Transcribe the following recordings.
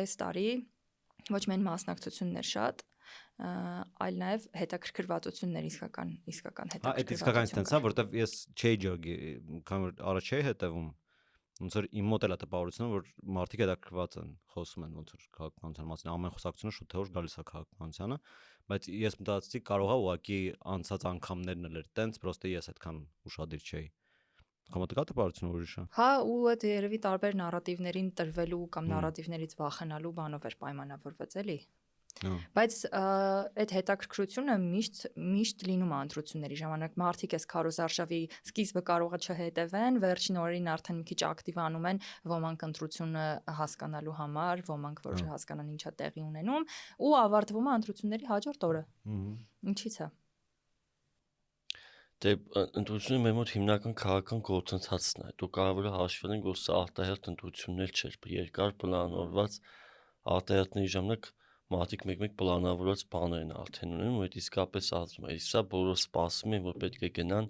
այս տարի ոչ միայն մասնակցություններ շատ, այլ նաև հետաքրքրվածություններ իսկական Այդ իսկականից տենց է, որտեվ ես չէի ջոգի, քան որ առաջ էի հետևում, ոնց որ իմ մոտ էլ է տպավորությունը, որ մարդիկ հետաքրքրված են, խոսում են ոնց որ քաղաքականության մասին, ամեն խոսակցությունը շուտ թե ուշ գալիս է քաղաքականությանը, բայց ես մտածեցի կարող է ուղղակի անցած անգամներն էլ էր տենց, պրոստը ես այդքան ուշադիր չէի։ Կամոտ կա տպավորությունը ուրիշը։ Հա, ու այդ երևի տարբեր նարատիվներին տրվելու կամ նարատիվներից վախենալու բանով էր պայմանավորված, էլի։ Բայց այդ հետաքրքրությունը միշտ լինում է ընտրությունների ժամանակ, մարդիկ էս քարոզարշավի սկիզբը կարող է չհետևեն, վերջին օրերին արդեն մի քիչ ակտիվանում են, ոմանք ընտրությունը հասկանալու համար, ոմանք որ հասկանան ինչա տեղի ունենում, ու ավարտվում է ընտրությունների հաջորդ օրը։ Ինչի՞ց է։ Դե ընտրությունը մեր մոտ հիմնական քաղաքական գործընթացն է։ Դու կարող ես հաշվել են, որ սա արտահերթ ընտրություններ չէր, երկար պլանավորված արտահերթների ժամանակ մարդիկ մեկ-մեկ պլանավորված բաներ են արդեն ունենում, ու այդ իսկապես ասում է, սա բոլորը սպասում են, որ պետք է գնան,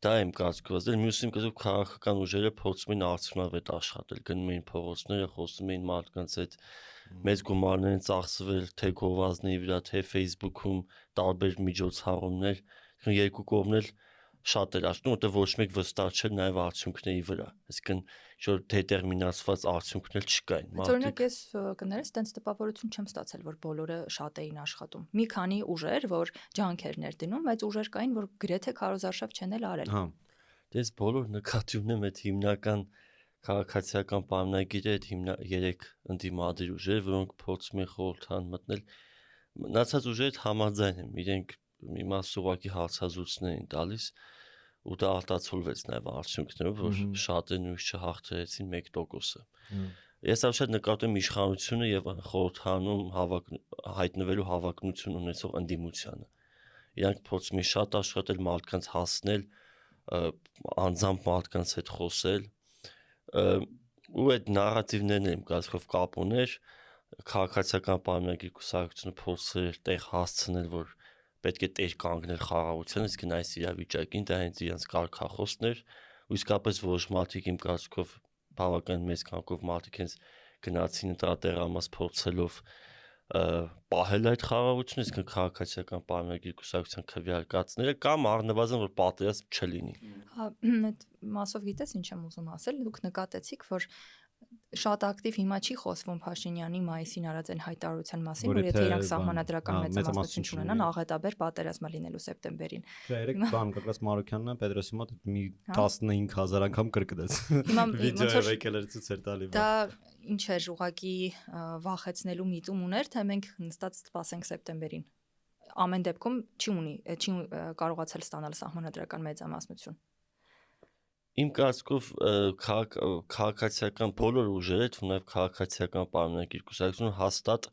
դա եմ կարծիքով, մյուսին կզու քաղաքական ուժերը փորձում են արդյունավետ աշխատել, գնում էին փողոցները, խոսում էին մարդկանց հետ, մեծ գումարներ են ծախսվել թե գովազդների վրա, թե Facebook-ում տարբեր միջոցառումներ, երկու կողմն էլ շատ էր աշխատում, որտեղ ոչ մեկ վստահ չէր նաև արդյունքների վրա, այսինքն ինչ-որ դետերմինացված արդյունքներ չկային։ Օրինակ ես կներես, տենց տպավորություն չեմ ստացել, որ բոլորը շատ էին աշխատում։ Մի քանի ուժեր, որ ջանքերն էր դնում, բայց ուժեր կային, որ գրեթե քարոզարշավ չեն էլ արել։ Հա։ Դες բոլոր նկատի ունեմ այդ հիմնական քաղաքացիական պայմանագիրը, այդ երեք ընդդիմադիր ուժեր, որոնք փորձում են խորհրդան մտնել, մնացած ուժերը համաձայն են, իրենք իմաստ ուղղակի հարցազրույցներ են տալիս, ու դա արտացոլվեց նաև արդյունքներով, որ շատերն ուրիշ չհաղթեցին 1%-ը։ Ես շատ նկատում եմ իշխանությունը եւ խորհրդանում հայտնվելու հավակնություն ունեցող ընդդիմությանը։ Իրանք փորձում են շատ աշխատել, մարդկանց հասնել, անձամբ մարդկանց հետ խոսել, ու այդ նարատիվներն եմ կարծիքով կապ ուներ, քաղաքացիական պայմանագիր կուսակցությունը փորձել էր տեղ հասցնել, որ պետք է տեր կանգնել խաղաղության, իսկ այս իրավիճակին դա հենց իրենց կարգախոսն էր, ու իսկապես որոշ մարդիկ իմ կարծիքով բավական մեծ քանակով մարդիկ հենց գնացին ընտրատեղամաս փորձելով պահել այդ խաղաղությունը, իսկ քաղաքացիական պայմանագիր կուսակցության քվեարկածները կամ առնվազն որ պատերազմ չլինի։ Հա, այդ մասով գիտես ինչ եմ ուզում ասել, դուք նկատեցիք, որ շատ ակտիվ հիմա չի խոսվում Փաշինյանի մայիսին արած այն հայտարարության մասին, որ եթե իրանք սահմանադրական մեծամասնություն չունենան, աղետաբեր պատերազմը լինելու սեպտեմբերին։ Երեք բան կրկնած Մարուկյանն է Պետրոսի մոտ մի 15000 անգամ կրկնեց։ Վիդեոյով եկել էր ցույց տալի։ Դա ինչ էր ուղղակի վախեցնելու միտում ուներ, թե մենք նստած սպասենք սեպտեմբերին։ Ամեն դեպքում չի կարողացել ստանալ սահմանադրական մեծամասնություն։ Իմ կարծիքով քաղաքացիական բոլոր ուժերը, թվում նաև քաղաքացիական պայմանագիր կուսակցությունը հաստատ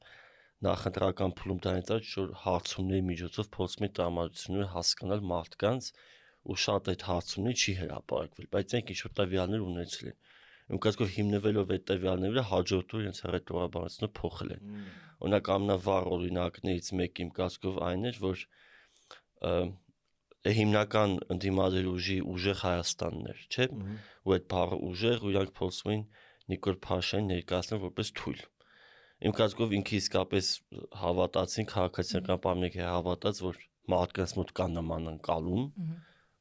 նախընտրական փուլում դրանից որ հարցումների միջոցով փորձում են տրամադրությունները հասկանալ մարդկանց, ու շատ այդ հարցումների չի հրապարակվել, բայց այնք ինչ-որ տվյալներ ունեցել են։ Իմ կարծիքով հիմնվելով այդ տվյալների վրա հաջորդ օր իրենց հռետորաբանությունը փոխել են։ Օրինակ ամենավառ օրինակներից մեկը իմ կարծիքով այն էր, որ հիմնական ընդդիմադիր ուժի ուժեղ Հայաստանն էր, չէ՞, ու այդ բառը ուժեղ ու իրանք փորձում են Նիկոլ Փաշինյանին ներկայացնել որպես թույլ։ Իմ կարծիքով ինքը իսկապես հավատացին քաղաքացիական պայմանագիրը հավատաց, որ մարդկանց մոտ կա նման ընկալում,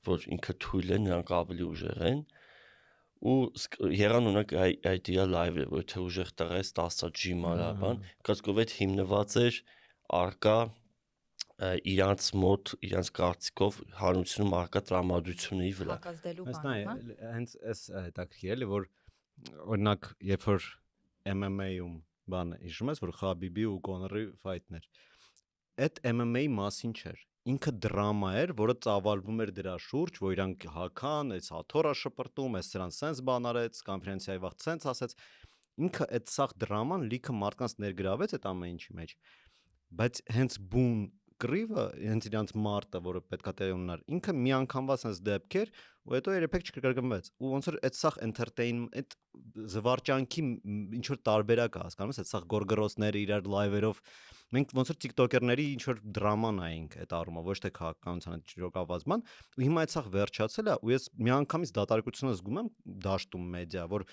որ ինքը թույլ է, նրանք ավելի ուժեղ են, ու եղան ունակ այդ իր լայվը, որ թե ուժեղ տղա է 10 ջիմարա բան, կարծիքով այդ հիմնված էր արկա իրանց մոտ, իրանց կարծիքով հանրությունում արկա տրամադրությունների վրա։ Հակազդելու բան, հա։ Հենց էս հետաքրքիր էլի, որ օրինակ, երբ որ MMA-ում բանը հիշում ես, որ Խաբիբի ու Կոնորի ֆայթն էր, այդ MMA-ի մասին չէր։ Ինքը դրամա էր, որը ծավալվում էր դրա շուրջ, որ իրանք հական, այս հաթորա շպրտում, այս սրան սենց բան արեց, կոնֆերենցիայի վաղ սենց ասեց։ Ինքը այդ սաղ դրաման լիքը մարդկանց ներգրավեց այդ ամեն ինչի մեջ։ Բայց հենց բուն կռիվը, հենց իրանց մարտը, որը պետքա տեղի ունենար, ինքը միանգամվա sense դեպք էր, ու հետո երբեք չկրկնվեց։ Ու ոնց որ այդ սաղ entertain, այդ զվարճանքի ինչ որ տարբերակ է, հասկանում ես, այդ սաղ գորգռոցները իրար լայվերով, մենք ոնց որ TikToker-ների ինչ որ դրամա նայենք այդ առումով, ոչ թե քաղաքականության ճոկավազման, ու հիմա այդ սաղ վերջացել է, ու ես միանգամից դատարկությունը զգում եմ դաշտում մեդիա, որ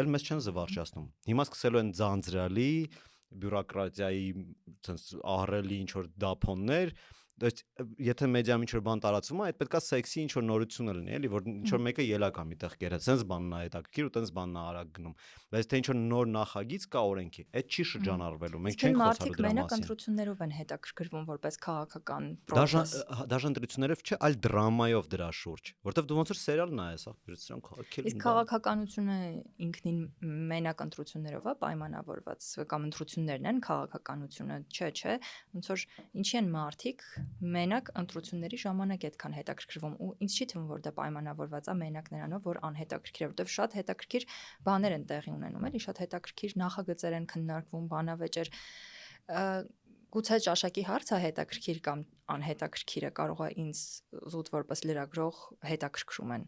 էլ մեզ չեն զվարճացնում։ Հիմա սկսելու են ձանձրալի բյուրոկրատիայի ցենց ահռելի ինչ որ դափոններ, то есть եթե մեդիայում ինչ որ բան տարածվում է, այդ պետքա սեքսի ինչ որ նորություն լինի, էլի, որ ինչ որ մեկը ելակ ա միտեղ կերած, սենց բանն է հետաքրքիր ու տենց բանն է արագ գնում։ Բայց թե ինչ որ նոր նախագիծ կա օրենքի, այդ չի շրջանառվելու, մենք չենք խոսալու դրա Մենակ մասին։ ընտրություններով են հետաքրքրվում որպես քաղաքական պրոցես։ Դաժան ընտրություններով չէ, այլ դրամայով դրա շուրջ, որտեվ դու ոնց որ սերիալ նայես, սրանք քաղաքել։ Իսկ քաղաքականությունը ինքնին մենակ ընտրություններով է պայմանավորված, կամ ընտրություններն են քաղաքականությունը, չէ, ոնց որ ինչի են մարդիկ մենակ ընտրությունների ժամանակ այդքան հետաքրքրվում ու ինձ չի թվում որ դա պայմանավորված է մենակ նրանով որ անհետաքրքիր է որովհետև շատ հետաքրքիր բաներ են տեղի ունենում էլի շատ հետաքրքիր նախագծեր են քննարկվում բանավեճեր գուցե ճաշակի հարցը հետաքրքիր կամ անհետաքրքիրը կարող է ինձ զուտ որպես լրագրող հետաքրքրում են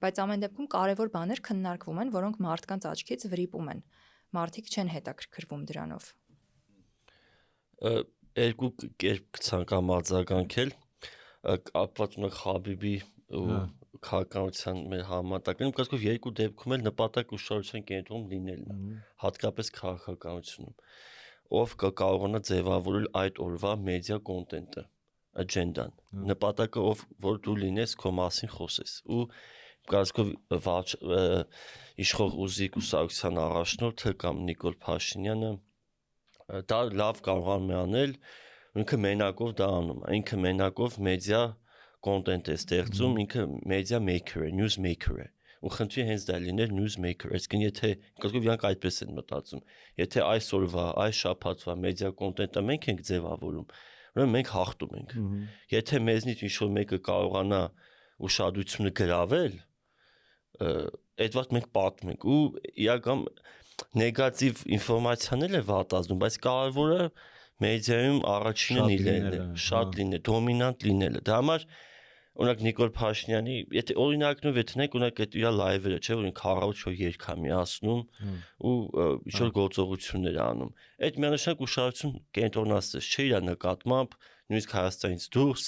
բայց ամեն դեպքում կարևոր բաներ քննարկվում են որոնք մարդկանց աչքից վրիպում են մարդիկ չեն հետաքրքրվում դրանով երկու կերպ ցանկամ արձագանքել կապված ունենք Խաբիբի ու քաղաքականության մեր համատակին կասկով երկու դեպքում էլ նպատակ ուշադրության կենտրոնում լինելն է հատկապես քաղաքականությունում ով կարողանա ձևավորել այդ օրվա մեդիա կոնտենտը աջենդան նպատակը ով որ դու լինես քո մասին խոսես ու կասկով իշխող ուզի կուսակցության առաջնորդը կամ Նիկոլ Փաշինյանը դա լավ կարողանում է անել ինքը մենակով դա անում ինքը մենակով մեդիա կոնտենտ է ստեղծում ինքը մեդիա մեյքեր է նյուզ մեյքեր է ու խնդրի հենց դա լիներ նյուզ մեյքեր այսինքն եթե կասկով իրանք այդպես են մտածում եթե այսօրվա այս շաբաթվա մեդիա կոնտենտը մենք ենք ձևավորում ուրեմն մենք հաղթում ենք եթե մեզնից ինչ-որ մեկը կարողանա ուշադրությունը գրավել այդ վաղ մենք պատմում ենք ու իրական նեգատիվ ինֆորմացիան էլ է վատազդում բայց կարևորը մեդիայում առաջինը լինելն է շատ լինել դոմինանտ լինելը դա համար օրինակ Նիկոլ Փաշինյանի եթե օրինակնով ետնենք օրինակ այդ իր լայվերը չէ որ ինքը առավոտ շո երկամի ասնում ու ինչ-որ գործողություններ անում այդ միանշանակ ուշադրություն կենտրոնացած չէ իր նկատմամբ նույնիսկ Հայաստանից դուրս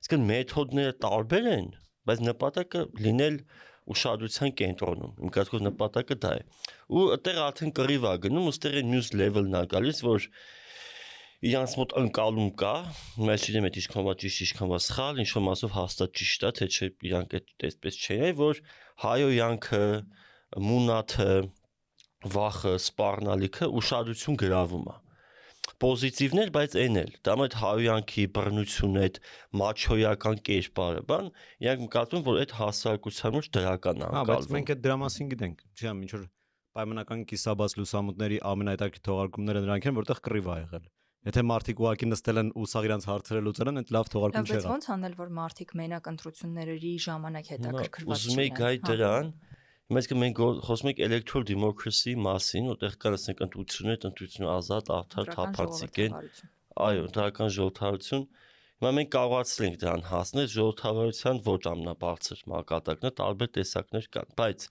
իսկ մեթոդները տարբեր են բայց նպատակը լինել ուշադրության կենտրոնում իմ կարծիքով նպատակը դա է ու այդտեղ արդեն կռիվ է գնում ուստեղ է news level-ն է գալիս որ իրանց մոտ ընկալում կա բայց չգիտեմ այդ ինչքան ճիշտ ինչքան սխալ ինչ որ մասով հաստատ ճիշտ է թե չէ իրանք այդպես չէ որ հայոյանքը մունաթը վախը սպառնալիքը ուշադրություն գրավում է պոզիտիվներ բայց այն էլ դա այդ հայոյանքի բռնությունը այդ մաչոյական կերպարը բան իրանք կարծում որ այդ հասարակության մեջ դրական է բայց մենք այդ դրա մասին գիտենք չեմ ինչ որ պայմանական կիսաբաց լուսամուտների ամենահետաքրքիր թողարկումները նրանք են որտեղ կռիվ ա եղել Եթե մարդիկ ուղակի նստել են ու սաղ իրանց հարցերը լուծել են, այդ լավ թողարկում չէ։ Բայց ո՞նց անել, որ մարդիկ մենակ ընտրությունների ժամանակ հետաքրքրված չեն։ Ուզում եք գայ դրան, Հիմա մենք խոսում ենք electoral democracy մասին, որտեղ կան ասենք ընտրություններ ազատ, արդար, թափանցիկ են։ Այո, դրական ժողովրդավարություն։ Հիմա մենք կարողացել ենք դրան հասնել ժողովրդավարության ոչ ամենաբարձր մակարդակն է, տարբեր տեսակներ կան, բայց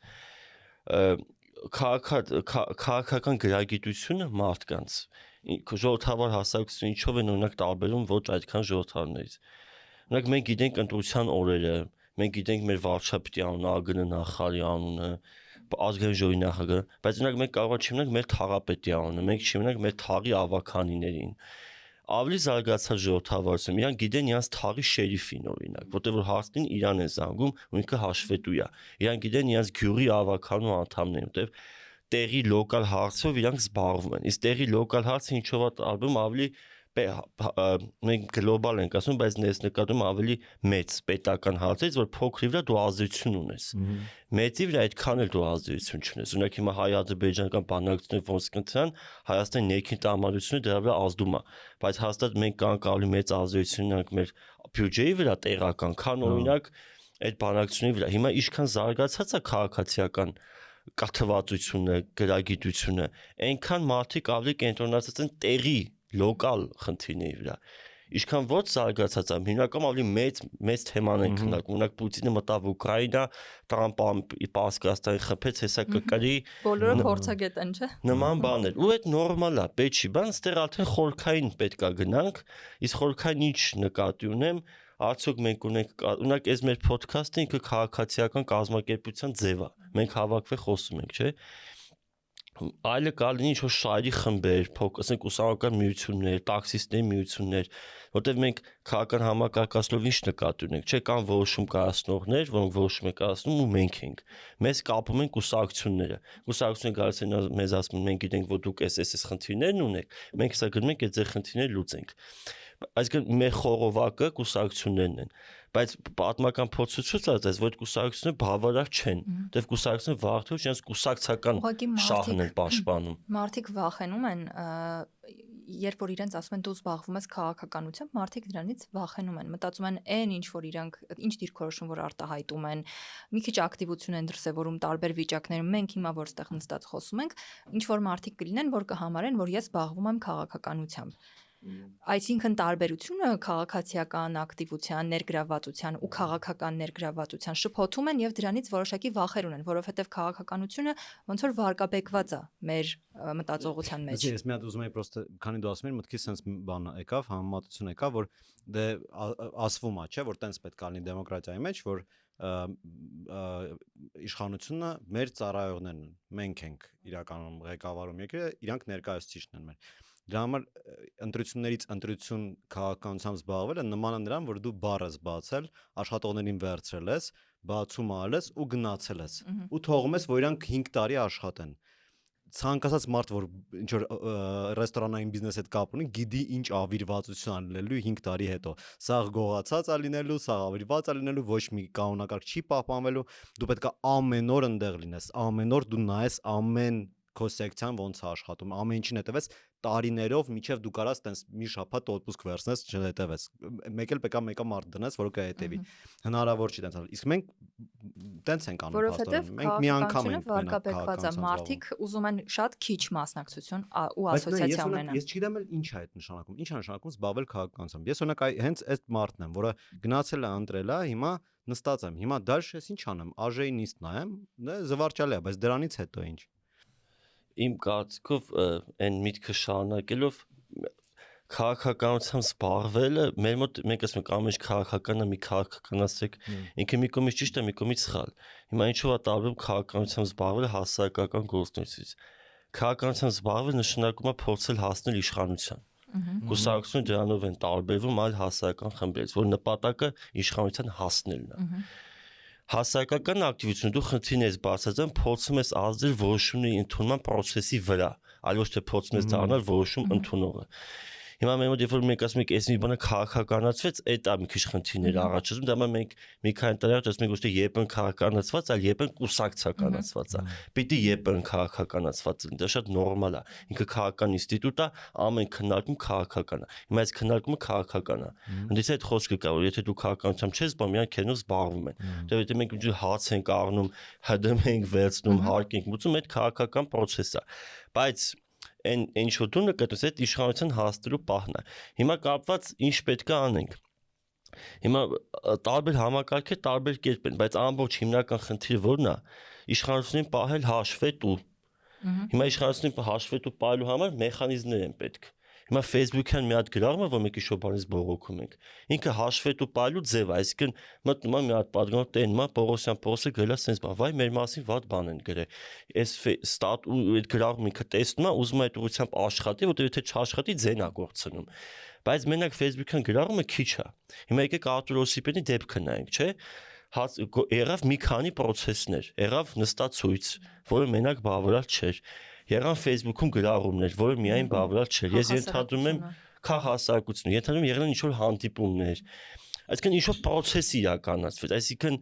քաղաքական գրագիտությունը մարդկանց ժողովրդավար հասարակությունը ինչով են օրինակ տարբերում ոչ այդքան ժողովրդավարներից։ Օրինակ մենք գիտենք ընտրության օրերը, մենք գիտենք մեր վարչապետի անունը, ԱԳՆ նախարարի անունը, ազգային ժողովի նախագահը, բայց օրինակ մենք կարող չիմանանք մեր թաղապետի անունը, մենք չիմանանք մեր թաղի ավականիներին։ Ավելի զարգացած ժողովրդավարություն, իրանք գիտեն իրանց թաղի շերիֆին օրինակ, որտեղ որ հարցին իրան են զանգում, ու ինքը հաշվետու է։ Իրանք գիտեն իրանց գյուղի ավականու անդամներին, որտեղ տեղի լոկալ հարցով իրանք զբաղվում են։ Իսկ տեղի լոկալ հարցը ինչով է տարբերում ավելի մենք գլոբալ ենք ասում, բայց ներս նկատում ավելի մեծ պետական հարցից, որ փոքրի վրա դու ազդեցություն ունես։ Մեծի վրա այդքան էլ դու ազդեցություն չունես։ Օրինակ հիմա հայ-ադրբեջանական բանակցությունները ոնց կընտրան, Հայաստանի ներքին տրամադրությունը դրա վրա ազդում է, բայց հաստատ մենք կանք ավելի մեծ ազդեցություն ունենք մեր բյուջեի վրա տեղական, քան օրինակ այդ բանակցությունների վրա։ Հիմա ինչքան զարգացած է քաղաքացիական կաթվածությունը, գրագիտությունը, այնքան մարդիկ ավելի կենտրոնացած են տեղի լոկալ խնդիրների վրա։ Ինչքան ոչ զարգացած է, հիմնականում ավելի մեծ թեման են քննարկում։ Օրինակ Պուտինը մտավ Ուկրաինա, Տրամպը Պասկաստանի խփեց, հեսա կկրի։ Բոլորը փորձագետ են, չէ՞։ Նման բաներ։ Ու այդ նորմալ է, պետք չի, բան, ստեղ արդեն խորքային պետքա գնանք, իսկ խորքային ինչ նկատի ունեմ, արդյոք մենք ունենք, օրինակ այս մեր ոդքասթը ինքը քաղաքացիական կազմակերպության ձև է։ Մենք հավաքվել խոսում ենք, չէ՞։ այլը կալինի ինչ-որ շահերի խմբեր, ասենք ուսանողական միություններ, տաքսիստների միություններ, որտեղ մենք քաղաքական համակարգացնելով ինչ նկատի ունենք, չէ՞ կան որոշում կայացնողներ, որոնք որոշում են կայացնում ու մենք ենք։ Մեզ կապում են կուսակցությունները։ Կուսակցությունները գալիս են մեզ ասում են մենք գիտենք, որ դուք այս խնդիրներն ունեք, մենք սա գնում ենք այդ ձեր խնդիրները լուծենք։ Այսինքն մեր խորովակը կուսակցություններն են, բայց պատմական փորձը ցույց է տալիս, որ կուսակցությունները բավարար չեն, դեռ կուսակցությունները վաղթող իրենց կուսակցական շահն են պաշտպանում։ Մարդիկ վախենում են, երբ որ իրենց ասում են դու զբաղվում ես քաղաքականությամբ, մարդիկ դրանից վախենում են, մտածում են այն ինչ որ իրանք ինչ դիրքորոշում որ արտահայտում են, մի քիչ ակտիվություն են դրսևորում տարբեր վիճակներում, մենք հիմա որ ստեղ նստած խոսում ենք, ինչ որ մարդիկ կլինեն, որ կհամարեն, որ ես զբաղվում եմ քաղաքականությամբ։ Այսինքն տարբերությունը քաղաքացիական ակտիվության, ներգրավվածության ու քաղաքական ներգրավվածության շփոթում են եւ դրանից որոշակի վախեր ունեն, որովհետեւ քաղաքականությունը ոնց որ վարկաբեկված է մեր մտածողության մեջ։ Ես մի հատ ուզում եի պրոստը, քանի դու ասում ես, մտքից sense բան եկավ, համեմատություն եկավ, որ դե ասվում է, չէ, որ տենց պետք է լինի դեմոկրատիայի մեջ, որ իշխանությունը մեր ծառայողներն են, մենք ենք իրականում ղեկավարում երկրը, իրանք ներկայացուցիչներն են մեր։ Դրա համար ընտրություններից ընտրություն քաղաքականությամբ զբաղվելը նման է նրան, որ դու բառ ես բացել, աշխատողներին վերցրել ես, բացում արել ու գնացել ես ու թողում ես, որ իրանք 5 տարի աշխատեն։ Ցանկացած մարդ, որ ինչ որ ռեստորանային բիզնես հետ կապ ունի, գիտի ինչ ավիրվածություն անելու 5 տարի հետո։ Սա գողացած է լինելու, սա ավիրված է լինելու, ոչ մի կանոնակարգ չի պահպանվելու։ Դու պետք է ամեն օր ընդեղ լինես, ամեն օր դու նայես ամեն քո սեկցիան ոնց է աշխատում, ամեն ինչին հետևես տարիներով, միջև դու կարաս տենց մի շաբաթ օդպուսկ վերցնես, չհետևես։ Մեկ էլ պետք է մեկը մարդ դնես, որ կհետևի։ Հնարավոր չի տենց։ Իսկ մենք տենց ենք անում փաստորեն։ Մենք մի անգամ ենք վարկաբեկված է, մարդիկ ուզում են շատ քիչ մասնակցություն ու ասոցիացիա ունենան։ Ես չգիտեմ էլ ինչ է այդ նշանակում։ Ինչ է նշանակում զբաղվել քաղաքականությամբ։ Ես օրինակ հենց այդ մարդն եմ, որը գնացել է ընտրել է, հիմա նստած եմ։ Հիմա դաշ ես ինչ անեմ, ԱԺ-ի նիստ նայեմ, զվարճալի է, բայց դրանից հետո ինչ։ Իմ կարծիքով այն միտքը շարունակելով քաղաքականությամբ զբաղվելը մեր մոտ մենք ասում ենք ամեն ինչ քաղաքականը մի քաղաքականացեք ինքը մի կողմից ճիշտ է մի կողմից սխալ հիմա ինչու է տարբերում քաղաքականությամբ զբաղվելը հասարակական գործունեությունից քաղաքականությամբ զբաղվելը նշանակում է փորձել հասնել իշխանության կուսակցությունը դրանով են տարբերվում այլ հասարակական խմբերից որ նպատակը իշխանության հասնելն է Հասարակական ակտիվությունը դու խնդիրներ ես բացատրում, փորձում ես ազդել որոշումների ընդունման process-ի վրա, այլ ոչ թե փորձում ես դառնալ որոշում ընդունողը։ Հիմա մենք երբ որ մենք ասում ենք, այս մի բանը քաղաքականացվեց, այդ է մի քիչ խնդիրներ առաջացնում, դա մենք մի քանի տարի առաջ ասում ենք ոչ թե ԵՊ-ն քաղաքականացված, այլ ԵՊ-ն կուսակցականացված է։ Պիտի ԵՊ-ն քաղաքականացված լինի, դա շատ նորմալ է։ Ինքը քաղաքական ինստիտուտ է, ամեն քննարկում քաղաքական է։ Հիմա այս քննարկումը քաղաքական է։ Ընդից այդ խոսքը կա, որ եթե դու քաղաքականությամբ չես զբաղվում, իրանք քեզնով զբաղվում են։ Դե եթե մենք ինչ հաց ենք առնում, ՀԴՄ ենք վերցնում, հարկ ենք մուծում, այդ քաղաքական process է։ Բայց ինչ որ դու նկատես այդ իշխանության հասնելու պահն է։ Հիմա կապված ինչ պետք է անենք։ Հիմա տարբեր համակարգեր տարբեր կերպ են, բայց ամբողջ հիմնական խնդիրը որն է։ Իշխանությունին պահել հաշվետու։ Հիմա իշխանությունին հաշվետու պահելու համար մեխանիզմներ են պետք։ Հիմա Facebook-յան մի հատ գրառում է, որ մենք ինչ-որ բանից բողոքում ենք։ Ինքը հաշվետու պահելու ձև է, այսինքն մտնում է մի հատ պատգամավոր տեն, մա Պողոսյան Պողոսը գրել է sense բան, վայ մեր մասին վատ բան են գրել։ Այս ստատ ու այդ գրառումը ինքը տեսնում է, ուզում է այդ ուղղությամբ աշխատի, որտեղ եթե չաշխատի ձեն է գործնում։ Բայց մենակ Facebook-յան գրառումը քիչ է։ Հիմա եկեք Արտուր Օսիպյանի դեպքը նայենք, չէ՞։ Եղավ մի քանի process-ներ, եղավ նստածույց, որը մենակ բավարար չէր։ Եղան Facebook-ում գրառումներ, որը միայն բավարար չէր։ Ես ենթադրում եմ քաղաքասարակություն, ենթադրում եղել են ինչ-որ հանդիպումներ։ Այսինքն ինչ-որ process իրականացվեց, այսինքն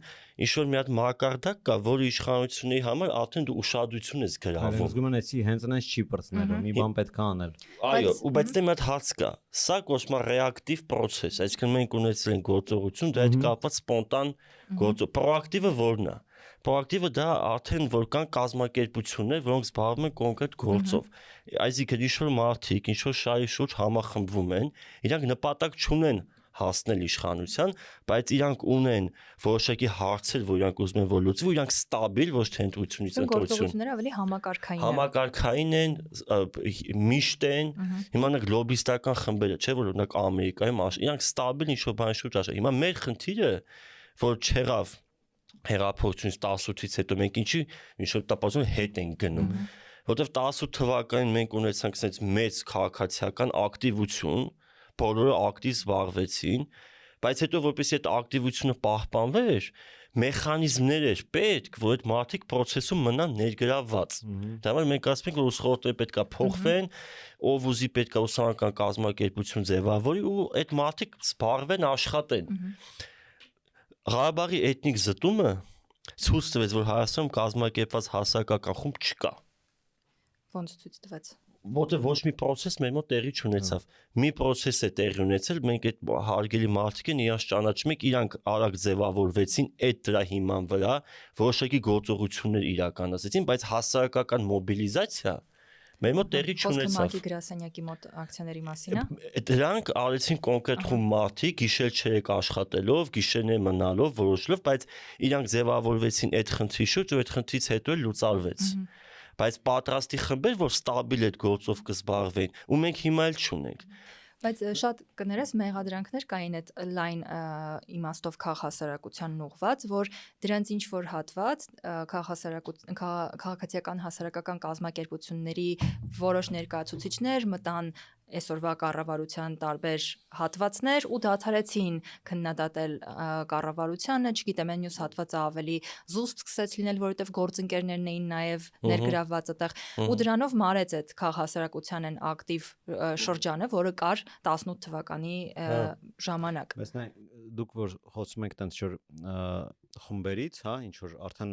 ինչ-որ մի հատ մակարդակ կա, որը իշխանությունների համար արդեն դու ուշադրություն ես գրավում։ Զգում եմ, էսի հենց այնպես չի բրցնելու, մի բան պետք է անել։ Այո, ու բայց դե մի հատ հաց կա։ Սա կոչվում է ռեակտիվ process, այսինքն մենք ունեցել ենք գործողություն, դա հետ կապված սպոնտան գործ։ Պրոակտիվը որն է։ Պրոակտիվը դա արդեն որ կան կազմակերպություններ, որոնք զբաղվում են կոնկրետ գործով։ Այսինքն ինչ-որ մարդիկ, ինչ-որ շահի շուրջ համախմբվում են, իրանք նպատակ չունեն հասնել իշխանության, բայց իրանք ունեն որոշակի հարցեր, որ իրանք ուզում են որ լուծվի, իրանք ստաբիլ ոչ թե ընտրությունից ընտրություն։ Գործողությունները ավելի համակարգային են։ Համակարգային են, միշտ են։ Հիմա նկ լոբիստական խմբերը, չէ՞ որ օրինակ Ամերիկայում իրանք ստաբիլ ինչ-որ բան շուրջ աշխատ։ Հիմա մեր խնդիրը, որ չեղավ հեղափոխությունից 18-ից հետո մենք ինչ-որ տապազում հետ ենք գնում։ Որտեվ 18 թվականին մենք ունեցանք այսպես մեծ քաղաքացիական ակտիվություն, բոլորը ակտիվ զբաղվեցին, բայց հետո որպեսզի այդ ակտիվությունը պահպանվեր, մեխանիզմներ էր պետք, որ այդ մարդիկ process-ում մնան ներգրավված։ Դա համար մենք ասում ենք, որ ուսանողները պետք է փոխվեն, ով ուզի պետք է ուսանական կազմակերպություն ձևավորի ու այդ մարդիկ զբաղվեն, աշխատեն։ Ղարաբաղի էթնիկ զտումը ցույց տվեց, որ Հայաստանում կազմակերպված հասարակական խումբ չկա։ Ոնց ցույց տվեց։ Որտեղ ոչ մի process մեր մոտ տեղի չունեցավ։ Մի process է տեղի ունեցել, մենք այդ հարգելի մարդիկ են իրանց ճանաչում ենք, իրանք արագ ձևավորվեցին այդ դրա հիման վրա, որոշակի գործողություններ իրականացրեցին, բայց հասարակական մոբիլիզացիա մեր մոտ տեղի չունեցավ։ Խոսքը Մակի Գրասանյակի մոտ ակցիաների մասին է։ Դրանք արեցին կոնկրետ խումբ մարդիկ, գիշեր-ցերեկ աշխատելով, գիշերներ մնալով, որոշելով, բայց իրանք ձևավորվեցին այդ խնդրի շուրջ ու այդ խնդրից հետո լուծարվեց։ Բայց պատրաստի խմբեր, որ ստաբիլ այդ գործով կզբաղվեն, ու մենք հիմա էլ չունենք։ Բայց շատ կներես մեղադրանքներ կային այդ լայն իմաստով քաղաքասարակությանն ուղված, որ դրանց ինչ որ հատված քաղաքացիական հասարակական կազմակերպությունների որոշ ներկայացուցիչներ մտան այսօրվա կառավարության տարբեր հատվածներ ու դադարեցին քննադատել կառավարությանը, չգիտեմ, այն մյուս հատվածը ավելի զուսպ սկսեց լինել, որովհետև գործընկերներն էին նաև ներգրավված այդտեղ ու դրանով մարեց այդ քաղաքասարակության են ակտիվ շրջանը, որը կար 18 թվականի ժամանակ։ Բայց նայ դուք որ խոսում եք տենց որ խմբերից, հա, ինչ որ արդեն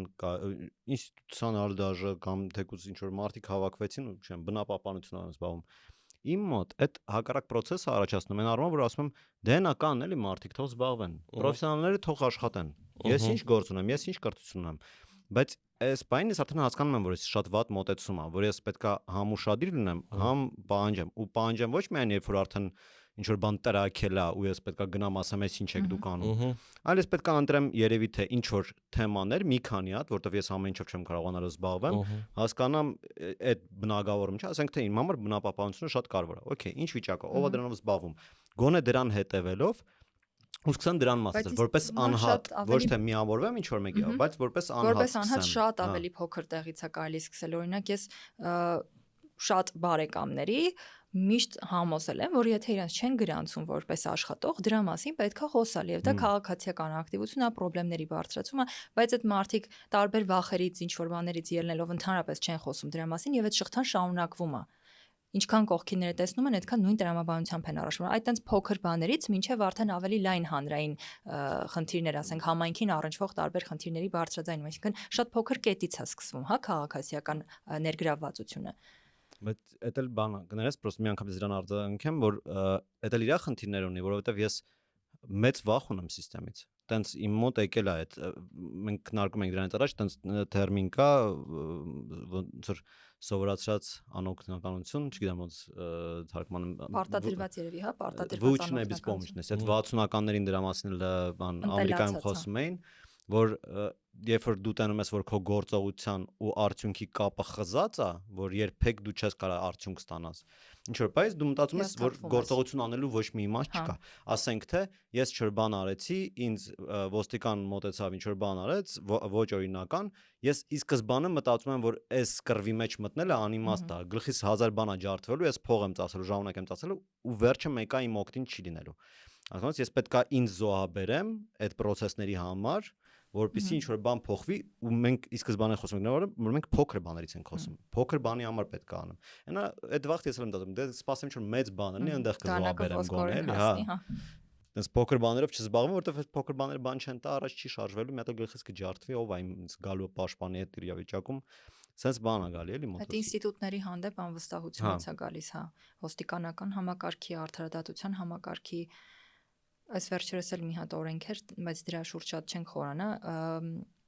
ինստիտուցիոնալ դաժե կամ թեկուզ ինչ որ մարդիկ հավաքվեցին ու չեմ բնապահպանություն են զբաղվում։ Իմ մոտ այդ հակառակ process-ը առաջացնում են առումով, որ ասում եմ դե նա կան էլի մարդիկ թող զբաղվեն, պրոֆեսիոնալները թող աշխատեն։ Ես ինչ գործ ունեմ, ես ինչ կրթություն ունեմ։ Բայց այս բանին ես արդեն հասկանում եմ, որ ես շատ վատ մոտեցում եմ, որ ես պետքա համ ուշադիր լինեմ, համ պահանջեմ, ու պահանջեմ ոչ միայն երբ որ արդեն ինչ որ բան տրակել է ու ես պետքա գնամ ասեմ ես ինչ եք դուք անում, այլ ես պետքա ընտրեմ երևի թե ինչ որ թեմաներ, մի քանի հատ, որտեվ ես ամեն ինչով չեմ կարողանալ զբաղվեմ, հասկանամ այդ բնագավառում չէ, ասենք թե իմ համար բնապահպանությունը շատ կարևոր է։ Okay, ինչ վիճակը, ով է դրանով զբաղվում։ Գոնե դրան հետևելով ու սկսեմ դրան մասել, որպես անհատ, ոչ թե միավորվեմ ինչ որ մեկի, բայց որպես անհատ շատ ավելի փոքր տեղից է կարելի սկսել։ Օրինակ ես շատ բարեկամների միշտ համոզել եմ, որ եթե իրենց չեն գրանցում որպես աշխատող, դրա մասին պետքա խոսալ, եւ դա քաղաքացիական ակտիվությունն է, խնդիրների բարձրացումը, բայց այդ մարդիկ տարբեր վախերից, ինչ որ բաներից ելնելով ընդհանրապես չեն խոսում դրա մասին եւ այդ շղթան շարունակվում է։ Ինչքան կողքինները տեսնում են, այդքան նույն տրամաբանությամբ են առաջանում։ Այդ տենց փոքր բաներից մինչև արդեն ավելի լայն հանրային խնդիրներ, ասենք համայնքին առնչվող տարբեր խնդիրների բարձրաձայնում, այսինքն շատ փոքր կետից է սկսվում, հա, քաղաքացիական ներգրավվածությունը։ Բայց էդ էլ բան է, կներես, պրոստը մի անգամ դրան արձագանքեմ, որ էդ էլ իր խնդիրներ ունի, որովհետև ես մեծ վախ ունեմ համակարգից։ Տենց իմ մոտ եկել է այդ մենք քննարկում ենք դրանից առաջ, տենց տերմին կա, ոնց որ սովորացած անօգնականություն, չգիտեմ ոնց թարգմանում պարտադրված երևի, հա, պարտադրված Վուչն է բիսպոմիչն է, այդ 60-ականներին դրա մասին բան Ամերիկայում խոսում էին, որ երբ որ դու տենում ես որ քո գործողության ու արդյունքի կապը խզած է, որ երբեք դու չես կարող արդյունք ստանաս։ Ինչ որ բայց դու մտածում ես որ գործողություն անելու ոչ մի իմաստ չկա։ Ասենք թե ես ինչ որ բան արեցի, ինձ ոստիկան մոտեցավ ինչ որ բան արեց, ոչ օրինական, ես ի սկզբանե մտածում եմ որ այս կռվի մեջ մտնելը անիմաստ է, գլխիս 1000 բան է ջարդվելու, ես փող եմ ծախսելու, ժամանակ եմ ծախսելու ու վերջը մեկը իմ օգտին չի լինելու։ Ասած ես պետքա ինձ զոհաբերեմ այդ process-ների համար, որպեսզի ինչ որ բան փոխվի ու մենք ի սկզբանե խոսում ենք որ մենք փոքր բաներից ենք խոսում։ Փոքր բանի համար պետք է անեմ։ Այնա այդ վաղ ես եմ դատում, դե սպասեմ ինչ որ մեծ բան լինի, այնտեղ կզոհաբերեմ գոնե, էլի, հա։ Դες փոքր բաներով չզբաղվում, որովհետև այդ փոքր բաները բան չեն տա, առաջ չի շարժվելու, մի հատ գլխից կջարդվի, ով է ինձ գալու պաշտպանի այդ իրավիճակում։ Սենց բան է գալի, էլի մոտս։ Այդ ինստիտուտների հանդեպ անվստահությունից է գալիս, հա, ոստիկանական համակարգի, արդարադատության համակարգի, այս վերջերս էլ մի հատ օրենք էր, բայց դրա շուրջ շատ չենք խորանա,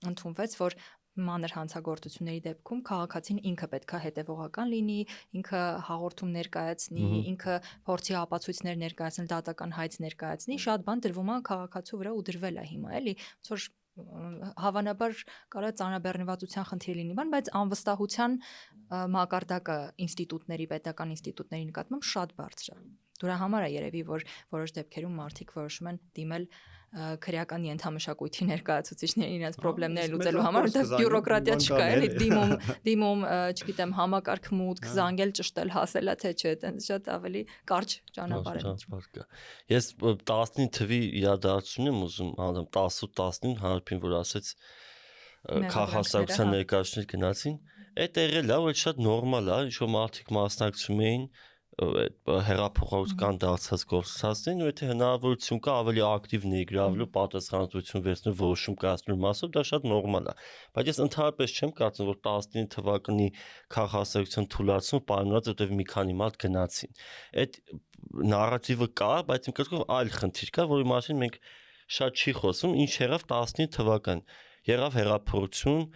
ընդունվեց, որ մանր հանցագործությունների դեպքում քաղաքացին ինքը պետքա հետևողական լինի, ինքը հաղորդում ներկայացնի, ինքը փորձի ապացույցներ ներկայացնել, դատական հայց ներկայացնի, շատ բան դրվում է քաղաքացու վրա ու դրվել է հիմա, էլի, ոնց հավանաբար կարա ծանրաբեռնվածության խնդիր լինի բան, բայց անվստահության մակարդակը ինստիտուտների, պետական ինստիտուտների նկատմամբ շատ բարձր է։ Դրա համար է երևի, որ որոշ դեպքերում մարդիկ որոշում են դիմել քրեական ենթամշակույթի ներկայացուցիչներին իրենց խնդիրները լուծելու համար, որտեղ բյուրոկրատիա չկա, էլի դիմում, չգիտեմ, համակարգ մուտք, զանգել, ճշտել, հասելա թե չէ, այտենց շատ ավելի կարճ ճանապարհ է։ Ես 19 թվի իրադարձությունն եմ ուզում անեմ 10-19 Հարփին որ ասեց քաղաքասարության ներկայացուցիչներ գնացին, այդ եղել է, որ շատ նորմալ է, ինչ որ մարդիկ մասնակցում էին հերափոխական դարձած գործընթացներին ու եթե հնարավորություն կա ավելի ակտիվ ներգրավելու պատասխանատվություն վերցնելու որոշում կայացնելու մասով դա շատ նորմալ է բայց ես ընդհանրապես չեմ կարծում որ 19 թվականի քաղաքասարության թույլատությունը պայմանավորված է որտեղ մի քանի մարդ գնացին այդ նարատիվը կա բայց իմ կարծիքով այլ խնդիր կա որի մասին մենք շատ չի խոսում ինչ եղավ 19 թվական եղավ հերափոխություն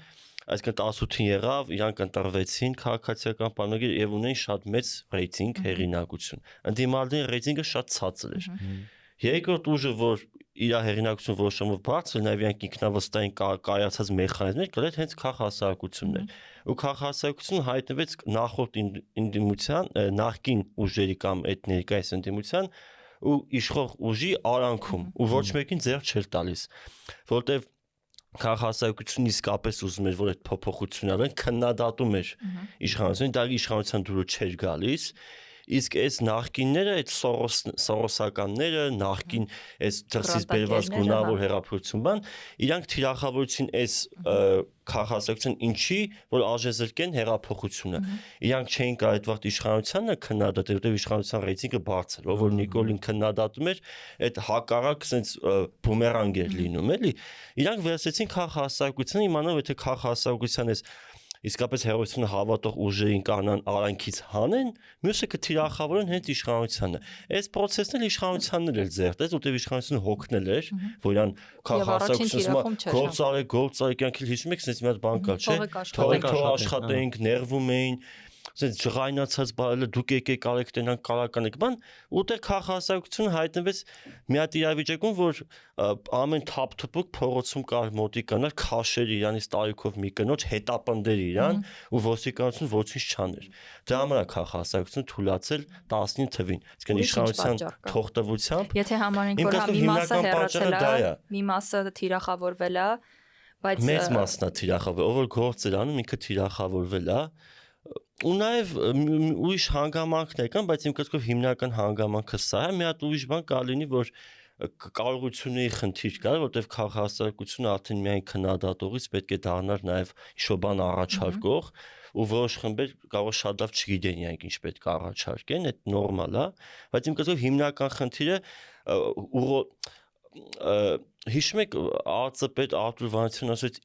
այսինքն 18-ին եղավ, իրանք ընտրվեցին քաղաքացիական պայմանագիր եւ ունեն շատ մեծ ռեյտինգ, հեղինակություն։ Ընդդիմադիրների ռեյտինգը շատ ցածր էր։ Երկրորդ ուժը, որ իր հեղինակությունը որոշումով բարձր, նաեւ իրանք ինքնավստահ կայացած մեխանիզմներ կլեր հենց քաղաքասարությունն էր։ Ու քաղաքասարությունը հայտնվեց նախորդ ինդիմության, նախկին ուժերի կամ այդ ներկայիս ինդիմության ու իշխող ուժի արանքում, ու ոչ մեկին ձեռ չէր տալիս, որտեւ քաղաքասարությունը իսկապես ուզում էր որ այդ փոփոխությունն ավեն քննադատում էր իշխանությունը դա իշխանության դուրը չէր գալիս իսկ այս նախկինները այդ սորոսականները նախկին այս դրսից բերված գունավոր հեղափոխություն բան իրանք թիրախավորեցին այս քաղաքասարություն ինչի որ արժեզրկեն հեղափոխությունը իրանք չէին կարող այդ վաղ իշխանությանը քննադատել որտեղ իշխանության ռեյտինգը բարձր ով որ Նիկոլին քննադատում էր այդ հակառակ sense բումերանգ էր լինում էլի իրանք վերցրեցին քաղաքասարությունը իմանալով եթե քաղաքասարության էս իսկապես հերոսությունը հավատող ուժերին կանան արանքից հանեն, մյուսը կթիրախավորեն հենց իշխանությանը։ Այս process-ն էլ իշխանությանն էր ձեռտես, որտեղ իշխանությունը հոգնել էր, որ իրան քաղաքասարությունը գործարի կյանքի հիշում եք, sense մի հատ բան կա, չէ՞։ Թողեք աշխատենք, ներվում էին sense ջղայնացած բարելը դուք եկեք արեք տենան կարականեք բան ուտեղ քաղաքասարությունը հայտնվեց մի հատ իրավիճակում որ ամեն թափթփուկ փողոցում կար մոտիկանալ քաշեր իրանից տարիքով մի կնոջ հետապնդեր իրան ու ոստիկանությունը ոչինչ չաներ դրա համար է քաղաքասարությունը թույլատրել 19 թվին այսինքն իշխանության թողտվությամբ եթե համարենք որ մի մասը հեռացել է մի մասը թիրախավորվել է բայց մեծ մասն է թիրախավորվել ով որ գործ էր անում ինքը թիրախավորվել է ու նաև ուրիշ հանգամանքներ կան, բայց իմ կարծիքով հիմնական հանգամանքը սա է, մի հատ ուրիշ բան կարող լինի, որ կարողությունների խնդիր կա, որտեղ քաղաքասարությունը արդեն միայն քննադատողից պետք է դառնար նաև ինչ-որ բան առաջարկող, ու որոշ խմբեր կարող շատ լավ չգիտեն իրանք ինչ պետք է առաջարկեն, այդ նորմալ է, բայց իմ կարծիքով հիմնական խնդիրը հիշում եք ԱԾՊ Արտուր Վանեցյանն ասեց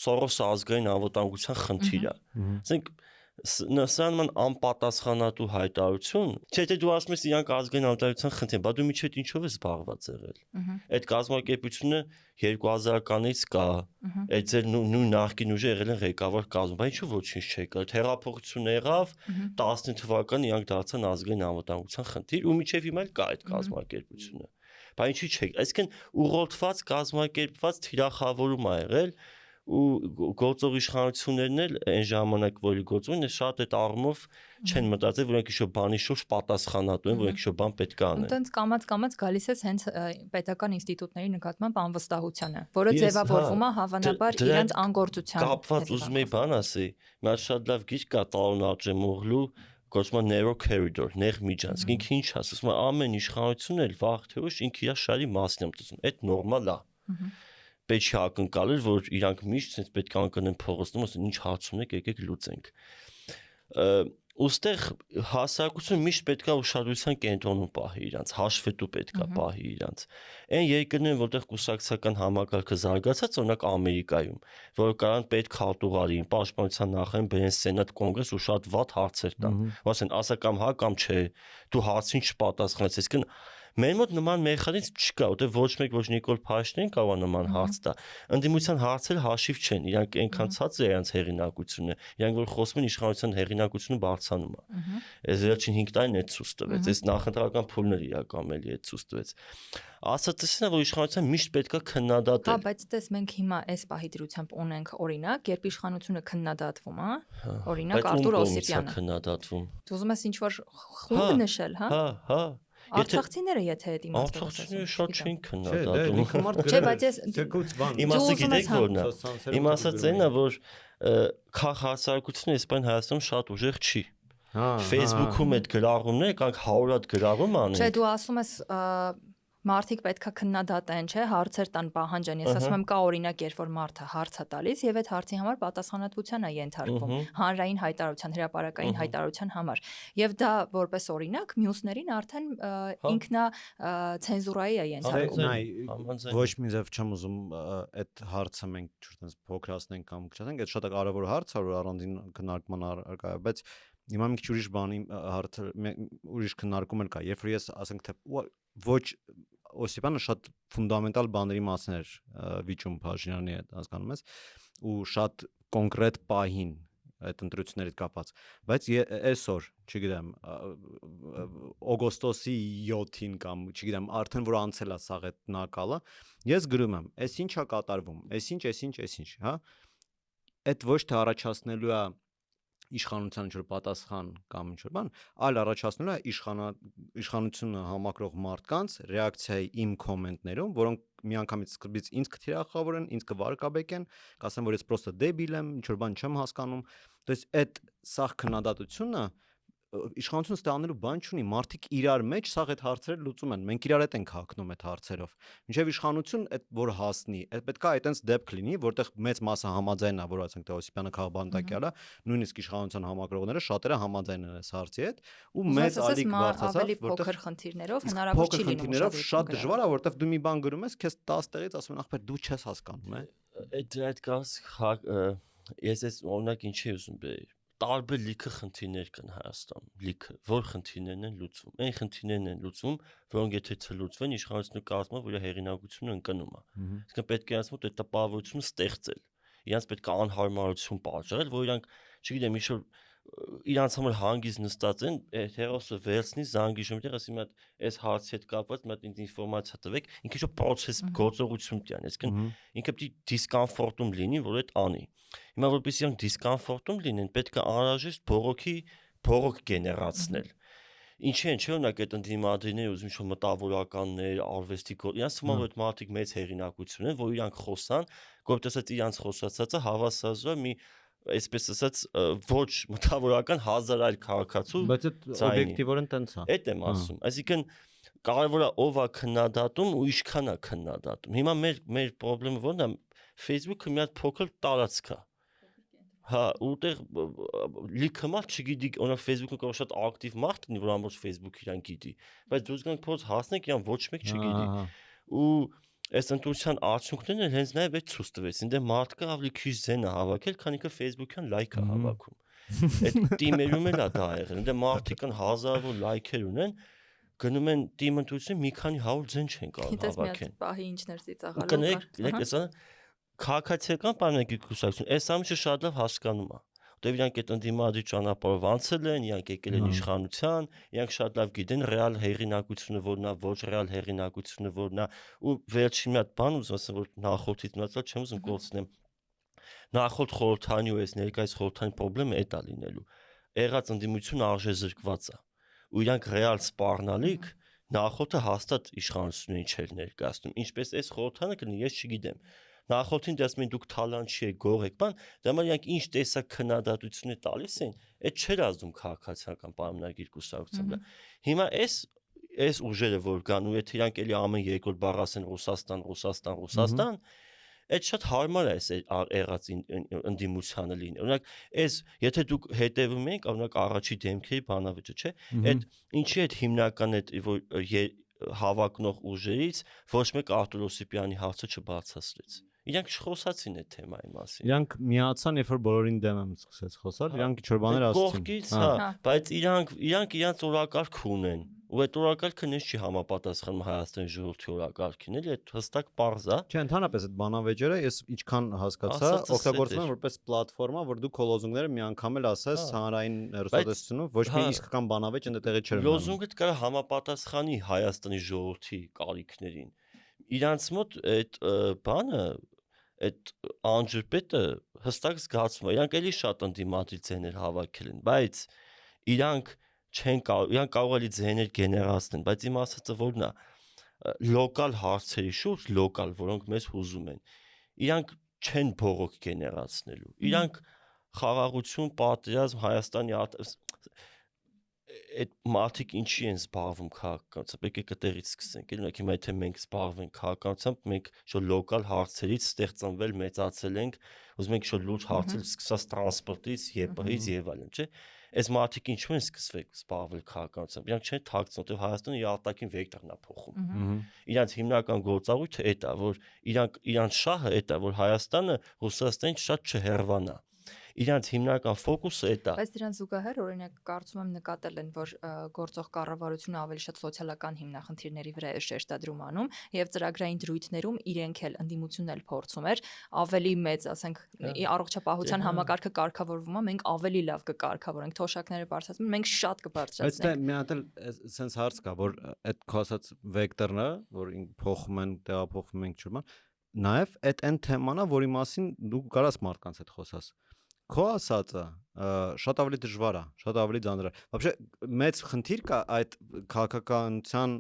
Սորոսը ազգային անվտանգության խնդիր է։ Ասենք նման անպատասխանատու հայտարարություն, չէ՞ թե դու ասում ես իրանք ազգային անվտանգության խնդիր, բա դու միջև ինչով ես զբաղված եղել։ Այդ կազմակերպությունը 2000-ականից կա, այդ ձեր նույն նախկին ուժը եղել են ղեկավար կազմում, բայց ինչու ոչինչ չէ կա։ Հեղափոխությունը եղավ 19 թվականին իրանք դարձան ազգային անվտանգության խնդիր ու միջև հիմա էլ կա այդ կազմակերպությունը։ Բայց ինչի՞ չէ, այսինքն ուղղորդված կազմակերպված թիրախավորում ա եղել ու գործող իշխանություններն էլ այն ժամանակ որի գործում են շատ այդ առումով չեն մտածել որ ինքը ինչ-որ բանի շուրջ պատասխանատու են որ ինչ-որ բան պետք է անեն։ Այդտենց կամած գալիս է հենց պետական ինստիտուտների նկատմամբ անվստահությունը, որը ձևավորվում է հավանաբար իրենց անգործության կապված ուզում եի բան ասի, մի հատ շատ լավ գիրք կա Տարոն Աջեմօղլու Կոչվում է Narrow Corridor, նեղ միջանցք, ինքը ինչ ասում է, ամեն իշխանություն էլ վաղ թե ուշ ինքը իր շարի մասն է մտածում, այդ նորմալ է։ Պետք չի ակնկալել, որ իրանք միշտ sense պետք է անկանեն փողոցում, ասեն ինչ հարց ունեք, եկեք լուծենք։ Ոստեղ հասարակությունը միշտ պետք է ուշադրության կենտրոնում պահի իրանց, հաշվետու պետք է պահի իրանց։ Այն երկրներն, որտեղ կուսակցական համակարգը զարգացած, օրինակ Ամերիկայում, որ կարան պետք հատուղարին, պաշտպանության նախարարին բերեն Սենատ կոնգրես ու շատ վատ հարցեր տան։ Ասեն, ասա կամ հա կամ չէ, դու հարցին չպատասխանես, այսինքն մեր մոտ նման մեխանիզմ չկա, որտեղ ոչ մեկ ոչ Նիկոլ Փաշինյանին կարող է նման հարց տա։ Ընդդիմության հարցերը հաշիվ չեն, իրանք այնքան ցածր է իրենց հեղինակությունը, իրանք որ խոսում են իշխանության հեղինակությունը բարձրանում է։ Այս վերջին 5 տարին այդ ցույց տվեց, այս նախընտրական փուլները իրական էլի այդ ցույց տվեց։ Ասացին որ իշխանության միշտ պետքա քննադատել։ Հա, բայց դες մենք հիմա այս պահի դրությամբ ունենք օրինակ, երբ իշխանությունը քննադատվում է, օրինակ Արտուր Օսիպյանը քննադատվում։ Դու ուզում ես ինչ-որ խումբ նշել, հա։ Հա։ Արցախցիները եթե այդ իմաստով Արցախցիները շատ չեն Չէ, քննադատում։ ինքը մարդ Չէ, բայց ես ցեկուց բան։ Իմաստը Դու ուզում ես գիտեք որն է։ սոցցանցերում Իմաստը այն է, որ քաղաքացիությունը իսպայն Հայաստանում շատ ուժեղ չի։ Facebook-ում այդ գրառումները կանք 100 հատ գրառում Չէ, անեն։ դու ասում ես մարդիկ պետքա քննադատեն, չէ, հարցեր տան պահանջեն։ Ես ասում եմ կա օրինակ, երբ որ մարդը հարց է տալիս եւ այդ հարցի համար պատասխանատվության է ենթարկվում, հանրային հայտարարության, հրապարակային հայտարարության համար։ Եվ դա որպես օրինակ մյուսներին արդեն ինքնա ցենզուրայի է ենթարկվում։ Ոչ մի ձև չեմ ուզում այդ հարցը մենք չտենց փոքրացնենք կամ քչացնենք, այդ շատ կարևոր հարց է, որ առանձին քննարկման առարկա է, բայց հիմա մի քիչ ուրիշ բանի հարցը ուրիշ քննարկում էլ կա։ Երբ որ ես ասենք թե ոչ Օսիպյանը շատ ֆունդամենտալ բաների մասին էր վիճում Փաշինյանի հետ, հասկանում ես, ու շատ կոնկրետ պահին այդ ընտրություններից կապած, բայց այսօր, չգիտեմ, օգոստոսի 7-ին կամ չգիտեմ, արդեն որ անցել է սաղ այդ նակալը, ես գրում եմ, այս ինչա կատարվում, այսինչ, հա, այդ ոչ թե առաջացնելու է իշխանության ինչ-որ պատասխան կամ ինչ-որ բան, այլ առաջացնելու է իշխանությունը համակրող մարդկանց ռեակցիայի իմ կոմենտներում, որոնք միանգամից սկզբից ինձ կթիրախավորեն, ինձ կվարկաբեկեն, կասեն, որ ես պրոստը դեբիլ եմ, ինչ-որ բան չեմ հասկանում։ То есть այդ սաղ քննադատությունը իշխանությունը ստանալու բան չունի, մարդիկ իրար մեջ սաղ այդ հարցերը լուծում են, մենք իրար հետ ենք հակնում այդ հարցերով։ Մինչև իշխանություն այդ որ հասնի, այդ պետքա այտենց դեպք լինի, որտեղ մեծ մասը համաձայն է, որ ասենք թե Օսիպյանը քաղբանտակյալ է, նույնիսկ իշխանության համակրողները շատերը համաձայն են այս հարցի հետ, ու մեծ ալիք բարձրացավ, ավելի փոքր խնդիրներով հնարավոր չի լինում ուշադրություն շատ դժվար է, որտեղ դու մի բան գրում ես, քեզ 10 տեղից ասում են ախպեր դու չես հասկանում, այդ կաս ես օրինակ ինչի ուզում բերի տարբեր լիքը խնդիրներ կան Հայաստանում, լիքը, որ խնդիրներն են լուծվում։ Այն խնդիրներն են լուծվում, որոնք եթե չլուծվեն, իշխանությունը կարծում է, որ հեղինակությունը ընկնում է։ Իսկ պետք է ասում, որ այդ տպավորությունը ստեղծել։ Իրանց պետք է անհարմարություն պատճառել, որ իրանք, չգիտեմ, ինչ-որ իրանց համար հանգիստ նստած են, հերոսը վերցնի զանգի շմտեղ, ասի մի հատ այս հարցի հետ կապված մի հատ ինֆորմացիա տվեք, ինքը ինչ-որ process գործողություն տյան, այսինքն ինքը պիտի դիսկոմֆորտում լինի, որ այդ անի։ Հիմա որպես իրանք դիսկոմֆորտում լինեն, պետք է անհրաժեշտ բողոք գեներացնել։ Ինչի են չէ՞ օրինակ այդ ընդդիմադիրները ուզում ինչ-որ մտավորականներ, արվեստի իրանց թվում է որ այդ մարդիկ մեծ հեղինակություն են, որ իրանք խոսան, որտեսած իրանց խոսածածը հավասարազոր մի այսպես ասած ոչ մտավորական հազար այլ քաղաքացու բայց այդ օբյեկտիվորեն տենց է։ Այդ եմ ասում, այսինքն կարևորը ով է քննադատում ու ինչքան է քննադատում։ Հիմա մեր խնդրեմը ո՞րն է, Facebook-ը մի հատ փոքր տարածք է։ Հա, ուտեղ լիքը մարդ չգիտի, օրինակ Facebook-ը կարող շատ ակտիվ մարդ լինի, որ ամբողջ Facebook իրան գիտի, բայց դուք գանք փորձ հասնեք, իրան ոչ մեկ չգիտի։ Ու այս ընտրության արդյունքներն էլ հենց նաև այդ ցույց տվեցին, դե մարդկը ավելի քիչ զեն է հավաքել, քանի որ Facebook-յան լայք է հավաքում։ Այդ թիմերում էլ է դա եղել, դե մարդիկ կան հազարավոր լայքեր ունեն, գնում են թիմ ընտրություն մի քանի 100 զեն չեն կարող հավաքեն։ Պահի ինչներ ծիծաղալու։ Կնեք, ասա քաղաքացիական պայմանագիր կուսակցություն, այս ամենը շատ լավ հասկանում է։ Դե իրանք այդ ընդդիմադիր ճանապարհով անցել են, իրանք եկել են իշխանության, իրանք շատ լավ գիտեն ռեալ հեղինակությունը որն է, ոչ ռեալ հեղինակությունը որն է, ու վերջին մի հատ բան ուզում ասեմ, որ նախորդից մնացած չեմ ուզում կորցնեմ։ Նախորդ խորհրդանի ու այս ներկայիս խորհրդանի խնդրեմը այդ է լինելու։ Եղած ընդդիմությունը արժեզրկված է։ Ու իրանք ռեալ սպառնալիք նախորդը հաստատ իշխանությունին չէր ներկայացնում։ Ինչպես այս խորհրդանը կլինի, ես չգիտեմ։ Նախորդին դասում են դուք թալանչի եք, գող եք, բան, դա մար իրանք ինչ տեսակ քննադատություն է տալիս են, այդ չէր ազդում քաղաքացիական պայմանագիր կուսակցությունը։ Հիմա այս ուժերը որ կան ու եթե իրանք էլի ամեն երկրորդ բառ ասեն Ռուսաստան, այդ շատ հարմար է այս եղած ընդդիմությանը լինի։ Օրինակ, այս եթե դուք հետևում եք, օրինակ առաջի դեմքերի բանավեճը, չէ՞, այդ ինչի այդ հիմնական այդ հավակնող ուժերից ոչ մեկ Արտուր Օսիպյանի հարցը չբարձրացրեց։ Իրանք չխոսացին այդ թեմայի մասին։ Իրանք միացան, երբ որ բոլորին դեմ եմ սկսեց խոսալ, իրանք ինչ-որ բաներ ասացին։ Կողքից, հա, բայց իրանք իրանք օրակարգ ունեն։ Ու այդ օրակարգը նես չի համապատասխանում Հայաստանի ժողովրդի օրակարգին, էլի այդ հստակ պարզ է։ Չէ, ընդհանրապես այդ բանավեճերը ես ինչքան հասկացա, օգտագործվում են որպես պլատֆորմա, որ դու քո լոզունգները մի անգամ էլ ասես հանրային հեռուստատեսությունում, ոչ մի իսկական բանավեճ ընդ տեղի չէր։ Լոզունգը կարող համապատասխանի Հայաստանի ժողովրդի կարիքներին։ Իրանց մոտ այդ բանը, այդ անջրպետը հստակ զգացվում է։ Իրանք էլի շատ ընդդիմադիր ձեներ հավաքել են, բայց իրանք չեն կարող, իրանք կարող էլի ձեներ գեներացնեն, բայց իմ ասածը որն է, լոկալ հարցերի շուրջ, լոկալ, որոնք մեզ հուզում են, իրանք չեն բողոք գեներացնելու, իրանք խաղաղություն, պատերազմ, Հայաստանի այդ մարդիկ ինչի են զբաղվում քաղաքականությամբ, եկեք այդտեղից սկսենք, ելնեք հիմա եթե մենք զբաղվենք քաղաքականությամբ, մենք շո լոկալ հարցերից ստեղծանվել մեծացել ենք, ուզում ենք շո լուրջ հարցեր սկսած տրանսպորտից, ԵՊՀ-ից եւ այլն, չէ՞։ Այս մարդիկ ինչու են սկսվել զբաղվել քաղաքականությամբ, իրանք չեն թաքցնում, որտեղ Հայաստանը իր արտաքին վեկտորն է փոխում։ Իրանք հիմնական գործառույթը այդ է, որ իրանք շահը այդ է, որ Հայաստանը Ռուսաստանից շատ չհեռվանա։ Իրանց հիմնական ֆոկուսը այդ է։ Բայց դրան զուգահեռ օրինակ կարծում եմ նկատել են, որ գործող կառավարությունը ավելի շատ սոցիալական հիմնախնդիրների վրա է շեշտադրում անում եւ ծրագրային դրույթներում իրենք էլ ընդդիմությունն էլ փորձում էր ավելի մեծ, ասենք, առողջապահության համակարգը կարգավորվում է, մենք ավելի լավ կկարգավորենք, թոշակները բարձրացնում, մենք շատ կբարձրացնենք։ Բայց դա մի հատ էլ sense հարց կա, որ այդ քո ասած վեկտորը, որ փոխում են, տեղափոխվում ենք ճուրման, նաեւ այդ այն թեման է, որի մասին դու կարաս մարդկանց հետ խոսաս։ Քո ասածը շատ ավելի դժվար է, շատ ավելի ծանր է։ Вообще մեծ խնդիր կա այդ քաղաքականության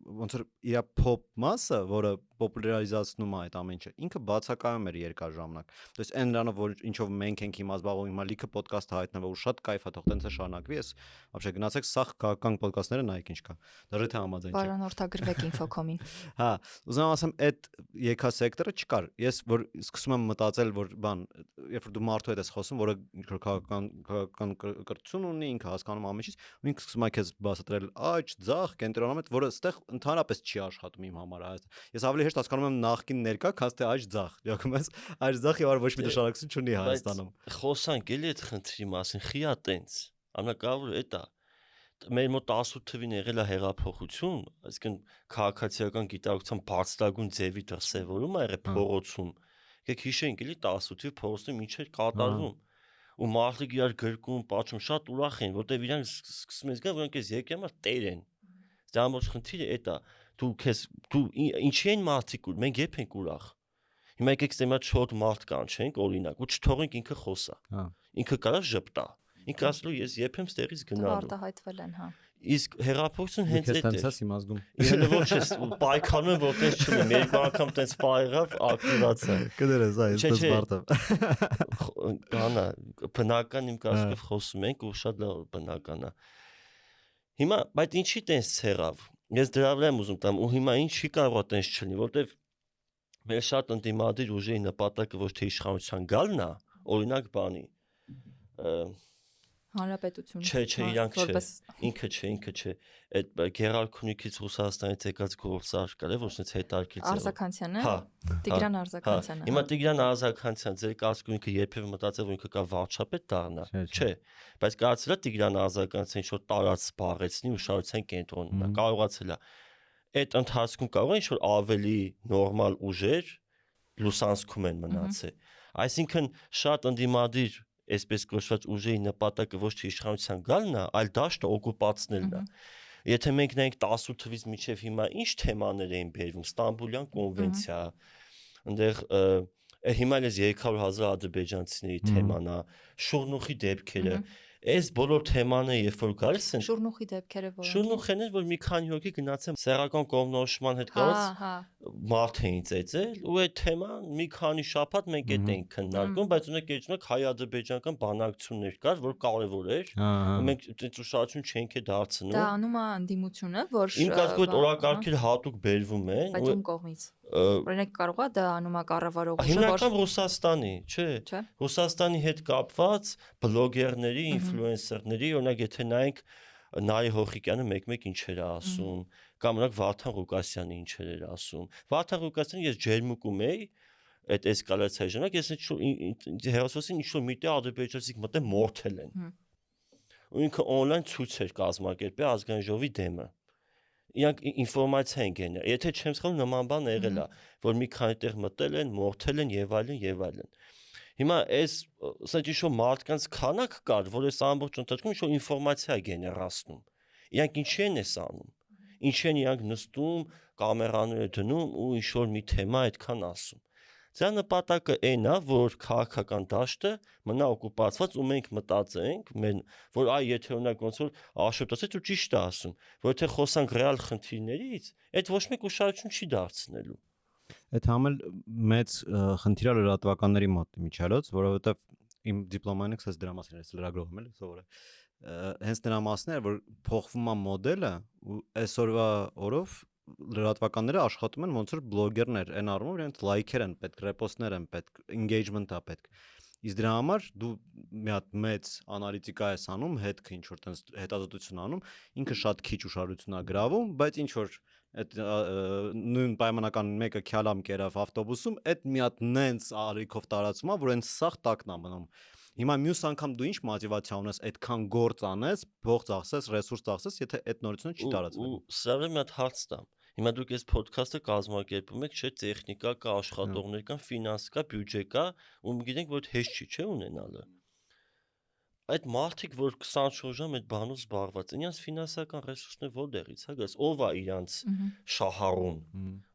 ոնց որ իր փոփ մասը, որը պոպուլարիզացնում է այդ ամեն ինչը, ինքը բացակայում էր երկար ժամանակ։ То есть այն նրանով, որ ինչով մենք ենք հիմա զբաղվում, հիմա լիքը ոդկաստ հայտնվում ու շատ կայֆ է, թող տենց է շարունակվի, ես вообще գնացեք սախ քաղաքական ոդկաստները նայեք ինչ կա։ Դեռ թե համաձայն չեմ։ Բարանորդագրվեք Infocom-ին։ Հա, ուզում ասեմ, այդ ԵՔ սեկտորը չկար։ Ես որ սկսում եմ մտածել, որ բան, երբ որ դու մարդու հետ ես խոսում, որը քաղաքական կրթություն ունի, ինքը հասկանում ամեն ինչ, ու ինքը սկսում է քեզ բացատրել աճ, ձախ, կենտրոնամետ, որը այստեղ ընդհանրապես չի աշխատում իմ համար հայ։ Ես ավելի հեշտ հասկանում եմ նախքին ներկա, քան թե աճ ձախ։ Յակում ես աճ ձախ եւ ոչ մի նշանակություն չունի Հայաստանում։ Խոսանք էլի այդ խնդրի մասին, խիա տենց։ Ամենակարևորը այդ է։ Մեր մոտ 18 թվին եղել է հեղափոխություն, այսինքն քաղաքացիական գիտակցության բարձրագույն ձևի դրսևորում է եղել փողոցում։ Եկեք հիշենք էլի 18-ի փողոցում ինչ էր կատարվում։ Ու մարդիկ իրար գրկում, պատմում, շատ ուրախ են, որտեվ իրանք սկսում են զգալ, որ ինքս եկեմա տեր են։ Դա ամբողջ խնդիրը այդ է։ Դու ինչի են մարդիկ ու մենք երբ ենք ուրախ։ Հիմա եկեք ստեմա 4 մարդ կանչենք, օրինակ, ու չթողենք ինքը խոսա։ Ինքը կարա ժպտա։ Ինքը ասելու ես երբ եմ ստերից գնալու։ Արտահայտվել են, հա։ Իսկ հեղափոխություն հենց այդ է։ Ես տենց եմ ազգում։ Ինքը ոչ է պայքարում են որպես չունի, մեկ անգամ տենց պայղավ ակտիվացա։ Կներես, այս տես մարդը։ Բանա, բնական իմ կարգով խոսում ենք ու շատ լավ բնական է։ Հիմա, բայց ինչի տենց ցեղավ։ Ես դրա վրա եմ ուզում տամ ու հիմա ինչի կարող է տենց չլինի, որտեվ մեր շատ ընդդիմադիր ուժերի նպատակը ոչ թե իշխանության գալն է, օրինակ բանի Հանրապետություն։ Չէ, իրանք չէ։ Ինքը չէ։ Այդ Գերարքունիքից Ռուսաստանից եկած գործար կա, որ ասենց հետարկից է։ Արզականցյանը։ Հա։ Տիգրան Արզականցյանը։ Հիմա Տիգրան Արզականցյան, ձեր կարծիքով ինքը երբևէ մտածել որ ինքը կա վարչապետ դառնա։ Չէ։ Բայց կարծել է Տիգրան Արզականցյան ինչ-որ տարած զբաղեցնի ուշադրության կենտրոնում է։ Կարողացել է։ Այդ ընթացքում կարող է ինչ-որ ավելի նորմալ ուժեր լուսանցքում են մնացել։ Այսինքն շատ ընդդիմադիր այսպես կոչված ուժերի նպատակը ոչ թե իշխանության գալն է, այլ դաշտը օկուպացնելն է։ Եթե մենք նայենք 18 թվից մինչև հիմա ինչ թեմաներ էին բերվում, Ստամբուլյան կոնվենցիա, այնտեղ հիմա էլ 300,000 ադրբեջանցիների թեման է, Շուռնուխի դեպքերը, այս բոլոր թեմաները երբ որ գալիս են Շուռնուխի դեպքերը որոնք Շուռնուխեն որ մի քանի հոգի գնացեն սեռական կողմնորոշման հետ գալիս մարդ էին ծեծել ու այդ թեման մի քանի շաբաթ մենք այդ էինք քննարկում, բայց ունեք երջանք հայ-ադրբեջանական բանակցություններ կար, որ կարևոր էր, մենք այդ ուշադրություն չենք դարձնում։ Դա անում է ընդդիմությունը, որ իմ կարգով այդ օրակարգերը հատուկ բերվում են։ Բայց ում կողմից։ Օրինակ կարող է դա անում է կառավարողը, հիմնական Ռուսաստանի, չէ։ Ռուսաստանի հետ կապված բլոգերների, ինֆլուենսերների, օրինակ եթե նայենք Նարի Հոխիկյանը մեկ-մեկ ինչեր է ասում, կամ օրինակ Վարդան Ղուկասյանը ինչեր էր ասում։ Վարդան Ղուկասյանը ես ջերմուկում էի այդ էսկալացիայի ժամանակ, ես հերոսին ինչ-որ միտեղ ադրբեջանցիք մտել մորթել են։ Ու ինքը on-line ցույց էր կազմակերպել ազգային ժողովի դեմը։ Իրանք ինֆորմացիա են գենել։ Եթե չեմ սխալվում, նման բան եղել է, որ մի քանի տեղ մտել են, մորթել են եւ այլն։ Հիմա այս ասած ինչ-որ մարդկանց քանակ կար, որ այս ամբողջ ընթացքում ինչ-որ ինֆորմացիա գեներացնում։ Իրանք ինչի են էս անում։ Ինչի են իրանք նստում, կամերաները դնում ու ինչ-որ մի թեմա այդքան ասում։ Դրա նպատակը այն է, որ քաղաքական դաշտը մնա օկուպացված ու մենք մտածենք, որ եթե օրինակ ոնց որ Աշոտը դու ճիշտ ես ասում, որ եթե խոսանք ռեալ խնդիրներից, այդ ոչ մեկ ուշադրություն չի դարձնելու։ Այդ համել մեծ խնդիր է լրատվականների մոտ միջալոց, որովհետև իմ դիպլոմային էքսես դրա մասին է լրագրողում էլի սովորել։ Հենց նրա մասն է, որ փոխվում է մոդելը ու այսօրվա օրով լրատվականները աշխատում են ոնց որ բլոգերներ, այն առումով իրենց լայքեր են պետք, ռեպոստներ են պետք, engagement-ա պետք։ Իսկ դրա համար դու մի հատ մեծ անալիտիկա ես անում, հետքը ինչ որ տես հետազոտություն անում, ինքը շատ քիչ ուշադրություն է գրավում, բայց ինչ որ այդ նույն պայմանական մեկը քյալամ կերավ ավտոբուսում, այդ մի հատ նենց արիքով տարածում է, որ այն սաղ տակն է մնում։ Հիմա մյուս անգամ դու ինչ մոտիվացիա ունես այդքան գործ անես, փող ծախսես, ռեսուրս ծախսես, եթե այդ նորությունը չի տարածվելու։ Ու սա մի հատ հարց տամ։ Հիմա դուք այս ոդքասթը կազմակերպում եք, չէ՞, տեխնիկա կա, աշխատողներ կան, ֆինանս կա, բյուջե կա, ու մի գիտենք, որ հեշտ չի, չէ՞ ունենալը։ Այդ մարդիկ, որ 24 ժամ այդ բանով զբաղված են, իրենց ֆինանսական ռեսուրսները որտեղից է գալիս, ով է իրենց շահառուն,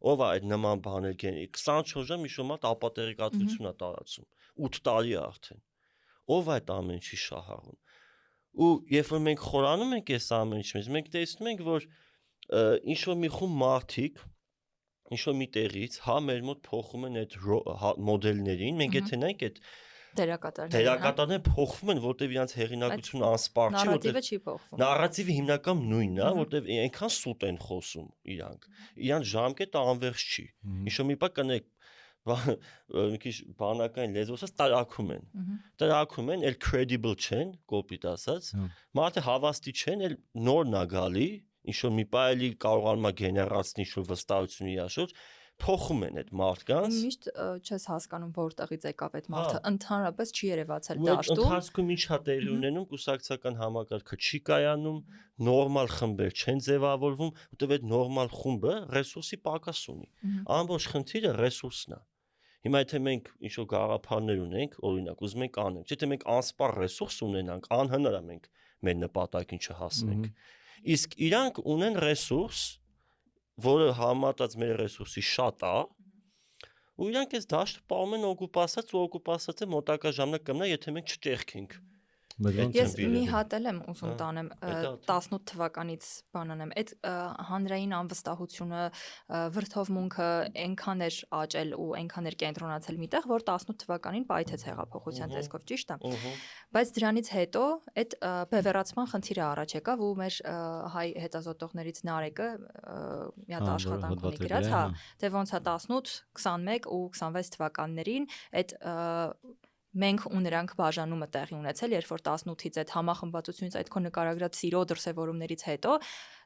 ով է այդ նման բաներ գեն 24 ժամ իշոմ հատ ապատերիկացություն է տարածում 8 տարի է արդեն, ով է այդ ամեն ինչի շահառուն։ Ու երբ որ մենք խորանում ենք այս ամեն ինչից, մենք տեսնում ենք, որ ինչ որ մի խումբ մարդիկ ինչ որ մի տեղից հա մեր մոտ փոխում են այդ մոդելներին, մենք եթե նայենք այդ դերակատարները փոխվում են, որտեղ իրենց հեղինակությունը անսպառ չի, նարատիվը չի փոխվում։ Նարատիվը հիմնական նույնն է, որտեղ այնքան սուտ են խոսում իրանք ժամկետը անվերջ չի։ Ինչ որ մի բան կնեք մի քիչ բանական լեզվով տարակում են, էլ credible չեն, կոպիտ ասած, մարդը հավաստի չեն, էլ նորն է գալի, ինչ որ մի բան էլի կարողանում է գեներացնել ինչ որ վստահություն իր շուրջ, փոխում են այդ մարդկանց։ Միշտ չես հասկանում որտեղից եկավ այդ մարդը, ընդհանրապես չի երևացել դաշտում։ Ընթացքում ինչ է տեղի ունենում, կուսակցական համակարգը չի կայանում, նորմալ խմբեր չեն ձևավորվում, որտեղ այդ նորմալ խումբը ռեսուրսի պակաս ունի։ Ամբողջ խնդիրը ռեսուրսն է։ Հիմա եթե մենք ինչ-որ գաղափարներ ունենք, օրինակ, ուզում ենք անենք, եթե մենք անսպառ ռեսուրս ունենանք, անհնար է մենք մեր նպատակին չհասնենք։ Իսկ իրանք ունեն ռեսուրս, որը համատած մեր ռեսուրսի շատ է, ու իրանք այս դաշտը պահում են օկուպացած ու օկուպացածը մոտակա ժամանակ կմնա, եթե մենք չճեղքենք։ Ես մի հատ եմ ուզում տանեմ 18 թվականից բանանեմ, այդ հանրային անվստահությունը, վրդովմունքը այնքան էր աճել ու այնքան էր կենտրոնացել միտեղ, որ 18 թվականին պայթեց հեղափոխության տեսքով, ճիշտ է։ Բայց դրանից հետո այդ բևեռացման խնդիրը առաջ եկավ ու մեր հայ հետազոտողներից Նարեկը մի հատ աշխատանք ունի գրած, հա, թե ոնց է 18, 21 ու 26 թվականներին այդ մենք ու նրանք բաժանումը տեղի ունեցել, երբ որ 18-ից այդ համախմբվածությունից այդ քո նկարագրած սիրո դրսևորումներից հետո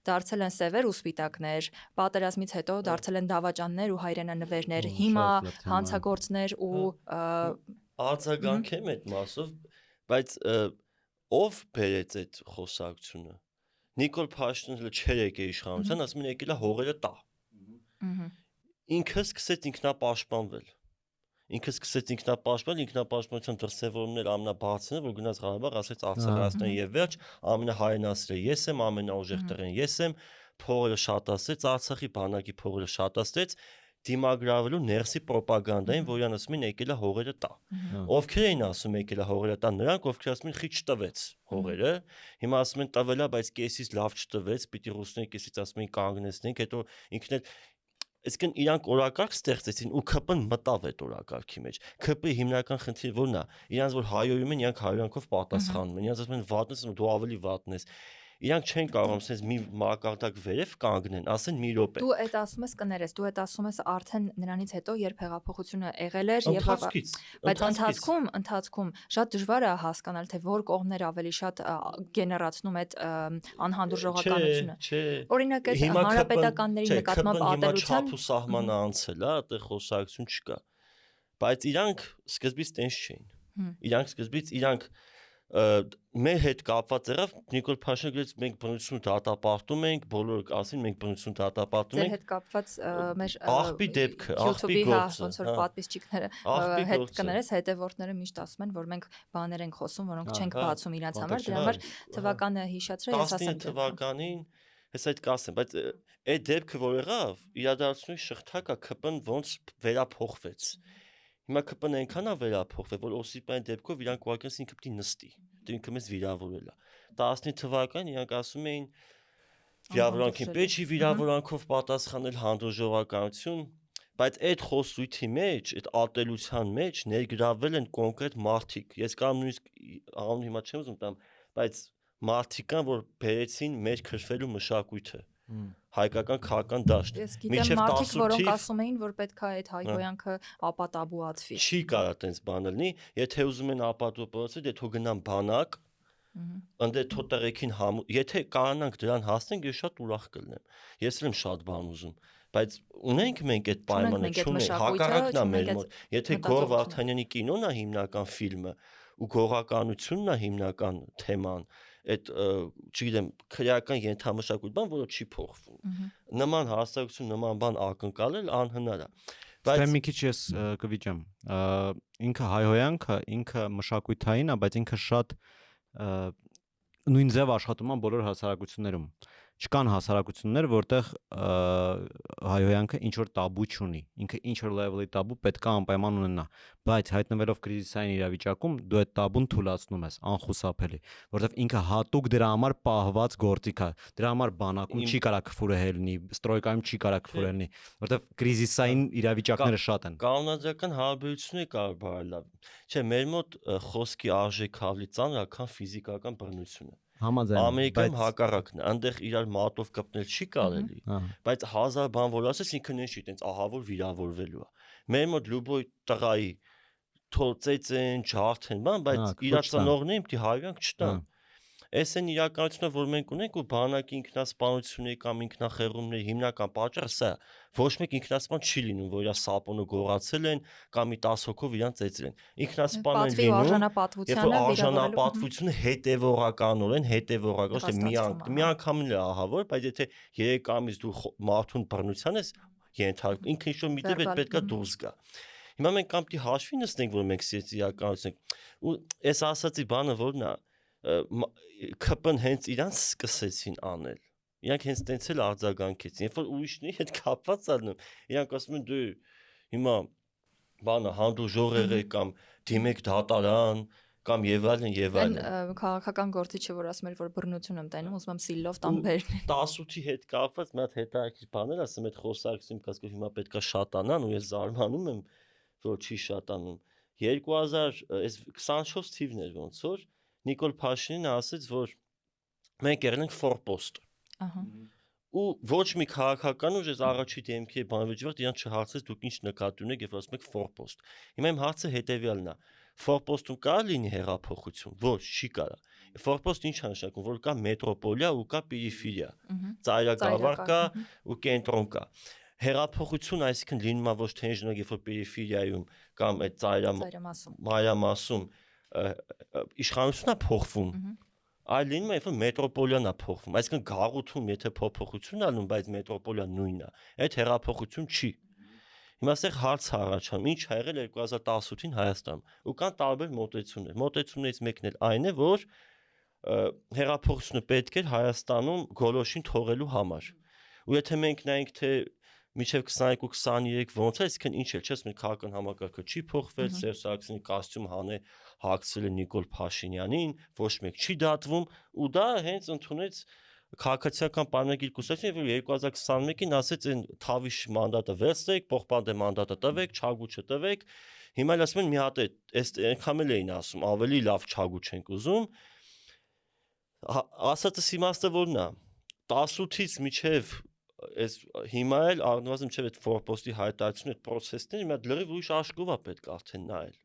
դարձել են սևեր ու սպիտակներ, պատերազմից հետո դարձել են դավաճաններ ու հայրենանվերներ, հիմա հանցագործներ ու արձագանք եմ այդ մասով, բայց ով բերեց այդ խոսակցությունը։ Նիկոլ Փաշինյանը չէր եկել իշխանության, ասում են եկել է հողերը տա։ Ինքը սկսեց ինքնապաշտպանվել։ Ինքնապաշտպանության դրսևորումներ ամենաբարձրն է, որ գնաց Ղարաբաղ, ասեց Արցախը եւ վերջ, ամենահայնասրը ես եմ, ամենաուժեղ տեղին ես եմ, փողերը շատացրեց, Արցախի բանակի փողերը շատացրեց, դիմագրավելու ներսի ռոպագանդային, որ իրան ասում են եկել է հողերը տա։ Ովքեր էին ասում եկել է հողերը տա, նրանք ովքեր ասում են խիչ չտվեց հողերը, հիմա ասում են տվել է, բայց կեսից լավ չտվեց, պիտի ռուսները կեսից ասում են կանգնեցնենք, հետո ինքն էլ Այսինքն իրանք օրակարգ ստեղծեցին ու ԿՊ-ն մտավ այդ օրակարգի մեջ։ ԿՊ-ի հիմնական խնդիրը ո՞րն է։ Իրանք որ հայոյում են, իրանք հայոյանքով պատասխանում են։ Իրանք ասում են վատն ես, դու ավելի վատն ես։ Իրանք չեն կարող ասես մի մակարդակ վերև կանգնեն, ասեն մի րոպե։ Դու այդ ասում ես կներես, դու այդ ասում ես արդեն նրանից հետո, երբ հեղափոխությունը եղել էր եւ բայց ընթացքում շատ դժվար է հասկանալ, թե որ կողմներ ավելի շատ գեներացնում այդ անհանդուրժողականությունը։ Օրինակ այդ հանրապետականների նկատմամբ ատելության չափ ու սահմանը անցել է, այդտեղ խոսակցություն չկա։ Բայց իրանք սկզբից տենց չէին։ Իրանք մեր հետ կապված եղավ Նիկոլ Փաշինյանը գրեց մենք բնություն դատապարտում ենք, բոլորը ասին մենք բնություն դատապարտում ենք։ Ձեր հետ կապված մեր աղբի դեպքը, աղբի գործը, ոնց որ պատվիսչիկները հետ կներես, հետևորդները միշտ ասում են, որ մենք բաներ ենք խոսում, որոնք չենք բացում իրաց համար, դրա համար թվականը հիշացրել ես ասեմ։ 19 թվականին հեսա այդ կասեմ, բայց այդ դեպքը որ եղավ, իրադարձությունների շղթակը ԿՊ-ն ոնց վերափոխվեց։ Հիմա ԿՊ-ն այնքան է վերափոխվել, որ Օսիպյանի դեպքով իրանք ուղղակի ինքը պետք է նստի։ Դե ինքը մեզ վիրավորել է։ 15 թվականին իրանք ասում էին վիրավորանքին պետք չի վիրավորանքով պատասխանել հանդուրժողականություն, բայց այդ խոսույթի մեջ, այդ ատելության մեջ ներգրավել են կոնկրետ մարդիկ։ Ես կամ նույնիսկ անուն հիմա չեմ ուզում տամ, բայց մարդիկ կան, որ բերեցին մեր քրֆելու մշակույթը։ Հայկական քաղաքական դաշտ։ Ես գիտեմ մարդիկ, որոնք ասում էին, որ պետք է այդ հայհոյանքը ապատաբուացվի։ Չի կարա տենց բան լինի, եթե ուզում են ապատոպրոցը, դե թող գնան բանակ, ընդ թո տղեկին եթե կարանանք դրան հասնենք, ես շատ ուրախ կլինեմ։ Ես էլ եմ շատ բան ուզում, բայց ունենք մենք այդ պայմանը, չունենք, հակառակն է մեր մոտ։ Եթե Գոր Վարդանյանի կինոն է հիմնական ֆիլմը ու գողականությունն է հիմնական թեման, այդ չգիտեմ քրեական ենթամշակույթ բան, որը չի փոխվում։ Նման հասարակություն, նման բան ակնկալել անհնար է։ Բայց մի քիչ ես կվիճեմ։ Ինքը հայհոյանքը, ինքը մշակութային է, բայց ինքը շատ նույն ձև աշխատում է բոլոր հասարակություններում։ Չկան հասարակություններ, որտեղ հայհոյանքը ինչ որ տաբու չունի։ Ինքը ինչ որ level-ի տաբու պետք է անպայման ունենա, բայց հայտնվելով կրիզիսային իրավիճակում դու այդ տաբուն թուլացնում ես, անխուսափելի, որովհետև ինքը հատուկ դրա համար պահված գործիք է։ Դրա համար բանակում չի կարա քֆուրը հելնի, ստրոյկայում չի կարա քֆուրը հելնի, որովհետև կրիզիսային իրավիճակները շատ են։ Կանոնադրական հարաբերությունները կարող բարելավ։ Չէ, մեր մոտ խոսքի արժեքը ավելի ծանր է, քան ֆիզիկական բռնությունը։ Ամերիկայում հակառակն է, այնտեղ իրար մատով կպնել չի կարելի, բայց 1000 բան որ ասես ինքը նույն չի, տենց ահավոր վիրավորվելու է։ Մեր մոտ լուբոյ տղայի թոցեցեն, ջարդեն, բան, բայց իր ծնողներին պիտի հայրանք չտան։ Այս են իրականությունը, որ մենք ունենք ու բանակի ինքնասպանությունների կամ ինքնախեղումների հիմնական պատճառը սա է։ Ոչ մեկ ինքնասպան չի լինում, որ իր սապոնը գողացել են կամ 10 հոգով իրան ծեծել են։ Ինքնասպան են լինում, երբ արժանապատվությունը հետևողականորեն, ոչ թե մի անգամն է ահավոր, բայց եթե 3 ամիս դու մարդուն բռնության ես ենթարկվում, ինքը ինչ-որ միտեղ պետք է դուրս գա։ Հիմա մենք կամ պիտի հաշվի նստենք, որ մենք սիրեցի իրականություն ենք։ Ու այս ասացի բանը որն է ԿՊ-ն հենց իրանց սկսեցին անել։ Իրանք հենց տենց էլ արձագանքեցին, երբ որ ուրիշների հետ կապված ալնում, իրանք ասում են դու հիմա բանը հանդուրժող կամ դիմեք դատարան կամ եւ այլն եւ այլն։ Քաղաքական գործիչը որ ասում էր որ բռնություն եմ տենում, ուզում եմ սիլով տամ բերնել։ 18-ի հետ կապված մի հատ հետաքրքիր բան էր, ասում այդ խոսակցություն կասկով հիմա պետքա շատանան ու ես զարմանում եմ որ չի շատանում։ 2024 թիվն էր ոնց որ Նիկոլ Փաշինյանը ասաց, որ մենք եղել ենք ֆորպոստ։ Ու ոչ մի քաղաքական ուժ այս առաջի դեմքի բանվեճի վրա իրան չհարցրեց դուք ինչ նկատի ունեք, երբ ասում եք ֆորպոստ։ Հիմա իմ հարցը հետեւյալն է. ֆորպոստում կա լինի հեղափոխություն։ Ոչ, չի կարա։ Ֆորպոստ ինչ է նշանակում, որ կա մետրոպոլիա ու կա պերիֆերիա։ Ծայրագավառ կա ու կենտրոն կա։ Հեղափոխություն այսինքն լինում է ոչ թե ինժեներ, երբ որ պերիֆերիայում կամ այդ ծայրամասում իշխանությունն է փոխվում, այլ լինում է, երբ որ մետրոպոլիան է փոխվում, այսինքն գաղութում եթե փոփոխություն անում, բայց մետրոպոլիան նույնն է, այդ հեղափոխություն չի։ Հիմա այստեղ հարց առաջանում, ինչ ա եղել 2018-ին Հայաստանում, ու կան տարբեր մոտեցումներ։ Մոտեցումներից մեկն էլ այն է, որ հեղափոխությունը պետք էր Հայաստանում գոլոշին թողելու համար։ Ու եթե մենք նայենք թե մինչև 22-23 ոնց է, այսինքն ինչ էլ չես մեր քաղաքական համակարգը չի փոխվել, Սերժ Սարգսյանի կոստյում հանե հագցել է Նիկոլ Փաշինյանին, ոչ մեկ չի դատվում, ու դա հենց ընդունեց քաղաքացիական պայմանագիր կուսակցությունը, որ 2021-ին ասեց այն Թավիշ մանդատը վերցրեք, Պողպանդե մանդատը տվեք, Չագուչը տվեք։ Հիմա էլ ասում են մի հատ է, այս այնքան էլ էին ասում, ավելի լավ Չագուչ ենք ուզում։ Ասածս իմաստը որն է։ 18-ից մինչև այս հիմա էլ առնվազն մինչև այդ ֆորպոստի հայտարարությունը, այդ process-ները մի հատ լրիվ ուրիշ աշխով է պետք արդեն նայել։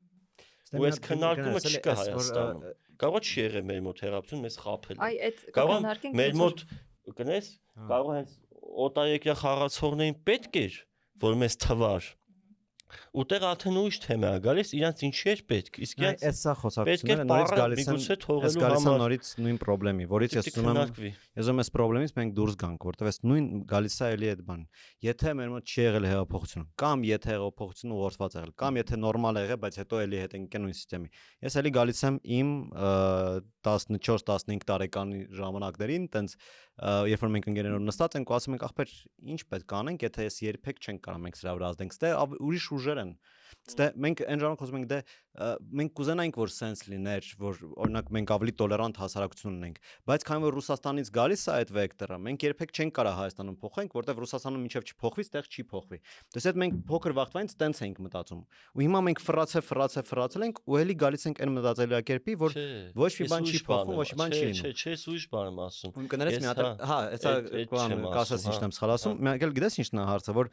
Ու այս քննարկումը չկա Հայաստանում։ Կարող չի եղել մեր մոտ հեղափոխություն մեզ խաբել։ Այ այդ կքննարկենք մեր մոտ կնես, կարող հենց օտարերկրյա խաղացողներին պետք էր, որ մեզ թվար։ Ուտեղ արդեն ուրիշ թեմա է գալիս, իրանց ինչի էր պետք։ Իսկ իրանց այս սա խոսակցությունները նորից գալիս են նորից նույն խնդրի, որից ես ուզում եմ այս խնդրից մենք դուրս գանք, որովհետև այս նույն գալիս է էլի այդ բան։ Եթե մեր մոտ չի եղել հեղափոխություն, կամ եթե հեղափոխությունը ուղղված եղել, կամ եթե նորմալ եղել, բայց հետո էլի հետ ենք նույն համակարգի։ Ես էլի գալիս եմ իմ 14-15 տարեկանի ժամանակներին, տենց երբ որ մենք ընկերներով նստած ենք ու ասում ենք ախպեր ինչ պետք է անենք, եթե ես երբեք չենք կարող մենք սրա վրա ազդենք, ստե ուրիշ ուժեր են Դե մենք այն ժամանակ խոսում ենք դե մենք կուզենայինք որ sense լիներ, որ օրինակ մենք ավելի տոլերանտ հասարակություն ունենք, բայց քանի որ Ռուսաստանից գալիս է այդ վեկտորը, մենք երբեք չենք կարող Հայաստանում փոխենք, որտեղ Ռուսաստանում մինչև չփոխվի, այդտեղ չի փոխվի։ Դες այդ մենք փոքր վաղտվանից տենց ենք մտածում։ Ու հիմա մենք ֆրացել ենք ու էլի գալիս ենք այն մտածելակերպի, որ ոչ մի բան չի փոխվում, ոչ մի բան չի լինում։ Չէ, ուրիշ բան եմ ասում։ Ու կներես մի հատ, հա, հեսա կասես ինչ եմ սխալ ասում, մի հատ էլ գիտես ինչն է հարցը, որ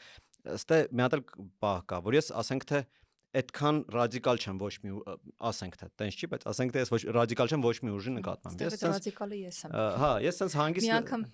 ստե մի հատ էլ պահ կա, որ ես ասենք թե այդքան ռադիկալ չեմ ոչ մի ասենք թե տենց չի, բայց ասենք թե ես ոչ ռադիկալ չեմ ոչ մի ուժի նկատմամբ։ Ես ռադիկալը ես եմ։ Հա, ես sense հանգիստ մի անգամ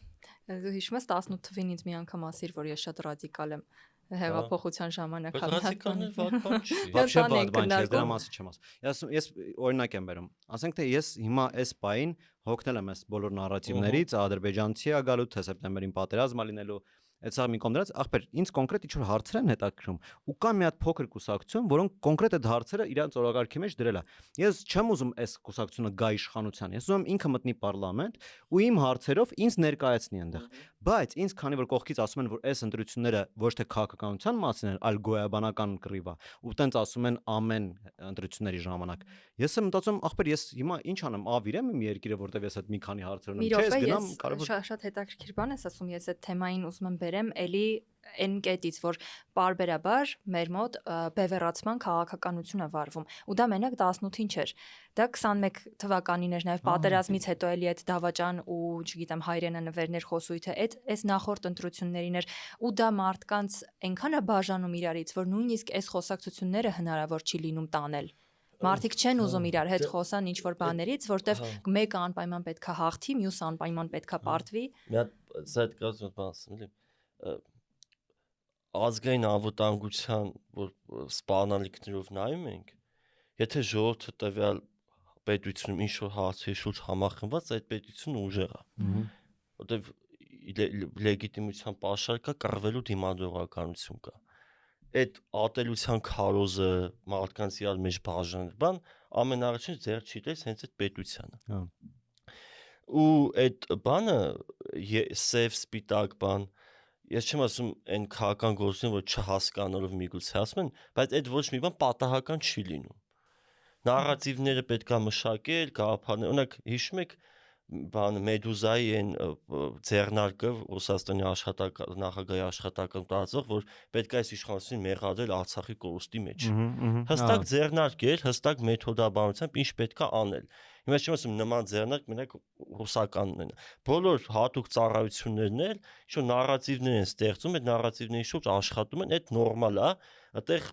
դու հիշում ես 18 թվին ինձ մի անգամ ասիր, որ ես շատ ռադիկալ եմ հեղափոխության ժամանակ ռադիկալն վատ բան չի։ Вообще վատ բան չէ, դրա մասին չեմ ասում։ Ես օրինակ եմ բերում։ Ասենք թե ես հիմա այս պահին հոգնել եմ այս բոլոր նարատիվներից, ադրբեջանցի է գալու, թե սեպտեմբերին պատերազմ է լինելու, այդ սա մի կողմ դրած, ախպեր, ինձ կոնկրետ ինչ-որ հարցեր են հետաքրքրում, ու կա մի հատ փոքր կուսակցություն, որոնք կոնկրետ այդ հարցերը իրանց օրակարգի մեջ դրել է։ Ես չեմ ուզում այս կուսակցությունը գա իշխանության, ես ուզում եմ ինքը մտնի պարլամենտ ու իմ հարցերով ինձ ներկայացնի այնտեղ։ Բայց ինձ քանի որ կողքից ասում են, որ այս ընտրությունները ոչ թե քաղաքականության մասին են, այլ գոյաբանական կռիվ է, ու տենց ասում են ամեն ընտրությունների ժամանակ։ Ես եմ մտածում, ախպեր, ես հիմա ինչ անեմ, ավիրեմ իմ երկիրը, որտեվ ես այդ մի քանի հարցեր ունեմ, չէ, ես գնամ կարևոր շատ հետաքրքիր բան ես ասում, ես այդ թեմային ուզում եմ բերեմ էլի այն կետից, որ պարբերաբար մեր մոտ բևեռացման քաղաքականություն է վարվում, ու դա մենակ 18-ին չէր, դա 21 թվականին էր, նաև պատերազմից հետո էլի այդ դավաճան ու չգիտեմ հայրենը նվերներ խոսույթը, այս նախորդ ընտրություններին էր, ու դա մարդկանց այնքան է բաժանում իրարից, որ նույնիսկ այս խոսակցությունները հնարավոր չի լինում տանել։ Մարդիկ չեն ուզում իրար հետ խոսան ինչ-որ բաներից, որտեվ մեկը անպայման պետքա հաղթի, մյուսը անպայման պետքա պարտվի։ Մի հատ սայդ կազմած բան ասեմ, էլի ազգային անվտանգության որ սպառնալիքներով նայում ենք, եթե ժողովուրդը տվյալ պետությունում ինչ-որ հարցերի շուրջ համախմբված, այդ պետությունը ուժեղ է, որտեվ լեգիտիմության պաշար կա, կռվելու դիմադրողականություն կա։ Այդ ատելության քարոզը մարդկանց իրար մեջ բաժանել բան ամենառաջին ձեռ չի տես հենց այդ պետությանը։ Ու այդ բանը սև սպիտակ բան, ես չեմ ասում այն քաղաքական գործին, որ չհասկանալով միգուցե ասում են, բայց այդ ոչ մի բան պատահական չի լինում։ Նարատիվները պետքա մշակել, գաղափարներ, օրինակ հիշում եք բան Մեդուզայի այն ձեռնարկը Ռուսաստանի նախագահի աշխատականում տարածող, որ պետք է այս իշխանությունին մեղադրել Արցախի կորուստի մեջ։ Հստակ ձեռնարկ էր, հստակ մեթոդաբանությամբ ինչ պետք է անել։ Հիմա չեմ ասում նման ձեռնարկ մենակ ռուսականն են։ Բոլոր հատուկ ծառայություններն էլ ինչ-որ նարատիվներ են ստեղծում, այդ նարատիվների շուրջ աշխատում են, այդ նորմալ է, այդտեղ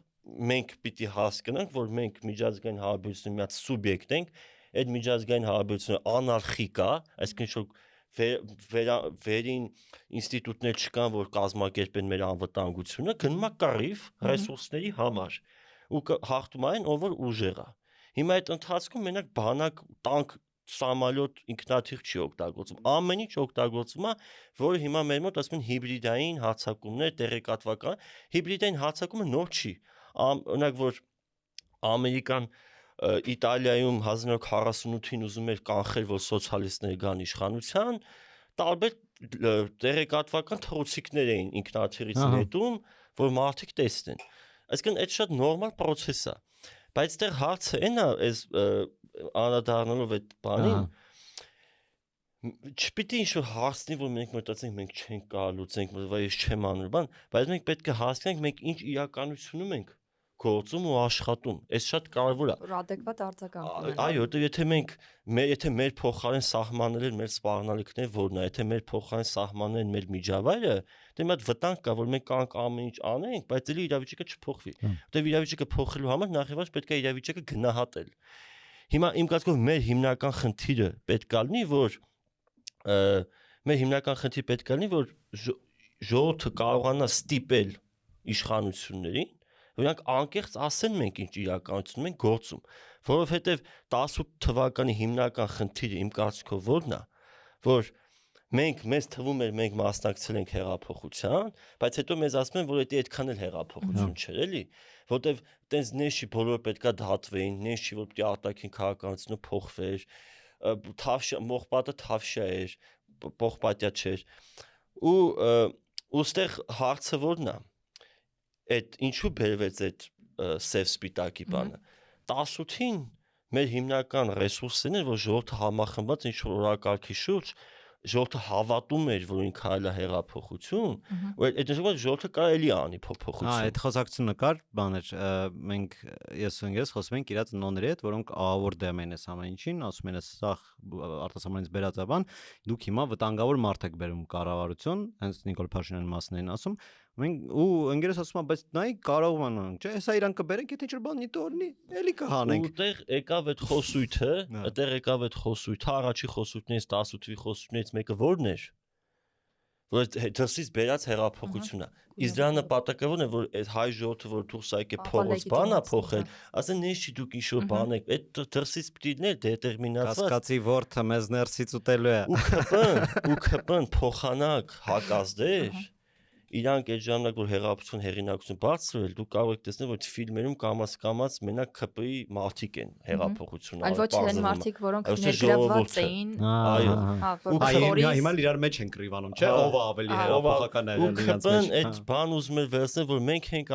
մենք պիտի հասկանանք, որ մենք միջազգային հարաբերությունների մի հատ սուբյեկտ ենք, այդ միջազգային հարաբերությունը անարխիկ է, այսինքն ինչ-որ վերին ինստիտուտներ չկան, որ կազմակերպեն մեր անվտանգությունը, գնում է կռիվ ռեսուրսների համար ու հաղթում այն, ով որ ուժեղ է։ Հիմա այդ ընթացքում մենակ բանակ տանկ սամալյոտ ինքնաթիռ չի օգտագործում, ամեն ինչ օգտագործում է, որը հիմա մեր մոտ ասում են հիբրիդային հարձակումներ, տեղեկատվական, հիբրիդային հարձակումը նոր չի։ Օրինակ որ Ամերիկան Իտալիայում 1948-ին ուզում էր կանխել, որ սոցիալիստները գան իշխանության, տարբեր տեղեկատվական թռուցիկներ էին ինքնաթիռից նետում, որ մարդիկ տեսնեն։ Այսինքն այդ շատ նորմալ process է։ Բայց այդտեղ հարցը այն է, այս անդրադառնալով այդ բանին, չպիտի ինչ-որ հարցնի, որ մենք մտածենք, մենք չենք կարող լուծենք, որ ես չեմ անում բան, բայց մենք պետք է հասկանանք, մենք ինչ իրականությունում ենք գործում ու աշխատում։ Այս շատ կարևոր է։ Adekvat արձագանք։ Այո, եթե մեր փոխարեն սահմանել են մեր սպառնալիքները, որն է, եթե մեր փոխարեն սահմանել են մեր միջավայրը, դե մի հատ վտանգ կա, որ մենք կարող ենք ամեն ինչ անենք, բայց էլի իրավիճակը չփոխվի։ Որտեւ իրավիճակը փոխելու համար նախ եւ առաջ պետք է իրավիճակը գնահատել։ Հիմա իմ կարծիքով մեր հիմնական խնդիրը պետք է լինի, որ ժողովուրդը կարողանա ստիպել իշխանություններին, որոնք անկեղծ ասեն մենք ինչ իրականություն ենք գործում, որովհետև 18 թվականի հիմնական խնդիրը իմ կարծիքով որն է, որ մեզ թվում էր մենք մասնակցել ենք հեղափոխության, բայց հետո մեզ ասում են, որ դա այդքան էլ հեղափոխություն չէր, էլի, որտեվ տենց նեշի բոլորը պետքա դատվեին, նեշի որ պիտի արտաքին քաղաքականությունը փոխվեր, մողպատը թավշյա էր, պողպատյա չէր, ու ստեղ հարցը որն է, այդ ինչու բերվեց այդ սև սպիտակի բանը 18-ին մեր հիմնական ռեսուրսն էր որ ժողովուրդը համախմբված ինչ որ օրակարգի շուրջ ժողովուրդը հավատում էր որ ինքը այլ է հեղափոխություն ու այդ նշանակում ժողովուրդը կարելի էլի անի փոփոխություն այդ խոսակցությունը կար բաներ մենք ես ու ինքս խոսում ենք իրաց նոների հետ որոնք ավոր դեմ են այս ամեն ինչին ասում են սա արտասահմանից բերած է բան դուք հիմա վտանգավոր մարդ եք բերում կառավարություն հենց Նիկոլ Փաշինյանի մասն են ասում մենք ու ընկերս ասում է բայց նայ կարող անենք չէ հեսա իրան կբերենք եթե ինչ-որ բան նիտորնի էլի կհանենք ուտեղ եկավ այդ խոսույթը այդտեղ եկավ այդ խոսույթը առաջի խոսույթներից 10 թվի խոսույթներից մեկը որն էր որ դրսից բերած հեղափոխությունն է իսկ դրա նպատակը ո՞րն է որ այդ հայ ժողովուրդը որ դուրս եկե փողոց բանա փոխել ասեն ինչ չի դուք ինչ-որ բան եք այդ դրսից պիտի լիներ դետերմինացված կասկածի ворթը մեզ ներսից ուտելու է ու քպն փոխանակ հակազդեր իրանք այդ ժամանակ որ հեղափոխություն հեղինակություն բարձրել դու կարող եք տեսնել որ ֆիլմերում կամաց մենակ ԿՊ-ի մարդիկ են հեղափոխությունը այլ ոչ այն մարդիկ որոնք ներգրավված էին այո հիմա իրար մեջ են կռիվանում չէ ով ավելի հեղափոխական է իրանց մեջ այդ բան ուզում էր վերցնել որ մենք ենք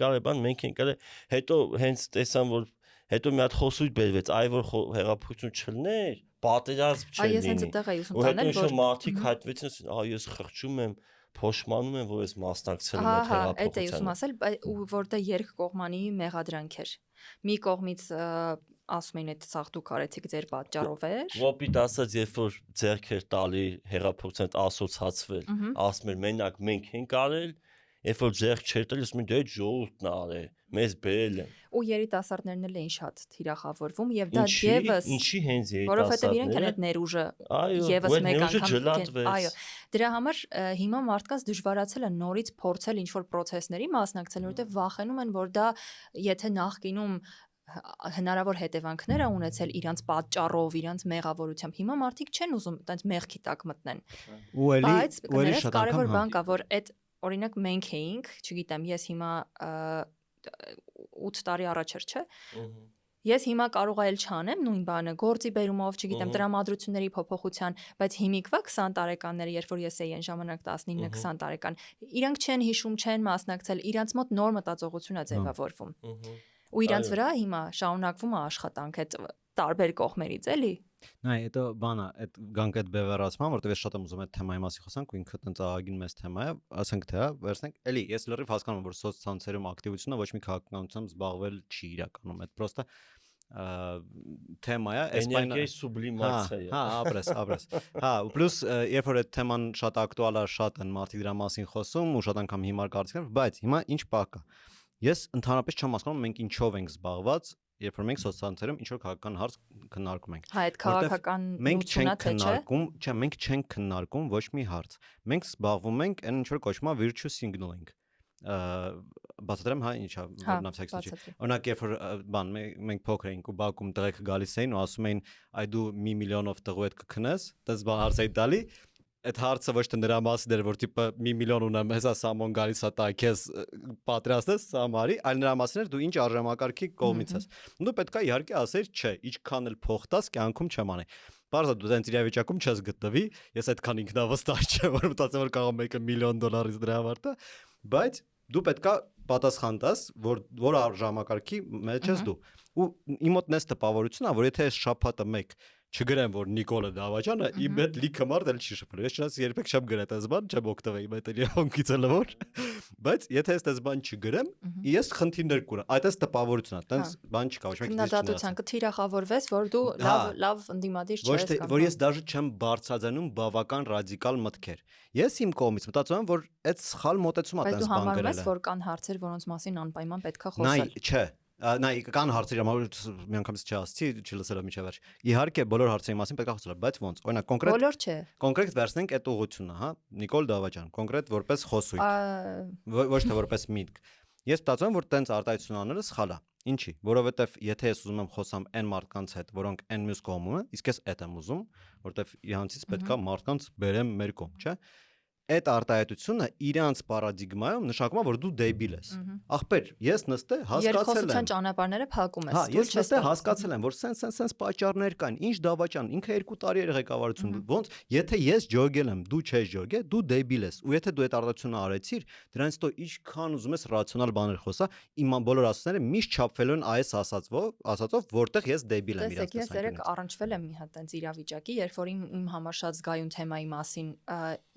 արել բան մենք ենք արել հետո հենց տեսան որ հետո մի հատ խոսույթ բերվեց այ որ հեղափոխություն չլներ պատերազմ չլինի այ ես հենց այդտեղ էի ուզում տանել որ մարդիկ հայտնվեցին ես խղճում եմ փոշմանում են որ ես մասնակցել եմ այդ հեղափոխությանը այդ էի ուզում ասել ու որտեղ երկկողմանի մեղադրանք էր մի կողմից ասում էին այդ սաղ դուք արեցիք ձեր պատճառով էր ոպիտ ասած երբ որ ձեռք էր տալի հեղափոխության ասոցացվել ասում էր մենակ մենք ենք արել երբ որ ձեռք չէր տալի ասում են դե ժողովուրդն է արել մեզ բերել են ու երիտասարդներն էլ էին շատ թիրախավորվում եւ դա եւս ինչի հենց որովհետեւ իրենք են այդ ներուժը եւս մեկ անգամ այո դրա համար հիմա մարդկանց դժվարացել է նորից փորձել ինչ որ process-ների մասնակցել որովհետեւ վախենում են որ դա եթե նախկինում հնարավոր հետևանքներ է ունեցել իրանց պատճառով, իրանց մեղավորությամբ։ Հիմա մարդիկ չեն ուզում այդպես մեղքի տակ մտնեն։ Ու էլի շատ կարևոր բան կա, որ այդ օրինակ մենք էինք, չգիտեմ, ես հիմա 8 տարի առաջ էր, չէ՞։ Ես հիմա կարող եմ չանեմ նույն բանը, գործի բերումով, չգիտեմ, տրամադրությունների փոփոխության, բայց հիմիկվա 20 տարեկանները, երբ որ ես էի այն ժամանակ 19-20 տարեկան, իրանք չեն հիշում, չեն մասնակցել, իրանց մոտ նոր մտածողություն է ձևավորվում։ Ու իրանց վրա հիմա շարունակվում է աշխատանք այդ տարբեր կողմերից, էլի։ Նայ, դա բանա, այդ գանք այդ բևեռացման, որտեղ ես շատ եմ ուզում այդ թեմայի մասին խոսանք, ու ինքը տենց ահագին մեծ թեմա է, ասենք թե, վերցնենք, էլի, ես լրիվ հասկանում եմ, որ սոցցանցերում ակտիվությունը ոչ մի քաղաքականությամբ զբաղվել չի իրականում, այդ պրոստը թեմա է, էներգիայի սուբլիմացիա է։ Հա, ապրես։ Հա, ու պլյուս երբ որ այդ թեման շատ ակտուալ է, շատ են մարդիկ դրա մասին խոսում ու շատ անգամ հիմար կարծիքներ, բայց հիմա ինչ բակ է։ Ես ընդհանրապես չեմ հասկանում մենք ինչով ենք զբաղված, երբ որ մենք սոցցանցերում ինչ որ քաղաքական հարց քննարկում ենք։ Հա, այդ քաղաքական նույնությունա թե չէ։ Մենք չենք քննարկում ոչ մի հարց։ Մենք զբաղվում ենք այն ինչ որ կոչվում է virtue signaling։ Բացատրեմ, հա, ինչա, նավսեքսի։ Օրինակ, երբ որ բան մենք փոքր էինք ու Բաքվում տղեկ գալիս էին ու ասում էին, այ դու 1 միլիոնով տղու հետ կքնես, դες բան հարց էի տալի։ Այդ հարցը ոչ թե նրա մասին էր, որ տիպը 1 միլիոն ունեմ, հեսա Սամոն գալիս է տա քեզ պատրաստես Սամարի, այլ նրա մասին էր դու ինչ արժանապատվի կողմից ես։ Դու պետքա իհարկե ասեր, չէ, ինչքան էլ փող տաս, կյանքում չեմ անի։ Բարձր դու դենց իրավիճակում չես գտնվի, ես այդքան ինքնավստահ չեմ, որ մտածեմ որ կարող մեկը $1 միլիոն դրա համար տա, բայց դու պետքա պատասխան տաս, որ արժանապատվի մեջ ես դու։ Ու իմ մոտ նես տպավորությունն է, որ եթե այս շաբաթը մեկ չգրեմ որ Նիկոլը Դավաճանը իմ հետ լիքը մարդ էլ չի շփվել։ Ես չնայած երբեք չեմ գրել այս բան, չեմ օգտվել իմ այդ իրավունքից էլ որ։ Բայց եթե այս բան չգրեմ, ես խնդիրներ կունեմ։ Այդպես տպավորություն է, տենց բան չկա, ոչ մեկ դից չնայած։ Քննադատության կթիրախավորվես, որ դու լավ ընդդիմադիր չես կամ։ Ոչ թե որ ես դաժե չեմ բարձրաձայնում բավական ռադիկալ մտքեր։ Ես իմ կողմից մտածում եմ, որ այդ սխալ մոտեցումը է տենց բան գրելը։ Բայց դու համարում ես, որ կան հարցեր, որոնց մասին անպայման պետքա խոսել։ Նայ, չէ։ Նայ կան հարցեր, միանգամից չասցի, չլսելով միջև վերջ։ Իհարկե բոլոր հարցերի մասին պետք է խոսել, բայց ոնց։ Օրինակ կոնկրետ բոլոր չէ։ Կոնկրետ վերցնենք այդ ուղղությունը, հա, Նիկոլ Դավաճան, կոնկրետ որպես խոսույթ։ Ոչ թե որպես միտք։ Ես մտածում եմ, որ տենց արտահայտություն անելը սխալ է։ Ինչի՞, որովհետև եթե ես ուզում եմ խոսամ այն մարդկանց հետ, որոնք այն մյուս կողմում են, իսկ ես այդ եմ ուզում, որովհետև իրանցից պետքա մարդկանց բերեմ մեր կողմ, չէ՞։ այդ արտահայտությունը իրանց պարադիգմայում նշանակում է, որ դու դեբիլ ես։ Ախպեր, ես նստե հասկացել եմ։ Երկխոսության ճանապարհները փակում ես։ Հա, ես նստե հասկացել եմ, որ սենց պատճառներ կան, ինչ դավաճան, ինքը 2 տարի էր ղեկավարություն։ Ոնց, եթե ես ջոգել եմ, դու չես ջոգել, դու դեբիլ ես։ Ու եթե դու այդ արտահայտությունը արեցիր, դրանից հետո ինչքան ուզում ես ռացիոնալ բաներ խոսա, իմ բոլոր ասածները միշտ չափվելու են այս ասածով, որտեղ ես դեբիլ եմ իրաց տեսեք, ես երեք առնչվել եմ մի հատ տենց իրավիճակի, երբ որ իմ համար շատ զգայուն թեմայի մասին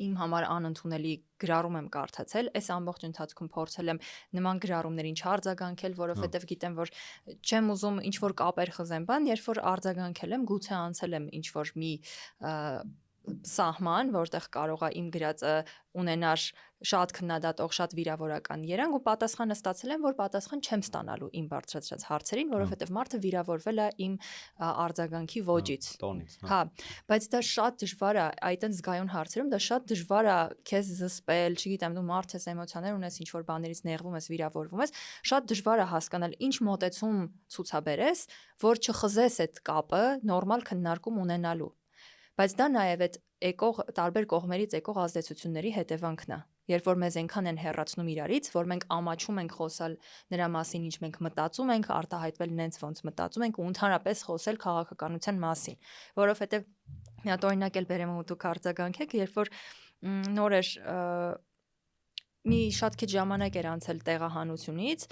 իմ համար անընդունելի գրառում եմ կարդացել, այս ամբողջ ընթացքում փորձել եմ նման գրառումներին չարձագանքել, որովհետև գիտեմ, որ չեմ ուզում ինչ որ կապեր խզեմ բան, երբ որ արձագանքել եմ, գուցե անցել եմ ինչ որ մի սահման, որտեղ կարող է իմ գրածը ունենար շատ քննադատող, շատ վիրավորական երանգ ու պատասխանը ստացել եմ, որ պատասխան չեմ ստանալու իմ բարձրացրած հարցերին, որովհետև մարդը վիրավորվել է իմ արձագանքի ոճից։ Հա, բայց դա շատ դժվար է, այդ այն զգայուն հարցերում դա շատ դժվար է քեզ զսպել, չգիտեմ, դու մարդ ես, էմոցիաներ ունես, ինչ որ բաներից նեղվում ես, վիրավորվում ես, շատ դժվար է հասկանալ ինչ մոտեցում ցուցաբերես, որ չխզես այդ կապը նորմալ քննարկում ունենալու։ Բայց դա նաև այդ տարբեր կողմերից եկող ազդեցությունների հետևանքն է։ Երբ որ մեզ այնքան են հեռացնում իրարից, որ մենք ամաչում ենք խոսալ նրա մասին, ինչ մենք մտածում ենք, արտահայտվել նենց ոնց մտածում ենք ու ընդհանրապես խոսել քաղաքականության մասին, որովհետև մի հատ օրինակ էլ բերեմ ու դուք արձագանքեք, երբ որ նոր էր մի շատ քիչ ժամանակ էր անցել տեղահանությունից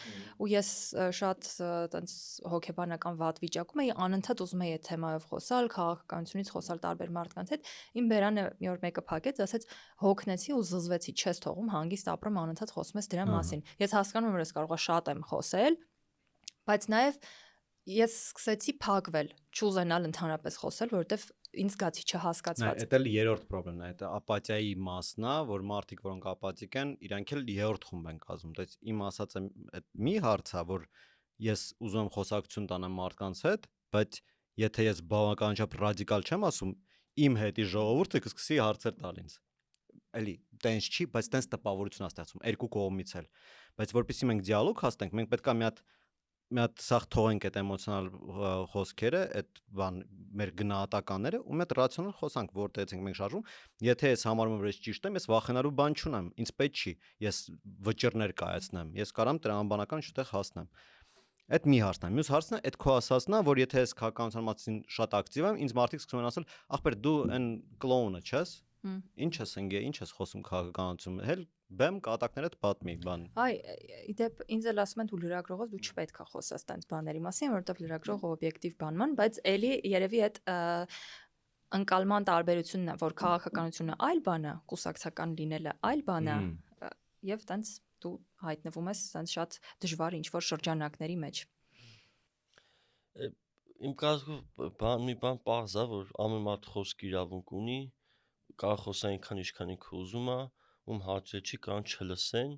ու ես շատ տենց հոգեբանական վատ վիճակում էի, անընդհատ ուզում էի այդ թեմայով խոսալ, քաղաքականությունից խոսալ տարբեր մարդկանց հետ։ Իմ բերանը մի օր մեկը փակեց, ասեց հոգնեցի ու զզվեցի, չես թողում հանգիստ ապրեմ, անընդհատ խոսում ես դրա մասին։ Ես հասկանում եմ, որ ես կարող եմ շատ եմ խոսել, բայց նաև ես սկսեցի փակվել, չուզենալ ընդհանրապես խոսել, որովհետև ինձ զգացի չհասկացված։ Այդ էլ երրորդ խնդիրն է, այդ ապաթիայի մասն է, որ մարդիկ, որոնք ապաթիկ են, իրանք էլ երրորդ խումբ են կազմում։ Դες իմ ասածը այդ մի հարց է, որ ես ուզում եմ խոսակցություն տանեմ մարդկանց հետ, բայց եթե ես բավականաչափ ռադիկալ չեմ ասում, իմ հետի ժողովուրդը կսկսի հարցեր տալ ինձ։ Էլի տենց չի, բայց տենց տպավորություն է ստեղծում երկու կողմից էլ։ Բայց որպեսզի մենք դիալոգ հաստենք, մենք պետք է մի հատ սաղ թողենք այդ էմոցիոնալ խոսքերը, այդ բան մեր գնահատականները ու մի հատ ռացիոնալ խոսանք, որտեղից ենք մենք շարժում։ Եթե ես համարում եմ, որ ես ճիշտ եմ, ես վախենալու բան չունեմ, ինձ պետք չի, ես վճռներ կայացնեմ, ես կարամ տրամաբանական շուտեղ հասնեմ։ Այդ մի հարցն է։ Մյուս հարցն է, այդ քո ասածն է, որ եթե ես քաղաքականության մասին շատ ակտիվ եմ, ինձ մարդիկ սկսում են ասել, ախպեր դու այն կլոունը չես։ Ինչ ես ընկե, ինչ ես խոսում քաղաքականություն, հել բեմ կատակներդ պատմի բան։ Այ իդեպ ինձ էլ ասում են դու լրագրողով դու չպետք է խոսես տենց բաների մասին, որովհետև լրագրողը օբյեկտիվ բանման, բայց էլի երևի այդ ընկալման տարբերությունն է, որ քաղաքականությունը այլ բան է, կուսակցական լինելը այլ բան է, եւ տենց դու հայտնվում ես տենց շատ դժվար ինչ-որ շրջանակների մեջ։ Իմ կարծիքով մի բան պարզ է, որ ամեն մարդ խոսքի իրավունք ունի, կարող խոսա այնքան ինչքան ինքը ուզում է, ում հաճելի չի կան չլսեն,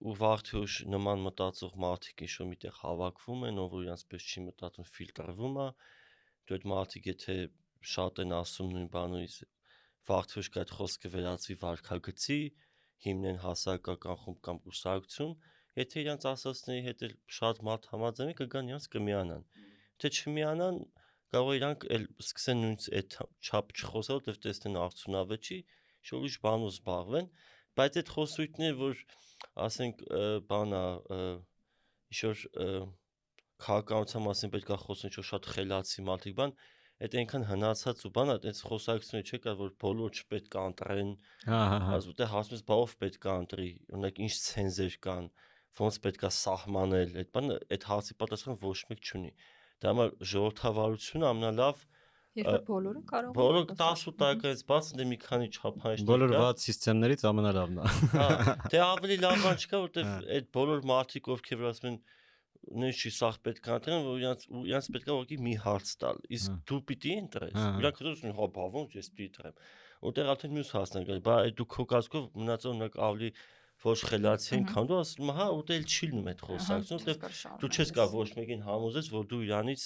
ու վաղթյուշ նման մտածող մարդիկ ինչ-որ միտեղ հավաքվում են, ով որ իրանց պես չի մտածում, ֆիլտրվում է, դու այդ մարդիկ եթե շատ են ասում նույն բանից, վաղթյուշ կայդ խոսքը վերածվի վարքագծի, հիմնեն հասարակական խումբ կամ կուսակցություն, եթե իրանց ասածների հետ էլ շատ մարդ համաձայնի կգան իրանց կմիանան, թե չմիանան կարող իրանք էլ սկսեն նույնց այդ չափ չխոսել, որտեղ տեսնեն արդյունավետ չի, ինչ-որ ուրիշ բանով զբաղվեն, բայց այդ խոսույթները, որ ասենք բանա ինչ-որ քաղաքականության մասին պետք է խոսեն ինչ-որ շատ խելացի մարդիկ բան, այդ այնքան հնացած ու բանա, այդ խոսակցությունը չէ կա, որ բոլոր չպետք է ընտրեն, ասում հասնում ես բաղով պետք է ընտրի, օրինակ ինչ ցենզեր կան, ոնց պետք է սահմանել, այդ բանը, այդ հարցի պատասխան ոչ մեկ չունի։ Դա համար ժողովրդավարությունը ամենալավ Երբ բոլորը կարող են բոլորը 18 տարեկանից բաց դե մի քանի չափանիշներ բոլոր վատ սիստեմներից ամենալավն է։ Հա, դե ավելի լավ բան չկա, որտեվ այդ բոլոր մարդիկ ովքեր որ ասում են նույնիսկ չի սաղ պետք է ընտրեն, որ իրանց պետք է ուղղակի մի հարց տալ։ Իսկ դու պիտի ընտրես։ Իրանք ասում են, հա, բա ոնց ես պիտի ընտրեմ։ Որտեղ արդեն մյուս հարցն է, բա դու քո կազմով մնացողնակ ավելի ոչ խելացի են, քան դու ասում, հա, ուտել չի լինում այդ խոսակցությունը, որտեղ դու չես կարող ոչ մեկին համոզես, որ դու իրանից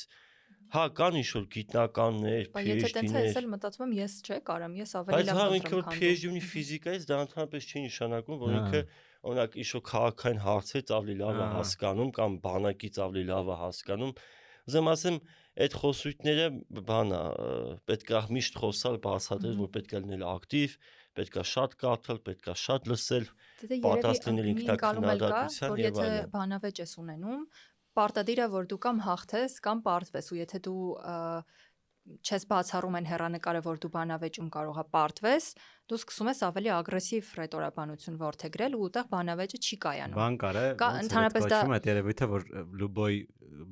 հա կան ինչ-որ գիտնականներ, PhD-ներ։ Բայց եթե տենց է, էլ մտածում եմ, ես չէ կարամ, ես ավելի լավ կընտրեմ, քան դու։ Բայց հա ինքը PhD ունի ֆիզիկայից, դա ընդհանրապես չի նշանակում, որ ինքը օրինակ ինչ-որ քաղաքային հարցերից ավելի լավ է հասկանում կամ բանակից ավելի լավ է հասկանում։ Ուզեմ ասեմ, այդ խոսույթները բանա պետք է միշտ խոսալ բացատրել, որ պետք է լինել ակտիվ, պետք է շատ կարդալ, պետք է շատ լսել, պատրաստ լինել ինքնակրթության եւ այլն։ Եթե բանավեճ ես ունենում, պարտադիր է որ դու կամ հաղթես կամ պարտվես, ու եթե դու չես բացառում են հեռանկարը, որ դու բանավեճում կարող է պարտվես, դու սկսում ես ավելի ագրեսիվ ռետորաբանություն որդեգրել ու ուտեղ բանավեճը չի կայանում։ Բան կար Ընդհանրապես դա այդ երևույթը, որ լուբոյ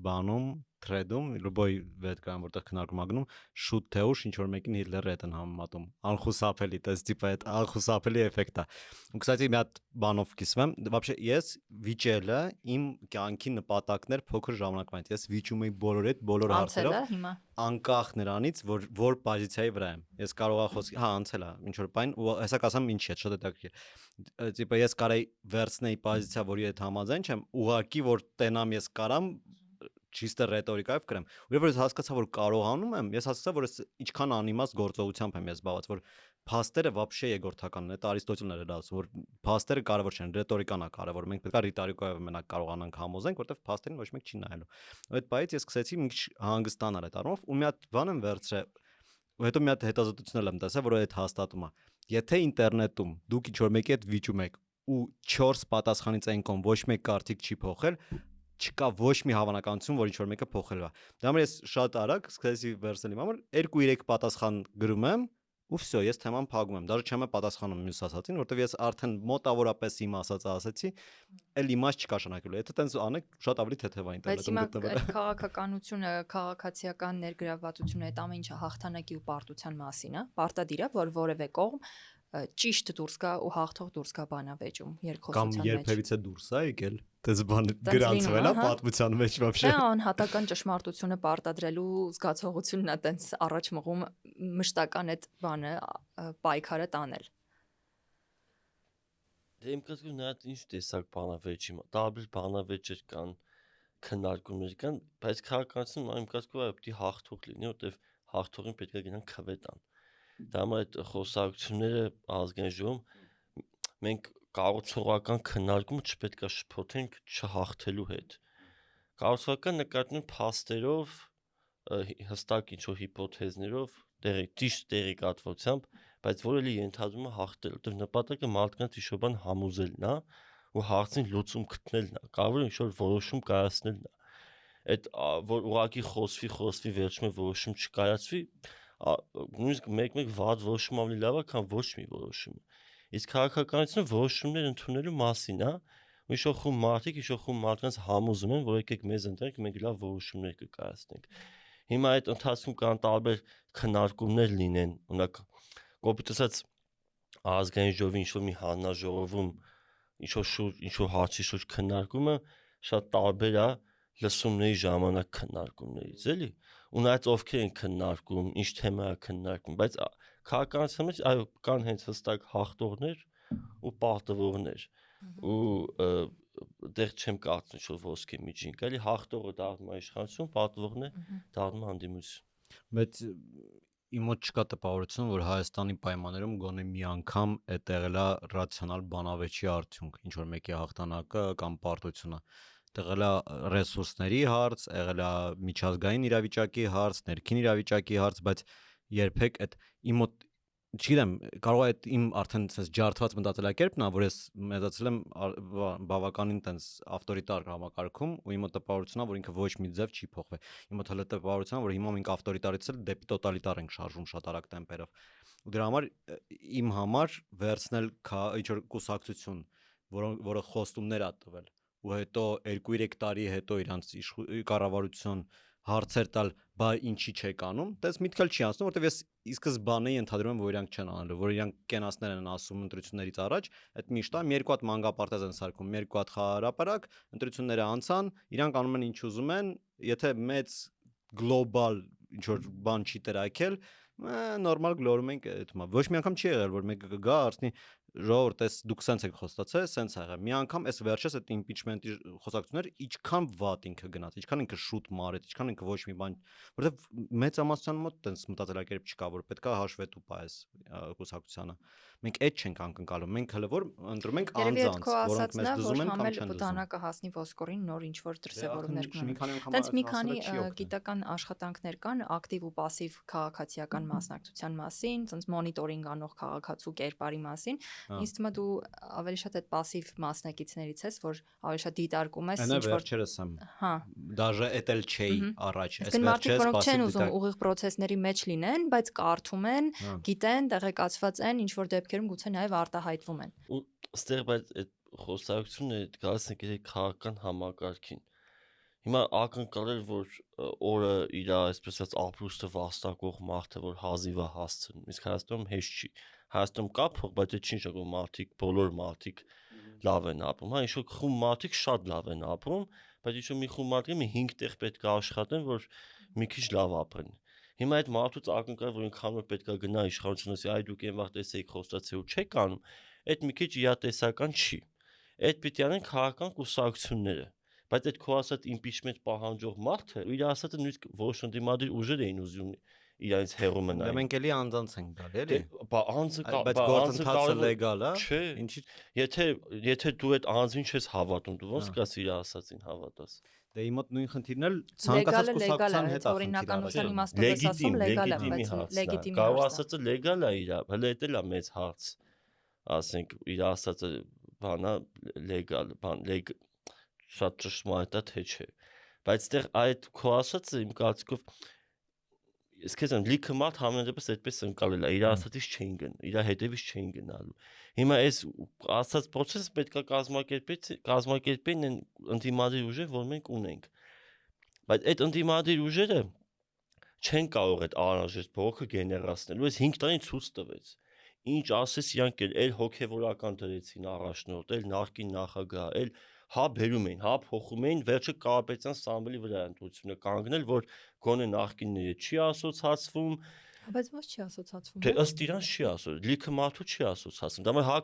բանում, թրեդում, լուբոյ վետկան, որտեղ քննարկում ագնում, շուտ թե ուշ ինչ որ մեկին Հիտլերը հետ են համեմատում։ Անխուսափելի, տես տիպը այդ անխուսափելի էֆեկտ է։ Ու կստати մի հատ բանով կիսվեմ, вообще ես վիճելը իմ կյանքի նպատակն էր փոքր ժամանակվանից։ Ես վիճում եի բոլոր հարցերով անկախ նրանից, որ պոզիցիայի վրա եմ։ Ես կարող եմ խոսքի, անցել է ինչ որ բան, ու հեսա կասեմ ինչի է, շատ հետաքրքիր։ Տիպը ես կարեի վերցնեի պոզիցիա, որի հետ համաձայն չեմ, ուղղակի որ տենամ ես կարամ ճիշտ ռետորիկայով գրեմ։ Ու երբ որ ես հասկացա, որ կարողանում եմ, ես հասկացա, որ ես ինչքան անիմաստ գործողությամբ եմ ես զբաղված, որ փաստերը вообще երկրորդականն է, դա Արիստոտելն էր ասում, որ փաստերը կարևոր չեն, ռետորիկան է կարևոր։ Մենք պետք է ռիտորիկայով մենակ կարողանանք համոզենք, որտեղ փաստերին ոչ մեկ չի նայելու։ Այդ բայից ես սկսեցի մի քիչ հանգստանալ այդ առումով, ու մի հատ բան եմ վերցրել, ու հետո մի հատ հետազոտություն եմ տեսել, որ այդ հաստատում է։ Եթե ինտերնետում դուք ինչ որ մեկի հետ վիճում եք ու 4 պատասխանից այն կողմ ոչ մեկ կարծիք չի փոխել, չկա ոչ մի հավանականություն, որ ինչ որ մեկը փոխելու է։ Դա համար ես շատ արագ սկսեցի վերցնել իմ համար 2-3 պատասխան գրում եմ ու վсё, ես թեման փակում եմ։ Դաժե չեմ պատասխանում մյուս ասածին, որովհետև ես արդեն մոտավորապես իմ ասածը ասացի, էլ իմաստ չկա շնորհակալու։ Եթե տենց անեք, շատ ավելի թեթև է ինտերնետում գտնվել։ Բայց քաղաքականությունը, քաղաքացիական ներգրավվածությունը այդ ամեն ինչը հաղթանակի ու պարտության մասին է։ Պարտադիր է, որ որևէ կողմ ճիշտ դուրս գա ու հաղթող դուրս գա բանավեճում երկխոսության մեջ։ Կամ երբևիցե դուրս է եկել, դες բան գրանցվել է պատմության մեջ вообще։ Դա անհատական ճշմարտությունը պարտադրելու զգացողությունն է տենց առաջ մղում մշտական այդ բանը պայքարը տանել։ Դե իմ կողմից նա ինչ տեսակ բանավեճի, տարբեր բանավեճեր կան, քննարկումներ կան, բայց քաղաքականությունը իմ կողմից պետք է հաղթող լինի, որտեղ հաղթողին պետք է գնան քվետան։ Դա համար այդ խոսակցությունները ազգային ժողովում մենք կառուցողական քննարկումը չպետք է շփոթենք չհաղթելու հետ։ Կառուցողական նկատի փաստերով, հստակ ինչ-որ հիպոթեզներով, ճիշտ տեղեկատվությամբ, բայց որը լի ենթադրում է հաղթել, որտեղ նպատակը մարդկանց ինչ-որ բան համոզելն է ու հարցին լուծում գտնելն է, կարող է ինչ-որ որոշում կայացնելն է։ Այդ որ ուղղակի խոսվի վերջում որոշում չկայացվի, նույնիսկ մեկ վատ որոշում ավելի լավ է, քան ոչ մի որոշում։ Իսկ քաղաքականությունը որոշումներ ընդունելու մասին է, ու ինչ-որ խումբ մարդկանց համոզում են, որ եկեք մեզ ընտրեք, մենք լավ որոշումներ կկայացնենք։ Հիմա այդ ընթացքում կան տարբեր քննարկումներ լինեն, օրինակ կոպիտ ասած ազգային ժողովի ինչ-որ մի հանձնաժողովում ինչ-որ հարցի շուրջ քննարկումը շատ տարբեր է լսումների ժամանակ քննարկումներից, էլի։ Ու նայած ովքեր են քննարկում, ինչ թեմա է քննարկում, բայց քաղաքականության մեջ այո կան հենց հստակ հաղթողներ ու պարտվողներ ու դեռ չեմ կարծում որ ոսկե միջին կա, էլի հաղթողը դառնում է իշխանություն, պարտվողն է դառնում անդիմություն։ Բայց իմ մոտ չկա տպավորություն, որ Հայաստանի պայմաններում գոնե մի անգամ այդ եղել է ռացիոնալ բանավեճի արդյունք, ինչ որ մեկի հաղթանակը կամ պարտությունը։ Եղել է ռեսուրսների հարց, եղել է միջազգային իրավիճակի հարց, ներքին իրավիճակի հարց, բայց երբեք այդ իմ մոտ չգիտեմ, կարող է այդ իմ արդեն sense ջարդված մտածելակերպն է, որ ես մեծացել եմ բավականին տենց ավտորիտար համակարգում ու իմ մոտ տպավորությունն է, որ ինքը ոչ մի ձև չի փոխվել։ Իմ մոտ հələ տպավորությունն է, որ հիմա մենք ավտորիտարից էլ դեպի տոտալիտար ենք շարժվում շատ արագ տեմպերով։ Ու դրա համար իմ համար վերցնել ինչ որ կուսակցություն, որը խոստումներ է տվել ու հետո 2-3 տարի հետո իրանց կառավարություն հարցեր տալ, բա ինչի չեք անում, դες միտքել չի անցնում, որտեվ ես ի սկզբանե ենթադրում եմ, որ իրանք չեն անելու, որ իրանք կենասներ են ասում ընտրություններից առաջ, այդ միշտ է, մի երկու հատ մանգապարտեզ են սարքում, մի երկու հատ խաղահրապարակ, ընտրությունները անցան, իրանք անում են ինչ ուզում են, եթե մեծ գլոբալ ինչ որ բան չի տրակել, նորմալ գլորում ենք այդմա։ Ոչ մի անգամ չի եղել, որ մեկը կգա, արցնի ժողովուրդ, էս դուք սենց եք խոստացել, սենց ա եղել։ Մի անգամ էս վերջես այդ impeachment-ի խոսակցությունները ինչքան վատ ինքը գնաց, ինչքան ինքը շուտ մարեց, ինչքան ինքը ոչ մի բան, որովհետև մեծամասնության մոտ տենց մտածելակերպ չկա, որ պետքա հաշվետու պա էս խոսակցությանը։ Մենք այդ չենք անկնկալում, մենք հələ որ ընտրում ենք անձանց, որոնք մեզ դզում են կամ չեն դզում։ Բուտանակը հասնի ոսկորին նոր ինչ որ դրսևորումներ կան։ Տենց մի քանի գիտական աշխատանքներ կան ակտիվ ու пассив քաղաքացիական մասնակցության մասին, տենց մոնիտորինգ անող քաղաքացու կերպարի մասին։ Ինձ թվում է դու ավելի շատ այդ пассив մասնակիցներից ես, որ ավելի շատ դիտարկում ես ինչ որ վերջերս եմ։ Հա։ Դաժե էդ էլ չէի առաջ, այս վերջերս որոնք չեն ուզում ուղիղ process-ների մեջ լինեն, բայց կարդում են, գիտեն, տեղեկացված են, ինչ որ դեպքերում գուցե նաև արտահայտվում են։ Ու ստեղ բայց այդ խոսակցությունը գալիս է գիտեք քաղաքական համակարգին։ Հիմա ակնկալել որ օրը իր այսպես ասած ապրուստը վաստակող մարդը որ հազիվա հասցնում, իսկ Հայաստանում հեշտ չի։ Հայաստանում կա փող, բայց այդ չի նշանակում մարդիկ, բոլոր մարդիկ լավ են ապրում։ Հա, ինչ-որ խումբ մարդիկ շատ լավ են ապրում, բայց ինչ-որ մի խումբ մարդիկ մի 5 տեղ պետք է աշխատեն, որ մի քիչ լավ ապրեն։ Հիմա այդ մարդուց ակնկալել որ ինքան որ պետք է գնա իշխանությունը, ասի այ դուք այն վաղ տեսեք խոստացել ու չեք անում, այդ մի քիչ իրատեսական չի։ Այդ պիտի անեն քաղաքական կուսակցությունները։ Բայց այդ քո ասած impeachment պահանջող մարդը իր ասածը նույնիսկ որոշ ընդդիմադիր ուժեր էին ուզում իրենց հերո մնալ։ Մենք էլի անձանց ենք գալի, էլի։ Բա անձը կա, բայց գործընթացը լեգալ է։ Չէ։ Ինչի։ Եթե դու այդ անձին չես հավատում, դու ոնց կաս իր ասածին հավատաս։ Դե իմ մոտ նույն խնդիրն էլ ցանկացած կուսակցության հետ է։ Օրինականության իմաստով ես ասում լեգալ է, բայց լեգիտիմ է։ Կարող ասածը լեգալ է իր, հələ դա էլ է մեծ հարց։ Ասենք իր ասածը բանա լեգալ, բան շատ ճշմարիտ է թե չէ։ Բայց այդտեղ այդ քո ասածը իմ կարծիքով Սկսեմ լիքը մարդ համենայն դեպս այդպես ընկալել է, իր ասածից չէին գնա, իր հետևից չէին գնալու։ Հիմա այս ասած process-ը պետքա կազմակերպեն են ընդդիմադիր ուժեր, որ մենք ունենք։ Բայց այդ ընդդիմադիր ուժերը չեն կարող այդ անհրաժեշտ բողոքը գեներացնել։ Այս 5 տարին ցույց տվեց։ Ինչ ասես իրանք էլ հոգևորական դրեցին առաջնորդ, էլ նախկին նախագահ, էլ հա բերում էին, հա փոխում էին, վերջը Կարապետյան Սամվելի վրա ընդդիմությունը կանգնել, որ գոնե նախկինները չի ասոցացվում, բայց ո՞նց չի ասոցացվում։ Դե ըստ իրանց չի ասոց, լիքը մարդու չի ասոցացվում։ Դա հա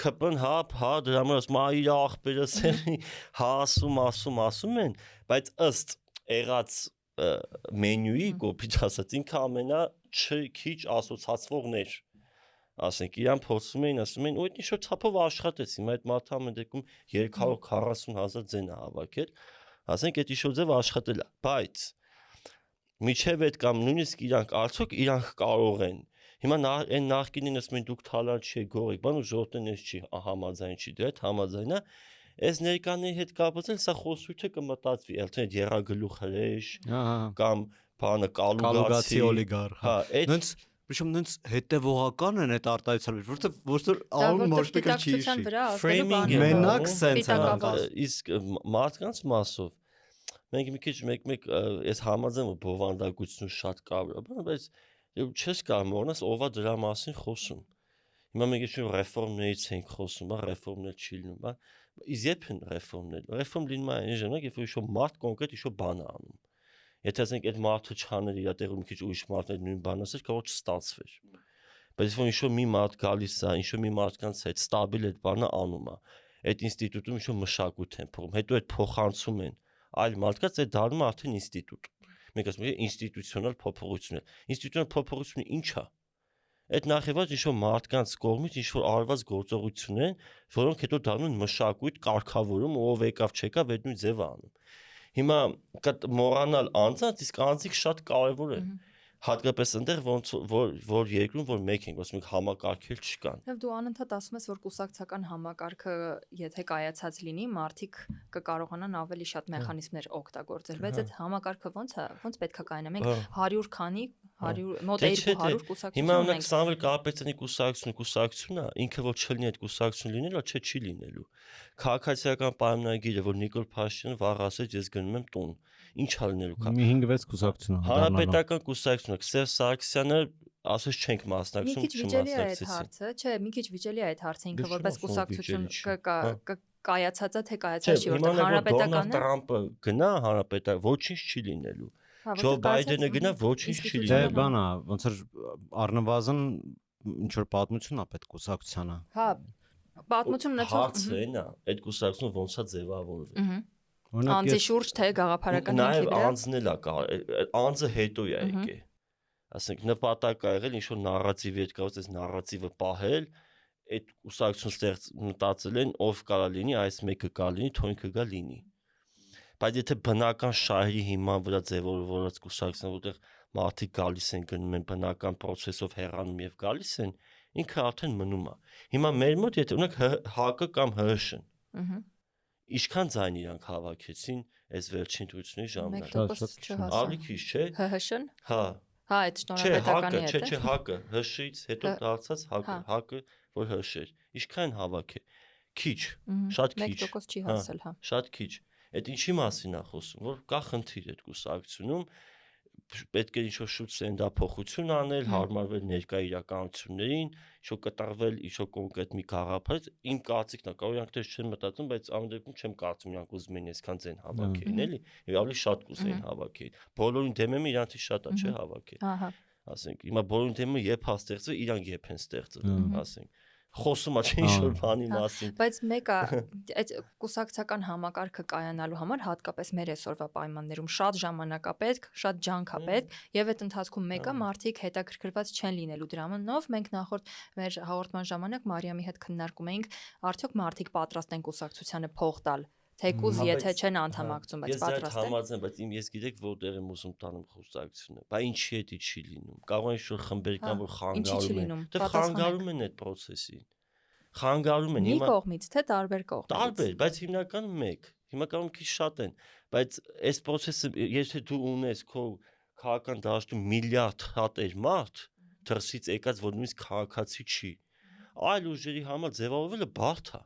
ԿՊ-ն հա դրա համար ասում է իր ախպերս հա ասում են, բայց ըստ եղած մենյուի կոպիտ ասած ինքը ամենա քիչ ասոցացվողն էր։ Ասենք իրան փորձում էին ասում են ու այդ ինչ-որ ցապով աշխատեց հիմա այդ մարդը ամեն դեպքում 340,000 ձեն է հավաքել ասենք այդ ինչ-որ ձև աշխատել է բայց միջև այդ կամ նույնիսկ իրանք կարող են հիմա այն նախկինին ասում են դուք թալան չի գողիկ բան ու ժողովուրդն էս չի համաձայն չի դրա հետ համաձայնա այս ներկաների հետ կապված էլ սա խոսույթը կմտածվի ելթեն երագլուխ հրեշ կամ բանը կալուգացի օլիգարխ հա այդ Причем նենց հետևողական են այդ արտահայտության մեջ, որտեղ անում ոչ մեկը չի իշի։ Ֆրեյմինգը մենակ սենց է։ Իսկ մարդկանց մասով մենք մի քիչ մեկ այս համաձայնը բովանդակությունը շատ կարևոր է, բայց չես կարող մոռանալ ով է դրա մասին խոսում։ Հիմա մենք ինչ ռեֆորմներից ենք խոսում, ռեֆորմներ չի լինում, իսկ երբ են ռեֆորմներ։ Ռեֆորմ լինում է այն ժամանակ, երբ ինչ-որ մարդ կոնկրետ ինչ-որ բան է անում։ Եթե ասենք այդ մարդը չաներ իր տեղում մի քիչ ուրիշ մարդներ նույն բանը ասեր, կարող չստացվեր։ Բայց если ինչ-որ մի մարդ գալիս է, ինչ-որ մի մարդկանց հետ ստաբիլ այդ բանը անում է, այդ ինստիտուտում ինչ-որ մշակույթ են փոխում, հետո այդ փոխանցում են այլ մարդկանց այդ դառնում է արդեն ինստիտուտ։ Մենք ասում ենք ինստիտուցիոնալ փոփոխություն։ Ինստիտուցիոնալ փոփոխությունը ի՞նչ է։ Այդ նախևած ինչ-որ մարդկանց կողմից ինչ-որ արված գործողություն են, որոնք հետո դառնում են մշակույթ, կարգավորում, ով եկավ, չեկավ, այդ նույն ձևը անում։ Հիմա մոռանալ անձանց, իսկ անձիկ շատ կարևոր է։ Հատկապես այնտեղ որ երկրում որ մեկ ենք, ասում ենք համակարգեր չկան։ Եվ դու անընդհատ ասում ես, որ կուսակցական համակարգը եթե կայացած լինի, մարդիկ կկարողանան ավելի շատ մեխանիզմներ օգտագործել, բայց այդ համակարգը ոնց պետք է կայանա։ Մենք 100 քանի 100 մոտ 200 կուսակցություն Հիմա ունենք Սամվել Կարապետյանի կուսակցությունը, ինքը որ չլինի այդ կուսակցություն լինելա, չի լինելու։ Քաղաքացիական պայմանագիրը, որ Նիկոլ Փաշինյանը վաղ ասեց, ես գնում եմ տուն։ Ինչ է լինելու։ Մի 5-6 կուսակցություն է։ Հանրապետական կուսակցությունը, Սերժ Սարգսյանը ասես չենք մասնակցում, չմասնակցեցին։ Չէ, մի քիչ վիճելի է այդ հարցը, ինքը որպես կուսակցություն կայացած է թե կայացած չի, որտեղ հանրապետականը Տրամպը գնա հանրապետական ոչինչ չի լինելու։ Ջո Բայդենը գնա ոչինչ չի լինելու։ Դե բանա, ոնց որ առնվազն ինչ որ պատմություն է պետք կուսակցությանը։ Հա, պատմություն ունեցող հարցը այն է, այդ կուսակցությունը ոնց է ձևավորվել։ Անձի շուրջ թե գաղափարական հիմքի վրա։ Նաև անձն էլ է, անձը հետո է եկել։ Ասենք նպատակ ա եղել ինչ որ նարատիվ հետ կապված, այս նարատիվը պահել, այդ կուսակցություն մտածել են ով կարա լինի, այս մեկը կարա լինի, թոնքը գա լինի։ Բայց եթե բնական շահերի հիման վրա ձևավորված կուսակցություն, որտեղ մարդիկ գալիս են գնում են բնական process-ով հեռանում եւ գալիս են, ինքը արդեն մնում է։ Հիմա մեր մոտ եթե ունենք ՀԱԿ-ը կամ ՀՀՇ-ն։ Ինչքան ձայն իրանք հավաքեցին այս վերջին ընտրությունների ժամանակ։ Ավելի քիչ, չէ։ ՀՀՇ-ն։ Հա։ Հա, այդ շնորհապետականի հետ։ Չէ, ՀԱԿ-ը, ՀՇ-ից հետո դարձած ՀԱԿ-ը, որ ՀՇ-էր։ Ինչքան հավաք է։ Քիչ, շատ քիչ։ 1% չի հասել, հա։ Շատ քիչ։ Այդ ինչի մասին է խոսում, որ կա խնդիր այդ կուսակցությունում, պետք է ինչ-որ շուտ սենդափոխություն անել, հարմարվել ներկա իրականություններին, ինչ-որ կտրվել ինչ-որ կոնկրետ մի գաղափար, իմ կարծիքն է, կարող իրանք դες չեն մտածում, բայց ամեն դեպքում չեմ կարծում իրանք ուզում են այսքան ձեն հավաքեին, էլի, եւ ավելի շատ կուզեին հավաքեին։ Բոլորին դեմ եմ իրանցի շատ է, չէ, հավաքել։ Ահա։ Ասենք, հիմա բոլորին դեմը երբ հա ստեղծվել, իրանք երբ են ստեղծել, ասենք։ Խոսում է ինչ որ բանի մասին։ Բայց մեկը այդ կուսակցական համակարգը կայանալու համար հատկապես մեր այսօրվա պայմաններում շատ ժամանակ է պետք, շատ ջանք է պետք, եւ այդ ընթացքում մեկը մարդիկ հետաքրքրված չեն լինելու դրանով։ Մենք նախորդ մեր հաղորդման ժամանակ Մարիամի հետ քննարկում էինք, արդյոք մարդիկ պատրաստ են կուսակցությանը փող տալ, թեկուզ եթե չեն անդամակցում, բայց պատրաստ են։ Համաձայն, բայց ես գիտեք որտեղ եմ ուզում տանում կուսակցությունը։ Բա ինչի է դա չի լինում։ Կարող է ինչ-որ խմբեր կան, որ խանգարում են։ Դե խանգարում են այդ process-ին։ Խանգարում են հիմա։ Մի կողմից, թե տարբեր կողմից։ Տարբեր, բայց հիմնականում մեկ։ Հիմնականում քիչ շատ են, բայց այս process-ը եթե դու ունես քո քաղաքական դաշտում միլիարդ հատեր մարդ, դրսից եկած, որ նույնիսկ քաղաքացի չի, այլ ուժերի համար ձևավորվելը բարդ է։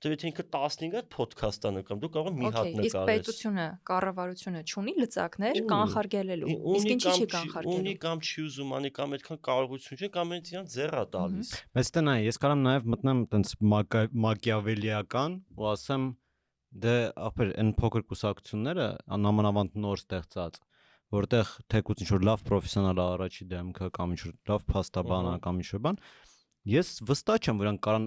Դե եթե ինքը 15 հատ ոդքաստ անում, դու կարող ես մի հատ նկարես։ Իսկ պետությունը, կառավարությունը չունի լծակներ կանխարգելելու։ Իսկ ինչի՞ չի կանխարգելում։ Ունի կամ չի ուզում անի կամ այդքան կարողություն չի կամ այնց իրան ձեռ է տալիս։ Բայց տենա, ես կարամ նաև մտնեմ տենց մակիավելիական ու ասեմ դե ապեր այն փոքր կուսակցությունները անամանավանդ նոր ստեղծած, որտեղ թեկուզ ինչ որ լավ պրոֆեսիոնալ առաջի դեմքը կամ ինչ որ լավ փաստաբան կամ ինչ որ բան, ես վստահ չեմ, որ նրանք կարան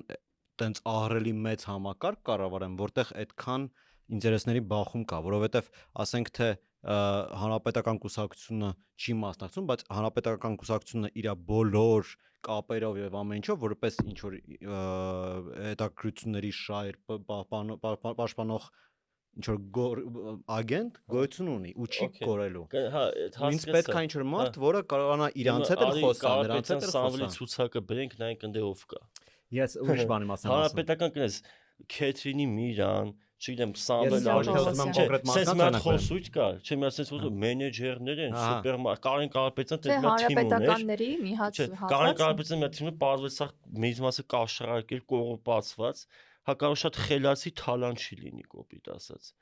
տենց ահռելի մեծ համակարգ կառավարեն, որտեղ այդքան ինտերեսների բախում կա, որովհետև ասենք թե հանրապետական կուսակցությունը չի մասնակցում, բայց հանրապետական կուսակցությունը իր բոլոր կապերով եւ ամեն ինչով որպես ինչ որ հետաքրությունների շահեր պաշտպանող ինչ որ ագենտ գոյություն ունի ու չի կորելու։ Ինձ պետք է ինչ որ մարդ, որը կարողանա իրանց հետ էլ խոսալ, նրանց հետ էլ խոսալ։ Սամվելի ցուցակը բերենք նայենք ընդ ով կա։ Ես ուրիշ բանի մասին ասում։ Հանրապետական կնես Քեթրինի Միրան, չգիտեմ, Սամվել Ալիևան, sense մի խոսույթ կա, չէ՞ մի ասես որ մենեջերներ են, սուպերմարկետ, Կարեն Կարապետյան դե մի թիմ ուներ։ Հանրապետականների մի հատ Կարեն Կարապետյան մի թիմը բարձր սա մեծ մասը կաշառակել, կողոպացված, հա կարող շատ խելացի թալանտ չի լինի կոպիտ ասած։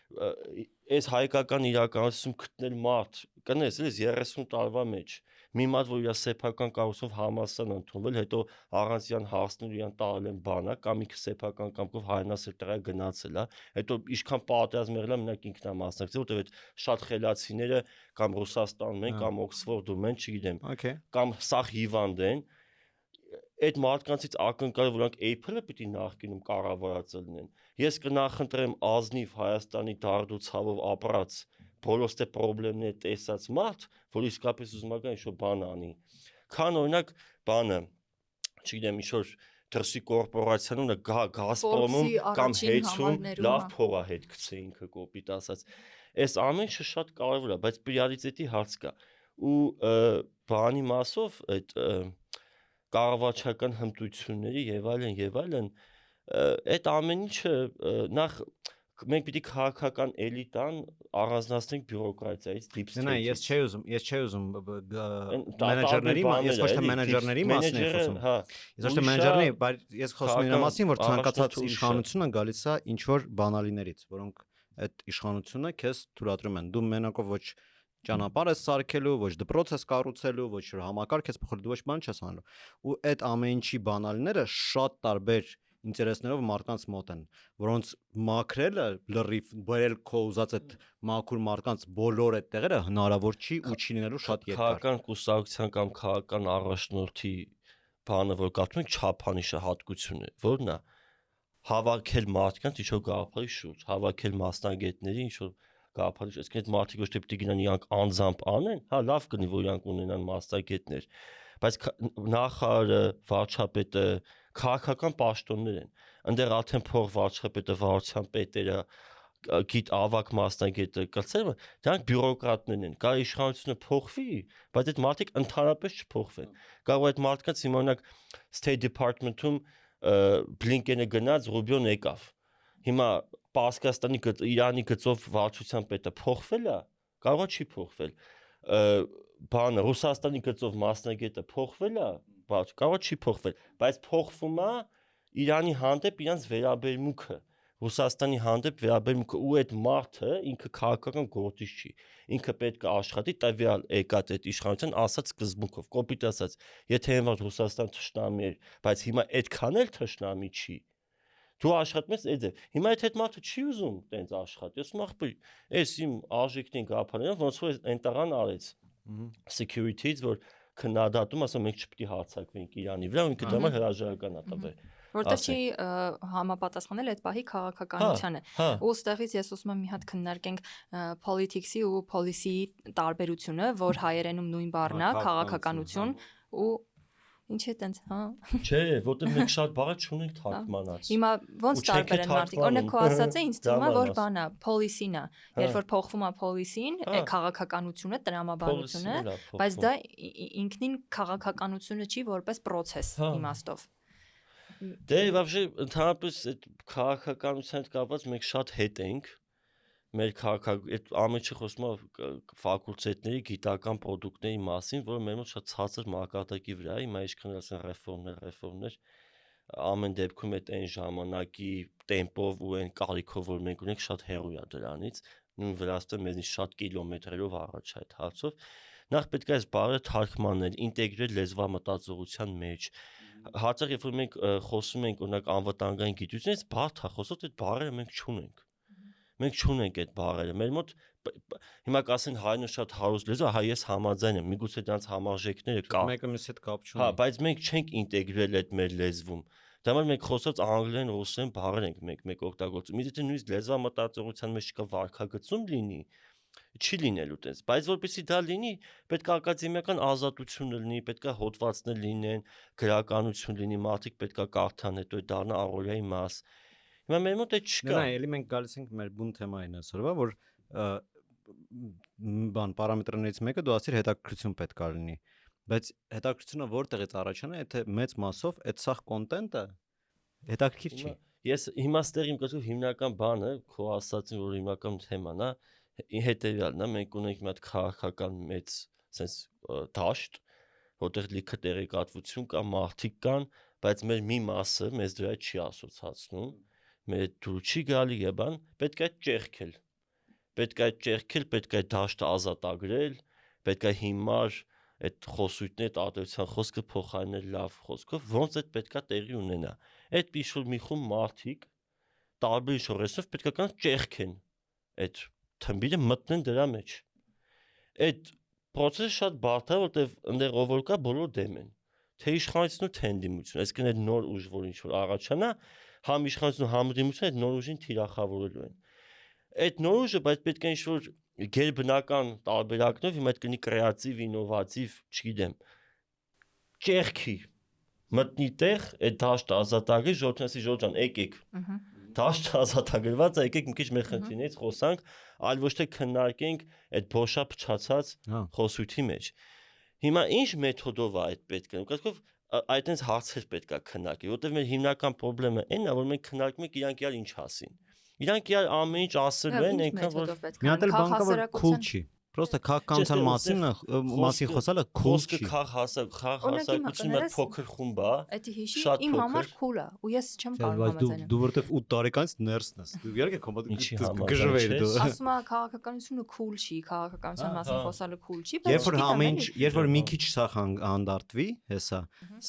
Այս հայկական իրականություն գտնել մարդ, կնես, էս 30 տարվա մեջ մի մարդ, որ իր սեփական կառույցով համալսարան ընդունվել, հետո առանց իրան հարցնելու իրան տալել են բանակ, կամ ինքը սեփական կամքով հայրենասեր տեղը գնացել է, հետո ինչքան պատերազմ եղել է, մենակ ինքն է մասնակցել, որտեղ այդ շատ խելացիները կամ Ռուսաստանում են, կամ Օքսֆորդում են, չգիտեմ, կամ սաղ հիվանդ են, այդ մարդկանցից ակնկալել, որ նրանք Apple-ը պիտի նախկինում կառավարածել լինեն։ Ես կնախընտրեմ ազնիվ Հայաստանի դարդու ցավով ապրած բոլորստե խնդիրները տեսած մարդ, որ իսկապես ուզում է ինչ-որ բան անի։ Քան օրինակ բանը, չգիտեմ, ինչ-որ դրսի կորպորացիան ու Գազպրոմում կամ Հեյցում լավ փող է հետ գցե ինքը կոպիտ ասած։ Այս ամեն ինչը շատ կարևոր է, բայց պրիորիտետի հարց կա։ Ու բանի մասով այդ կառավարչական հմտությունների եւ այլն, այդ ամեն ինչը նախ մենք պիտի քաղաքական էլիտան առանձնացնենք բյուրոկրատիայից դիպստեյթից։ Ես չէի ուզում մենեջերների, ես ոչ թե մենեջերների մասին եմ խոսում։ Ես ոչ թե մենեջերների, բայց ես խոսում եմ նրա մասին, որ ցանկացած իշխանությունը գալիս է ինչ որ բանալիներից, որոնք այդ իշխանությունը քեզ թույլատրում են։ Դու մենակով ոչ ճանապարհ ես սարքելու, ոչ դպրոց ես կառուցելու, ոչ համակարգ ես փոխելու, դու ոչ բան չես անելու։ Ու այդ ամեն ինչի բանալիները շատ տարբեր ինտերեսներով մարդկանց մոտ են, որոնց մաքրելը լրիվ բերել քո ուզած այդ մաքուր մարդկանց բոլոր այդ տեղերը հնարավոր չի ու չի լինելու շատ երկար։ Քաղաքական կուսակցության կամ քաղաքական առաջնորդի բանը որ գտնում ենք չափանիշը հատկությունը, որն է հավաքել մարդկանց ինչ որ գաղափարի շուրջ, հավաքել մասնագետների ինչ որ գաղափարի շուրջ, այսինքն այդ մարդիկ ոչ թե պիտի գնան իրանք անձամբ անեն, հա լավ կնի որ իրանք ունենան մասնագետներ, բայց նախարարը, վարչապետը, քաղաքական պաշտոններ են, այնտեղ արդեն փող վարչապետը, վարչության պետերը, գիտ ավակ մասնագետը, կլցերը, դրանք բյուրոկրատներն են, կա իշխանությունը փոխվի, բայց այդ մարդիկ ընդհանրապես չփոխվեն, կարող է այդ մարդկանց հիմա օրինակ State Department-ում Բլինկենը գնաց, Ռուբիոն եկավ, հիմա Պարսկաստանի Իրանի գծով վարչության պետը փոխվել է, կարող է չի փոխվել, բանը Ռուսաստանի գծով մասնագետը փոխվել է, կարող է չի փոխվել, բայց փոխվում է Իրանի հանդեպ իրանց վերաբերմունքը, Ռուսաստանի հանդեպ վերաբերմունքը ու այդ մարդը ինքը քաղաքական գործիչ չի, ինքը պետք է աշխատի տվյալ եկած այդ իշխանության ասած սկզբունքով, կոպիտ ասած, եթե հենց Ռուսաստան թշնամի էր, բայց հիմա այդքան էլ թշնամի չի, դու աշխատում ես այդ ձև, հիմա այդ մարդը չի ուզում տենց աշխատի, ասում ախպեր, այս իմ արժեքներին գաղափարները ոնց որ այնտեղան արեց security-ից, որ քննադատում, ասում մենք չպետք է հարձակվենք Իրանի վրա, ինքը դրա հրաժարական է տվել։ Որտեղ չի համապատասխանել այդ պահի քաղաքականությանը։ Ու ստեղից ես ուզում եմ մի հատ քննարկենք politics-ի ու policy-ի տարբերությունը, որ հայերենում նույն բառն է, քաղաքականություն ու ինչ է տենց, հա։ Չէ, որտեղ մենք շատ բառեր չունենք թարգմանած։ Հիմա ոնց տարբեր են մարդիկ։ Օրինակ քո ասածը ինձ թվում է, որ բանա, policy-ն է։ Երբ որ փոխվում է policy-ն, քաղաքականությունը, տրամաբանությունը, բայց դա ինքնին քաղաքականությունը չի որպես process իմաստով։ Դե вообще ընդհանրապես այդ քաղաքականության հետ կապված մենք շատ հետ ենք մեր այդ ամենը խոսում է ֆակուլտետների գիտական product-ների մասին, որը մեր մոտ շատ ցածր մակարդակի վրա է, հիմա ինչքան ասեն ռեֆորմներ ամեն դեպքում այդ այն ժամանակի տեմպով ու այն կարիքով որ մենք ունենք շատ հեռու է դրանից, նույն Վրաստանը մեզնից շատ կիլոմետրերով առաջ է այդ հարցով։ Նախ պետք է այս բառը թարգմանել, ինտեգրել լեզվամտածողության մեջ։ Հաճախ երբ որ մենք խոսում ենք օրինակ անվտանգային գիտությունից, բարդ է խոսել, այդ բառերը մենք չունենք։ Մենք չունենք այդ բառերը։ Մեր մոտ հիմա կասեն հայերեն շատ հարուստ լեզու, հա ես համաձայն եմ, միգուցե դրանց համարժեքները կա։ Մեկը մյուսի հետ կապ չունի։ Հա, բայց մենք չենք ինտեգրել այդ մեր լեզվում։ Դա համար մենք խոսած անգլերեն, ռուսերեն բառեր ենք մեկ օգտագործում։ Իսկ եթե նույնիսկ լեզվամտածողության մեջ կա վարքագծում լինի, չի լինելու տես, բայց որպեսզի դա լինի, պետք է ակադեմիական ազատություն լինի, պետք է հոդվածներ լինեն, գրականություն լինի, մարդիկ պետք է կարդան, հետո դառնա առօրյայի մաս։ Հիմա մեր մոտ այդ չկա։ Նա էլի մենք գալիս ենք մեր բուն թեմային այսօրվա, որ պարամետրներից մեկը դու ասիր հետաքրքրություն պետք է լինի, բայց հետաքրքրությունը որտեղից առաջանա, եթե մեծ մասով այդ սախ կոնտենտը հետաքրքիր չի։ Ես հիմա ստեղ իմ կողքով հիմնական բանը, քո ասածին, որ հիմնական թեման է, հետևյալն է, մենք ունենք մի հատ քաղաքական մեծ sense դաշտ, որտեղ լիքը տեղեկատվություն կա, մարդիկ կան, բայց մեր մի մասը մեզ դրա չի ասոցացնում, մեր դուր չի գալի եւ բան, պետք է ճեղքել, պետք է դաշտը ազատագրել, պետք է հիմար այդ խոսույթն այդ արտադրության խոսքը փոխարինել լավ խոսքով, ոնց այդ պետք է տեղի ունենա։ Այդ ինչ-որ մի խումբ մարդիկ տարբեր շորեսով պետք է կան ճեղքեն այդ թմբիրը մտնեն դրա մեջ։ Այդ process-ը շատ բարդ է, որտեղ այնտեղ ով որ կա, բոլոր դեմ են։ Թե իշխանությունը, թե ընդդիմությունը, այսինքն այդ նոր ուժ, որ ինչ որ առաջանա, համ իշխանությունը, համ ընդդիմությունը այդ նոր ուժին թիրախավորելու են։ Այդ նոր ուժը, բայց պետք է ինչ որ գերբնական տարբերակներով, հիմա այդ կնի կրեատիվ, ինովատիվ, չգիտեմ, ճեղքի մտնի տեղ, այդ դաշտը ազատագրի, ժողովրդի Ժորժան, եկեք։ Դաշտը ազատագրված է, եկեք մի քիչ մեր խնդիրներից խոսանք, այլ ոչ թե քննարկենք այդ փոշա փչացած խոսույթի մեջ։ Հիմա ինչ մեթոդով է այդ պետք է, ուղղակի այդտենց հարցեր պետք է քննարկել, որտեղ մեր հիմնական խնդրեմը այնն է, որ մենք քննարկում ենք իրանք իրար ինչ ասին։ Իրանք իրար ամեն ինչ ասելու են, այնքան որ մի հատ էլ բան կա, որ cool չի։ Պրոստը քաղաքականության մասին խոսալը cool չի։ Քաղաքականություն մի փոքր խումբ է։ Էդի հիշի իմ համար cool է, ու ես չեմ կարող համաձայնել։ Դու որտեվ 8 տարեկանից ներսն ես։ Դու իհարկե գժվել դու։ Ասում եմ քաղաքականությունը cool չի, քաղաքականության մասին խոսալը cool չի, բայց երբ որ մի քիչ սա հանդարտվի, հեսա,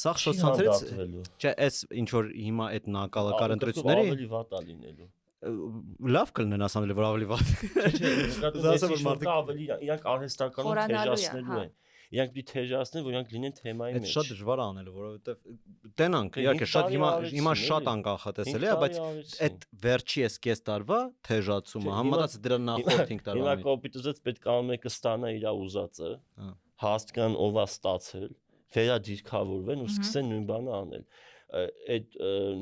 սա սոցցանցերից, չէ, այս ինչ որ հիմա այդ նակալակար ընտրությունների ավելի վատ է լինելու։ Լավ կլինեն ասանել որ ավելի վատ։ Չէ, նկատում եմ որ մարդիկ ավելի իրանք արհեստականորեն թեժացնելու են։ իրանք պիտի թեժացնեն, որ իրանք լինեն թեմայի մեջ։ Այդ շատ դժվար է անելը, որովհետև տենանք, իհարկե շատ հիմա շատ անկանխատեսելի է, բայց այդ վերջի էս կես տարվա թեժացումը համեմատած դրա նախորդ 5 տարվա Հիմա կոմպյուտերից պետք է ամենը ստանա իր ուզածը, հասկան ով է ստացել, վերադիրքավորվեն ու սկսեն նույն բանը անել։ Այդ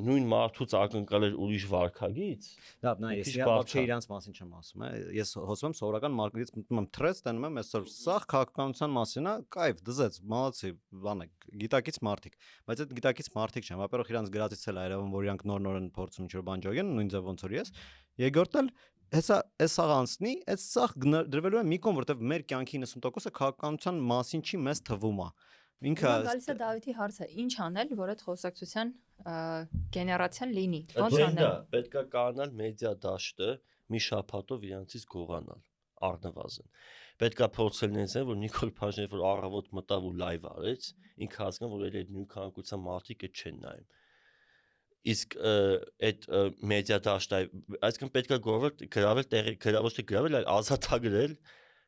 նույն մարդուց ակնկալել ուրիշ վարքագից։ Դա նա ես вообще իրանց մասին չեմ ասում, ես հոսում եմ սովորական մարքետից մտնում եմ թրես, տենում եմ այսօր սաղ քաղաքականության մասին է, կայֆ դզեց, մալացի, բանը, գիտակից մարդիկ, բայց այդ գիտակից մարդիկ չեն, վապերով իրանց գրածից էլ այրևում, որ իրանք նոր են փորձում ինչ-որ բան ջոգեն, նույն ձև ոնց որ ես, երկրորդ էլ հեսա սաղ անցնի, այդ սաղ դրվելու է մի կողմ, որտեվ մեր կյանքի 90%-ը քաղաքականության մասին չի մեզ թվում է։ Ինքը գալիս է Դավիթի հարցը, ինչ անել, որ այդ խոսակցության գեներացիան լինի։ Ոնց անել։ Պետք է կանալ մեդիա դաշտը մի շաբաթով իրանցից գողանալ, առնվազն։ Պետք է փորձել նենց, որ Նիկոլ Փաշինյանը որ առավոտ մտավ ու լայվ արեց, ինքը հասկան, որ այդ նույն քաղաքության մարդիկ չեն նայում։ Իսկ այդ մեդիա դաշտը, այսինքն պետք է գրավել տեղի, ոչ թե գրավել, այլ ազատագրել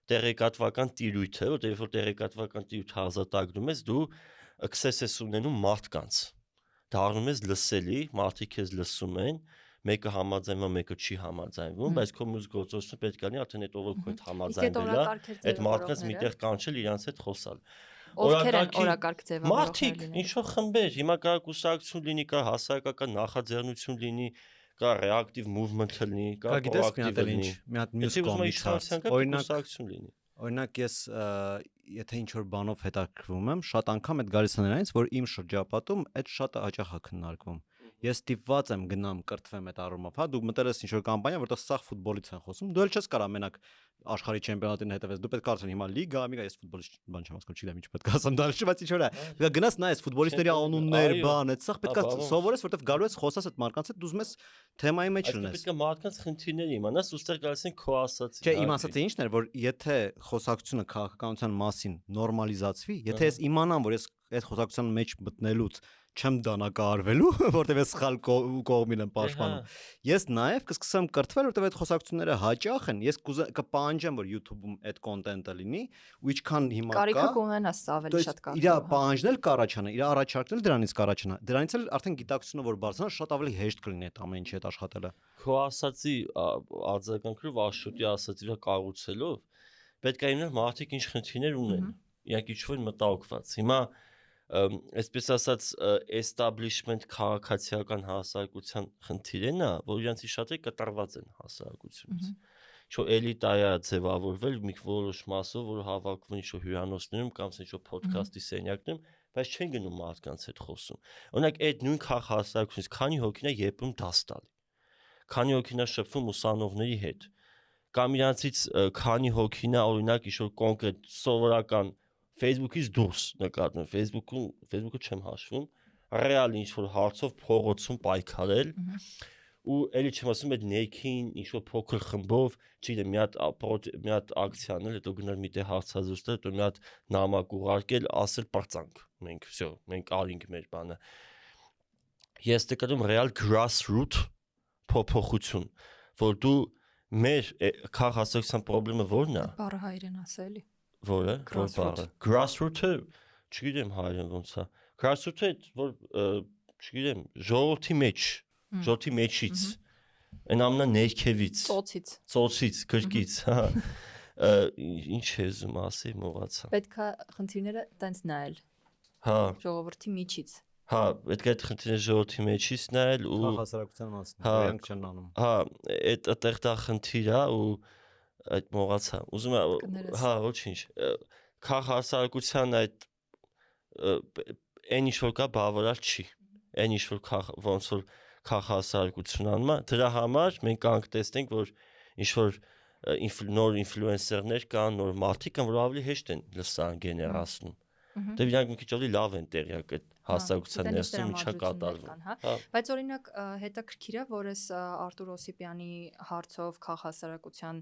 տեղեկատվական տիրույթը, որտեղ որ տեղեկատվական տիրույթը ազատագրում ես, դու access ես ունենում մարդկանց։ Դառնում ես լսելի, մարդիկ քեզ լսում են, մեկը համաձայնում է, մեկը չի համաձայնվում, բայց քո մյուս գործողությունը պետք է լինի, արդեն այդ ով քո հետ համաձայնվել է, այդ մարդկանց միտեղ կանչել իրանց հետ խոսալ։ Ովքեր են օրակարգ ձևավորողները։ Մարդիկ, ինչ-որ խմբեր, հիմա կա կուսակցություն լինի, կա հասարակական նախաձեռնություն լինի, կա reactive movement լինի, կա proactive լինի։ Մի հատ մյուս կողմից օրինակ ես եթե ինչ որ բանով հետաքրվում եմ, շատ անգամ այդ գալիս է նրանից, որ իմ շրջապատում այդ շատ հաճախ է քննարկվում։ Ես ստիպված եմ գնամ կրթվեմ այդ առումով, հա, դու մտել ես ինչ-որ կամպանիա, որտեղ սաղ ֆուտբոլից են խոսում, դու էլ չես կարող մենակ աշխարհի չեմպիոնատին հետևես, դու պետք է արդեն հիմա լիգա, ամիգա, ես ֆուտբոլից բան չեմ հասկանում, չգիտեմ ինչ պետք է ասեմ, դա շփած ինչ որ է։ Դու գնաս նայես ֆուտբոլիստների անուններ, բան, այդ սաղ պետք է սովորես, որտեղ գալու ես խոսաս այդ մարդկանց հետ, դու ուզում ես թեմայի մեջ լինես։ Պետք է մարդկանց խնդիրները իմանաս, ուստեղ գալիս են քո ասած։ Չէ, իմ ասածը ինչն էր, որ եթե խոսակցությունը քաղաքականության մասին նորմալիզացվի, եթե ես իմանամ, որ ես այդ խոսակցության մեջ մտնելուց չեմ դանակահարվելու, որտեղ ես սխալ կողմին եմ պաշտպանում։ Ես նաև կսկսեմ կրթվել, որտեղ այդ խոսակցությունները հաճախ են, ես կպահանջեմ, որ YouTube-ում այդ կոնտենտը լինի, ու ինչքան հիմա կա։ Կարիքը կունենաս ավելի շատ կարիք։ Իր պահանջն էլ կառաջանա, իր առաջարկն էլ դրանից կառաջանա։ Դրանից էլ արդեն գիտակցությունը որ բարձրանա, շատ ավելի հեշտ կլինի այդ ամեն ինչի հետ աշխատելը։ Քո ասացի արձագանքով Աշոտի ասածի վրա կառուցելով պետք է իմանալ մարդիկ ինչ խնդիրներ ունեն։ Իրանք ինչ-որ մտահոգված։ Հիմա այսպես ասած establishment քաղաքացիական հասարակության խնդիրն է, որ իրանցի շատերը կտրված են հասարակությունից։ Ինչ-որ էլիտայա ձևավորվել մի որոշ մասով, որ հավաքվում ինչ-որ հյուրանոցներում կամ ինչ-որ ոդքասթի սենյակներում, բայց չեն գնում մարդկանց հետ խոսում։ Օրինակ այդ նույն հասարակությունից քանի հոգին է երբում դաս տալի։ Քանի հոգին է շփվում ուսանողների հետ։ Կամ իրանցից քանի հոգին է օրինակ ինչ-որ կոնկրետ սովորական Facebook-ից դուրս նկատում, Facebook-ը չեմ հաշվում, ռեալ ինչ-որ հարցով փողոցում պայքարել ու էլի չեմ ասում այդ ներքին ինչ-որ փոքր խմբով, չգիտեմ, մի հատ ակցիան էլ, հետո գնալ մի տեղ հարցազրույցել, հետո մի հատ նամակ ուղարկել, ասել պրծանք, մենք, всё, մենք արինք մեր բանը։ Ես նկատում ռեալ grassroot փոփոխություն, որ դու մեր քաղաքացիական խնդրումը որն է։ Բառը հայերեն ասելի։ Որը որ բառը grassroot-ը չգիտեմ հայերեն ոնց է grassroot-ը որ չգիտեմ ժողովրդի մեջից այն ամնա ներքևից ծոցից գրկից հա ինչ եզում ասի մոռացա պետք է խնդիրները տենց նայել հա ժողովրդի միջից հա պետք է այդ խնդիրները ժողովրդի մեջից նայել ու հասարակության մասին իրանք չեն անում հա այդ այդտեղ դա խնդիր է ու այդ մոռացա ուզում եմ հա ոչինչ քաղաքացիական այդ այն ինչ որ կա բավարար չի այն ինչ որ ոնց որ քաղաքացիություն անում դրա համար մենք կարող տեսնենք որ ինչ որ նոր ինֆլուենսերներ կան նոր մարդիկ կան որ ավելի հեշտ են լսան գեներացնում դե իրանք մի քիչ ավելի լավ են տեղյակ այդ հասարակության ներսում ինչա կատարվում։ Բայց օրինակ հետաքրքիր է, որ այս Արտուր Օսիպյանի հարցով քաղաքասարակության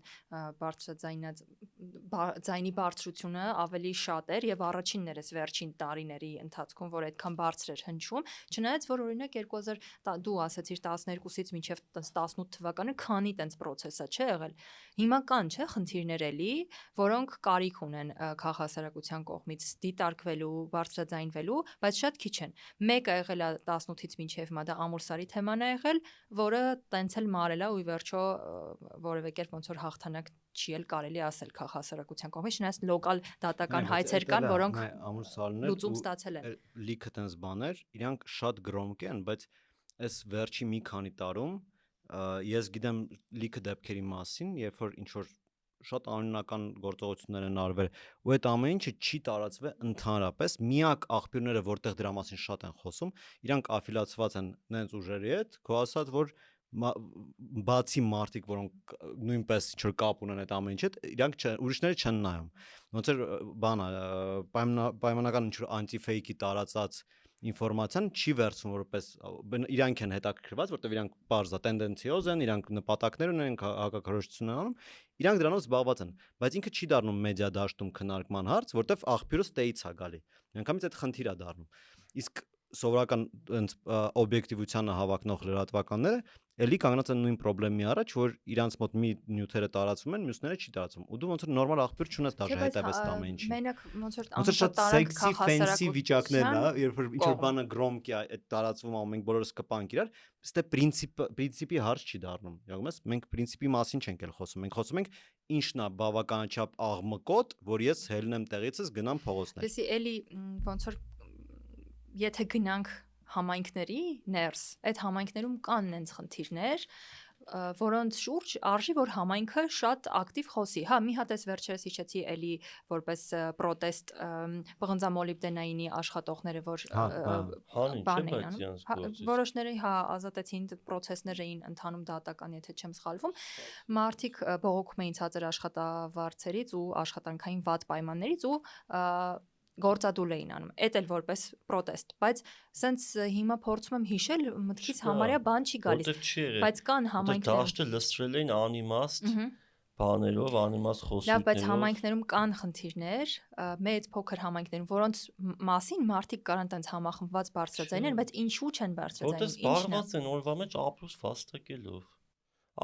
ձայնի բարձրությունը ավելի շատ էր եւ առաջիններս վերջին տարիների ընթացքում, որ այդքան բարձր էր հնչում, չնայած որ օրինակ 2000 դու ասացիր 12-ից մինչև 18 թվականը քանի տենց process-ա չէ եղել։ Հիմա կան չէ խնդիրներ էլի, որոնք կարիք ունեն քաղաքասարակության կողմից դիտարկվելու, բարձրաձայնվելու, բայց շատ քիչ են։ Մեկը եղել է 18-ից մինչև հիմա դա Ամուրսարի թեման է եղել, որը տենց էլ մարել է ու ի վերջո որևէ կերպ ոնց որ հաղթանակ չի էլ կարելի ասել քաղաքասարակության կողմից, չնայած լոկալ դատական հայցեր կան, որոնք լուծում ստացել են։ Լիքը տենց բաներ, իրանք շատ գրոմք են, բայց այս վերջի մի քանի տարում ես գիտեմ լիքը դեպքերի մասին, երբ որ ինչ որ շատ անօրինական գործողություններ են արվել, ու այդ ամեն ինչը չի տարածվել ընդհանրապես։ Միակ աղբյուրները, որտեղ դրա մասին շատ են խոսում, իրանք աֆիլիացված են նենց ուժերի հետ, քո ասած, որ բացի մարդիկ, որոնք նույնպես ինչ որ կապ ունեն այդ ամեն ինչի հետ, իրանք ուրիշները չեն նայում։ Ոնց որ բանը պայմանական ինչ որ անտիֆեյքի տարածած ինֆորմացիան չի վերցում որպես իրանք են հետաքրքրված, որտեղ իրանք բարձա տենդենցիոզ են, իրանք նպատակներ ունեն, հակակրթություն են անում, իրանք դրանով զբաղված են, բայց ինքը չի դառնում մեդիա դաշտում քննարկման հարց, որտեղ աղբյուրը ստեյից է գալի։ Միանգամից այդ խնդիր է դառնում։ Իսկ սովորական այնց օբյեկտիվությանը հավակնող լրատվականները էլի կանգնած են նույն խնդրի առաջ, որ իրանց մոտ մի նյութերը տարածում են, մյուսները չի տարածում։ Ու դու ոնց որ նորմալ աղբյուր չունես դաժե հետևես այդ ամեն ինչին։ Մենակ ոնց որ շատ սեքսի ֆենսի վիճակներն է, երբ որ ինչ որ բանը գրոմք է, այդ տարածվում ամենք բոլորս կպանք իրար, ստե պրինցիպի հարց չի դառնում։ Յագումես մենք պրինցիպի մասին չենք էլ խոսում։ Մենք խոսում ենք ինչն է բավականաչափ աղմկոտ, որ ես հելնեմ տեղիցս գնամ փողոցներ։ Դեսի էլի ոնց որ եթե գնանք համայնքների ներս, այդ համայնքներում կան նենց խնդիրներ, որոնց շուրջ արժի որ համայնքը շատ ակտիվ խոսի։ Հա, մի հատ էս վերջերս հիշեցի էլի որպես պրոտեստ պղնձամոլիբդենայինի աշխատողները, որ բան էին, որոշները հա ազատեցին, պրոցեսներ էին ընթանում դատական, եթե չեմ սխալվում, մարդիկ բողոքում էին ցածր աշխատավարձերից ու աշխատանքային վատ պայմաններից ու գործադուլ էին անում, էդ էլ որպես պրոտեստ, բայց սենց հիմա փորձում եմ հիշել, մտքից համարյա բան չի գալիս, բայց կան համայնքներ, դաշտը լսրել էին անիմաստ բաներով, անիմաստ խոսքերով։ Լավ, բայց համայնքներում կան խնդիրներ, մեծ փոքր համայնքներում, որոնց մասին մարդիկ կարան տենց համախմբված բարձրաձայնեն, բայց ինչու չեն բարձրաձայնում, ինչն է։ Որտես զբաղված են օրվա մեջ ապրուս վաստակելով։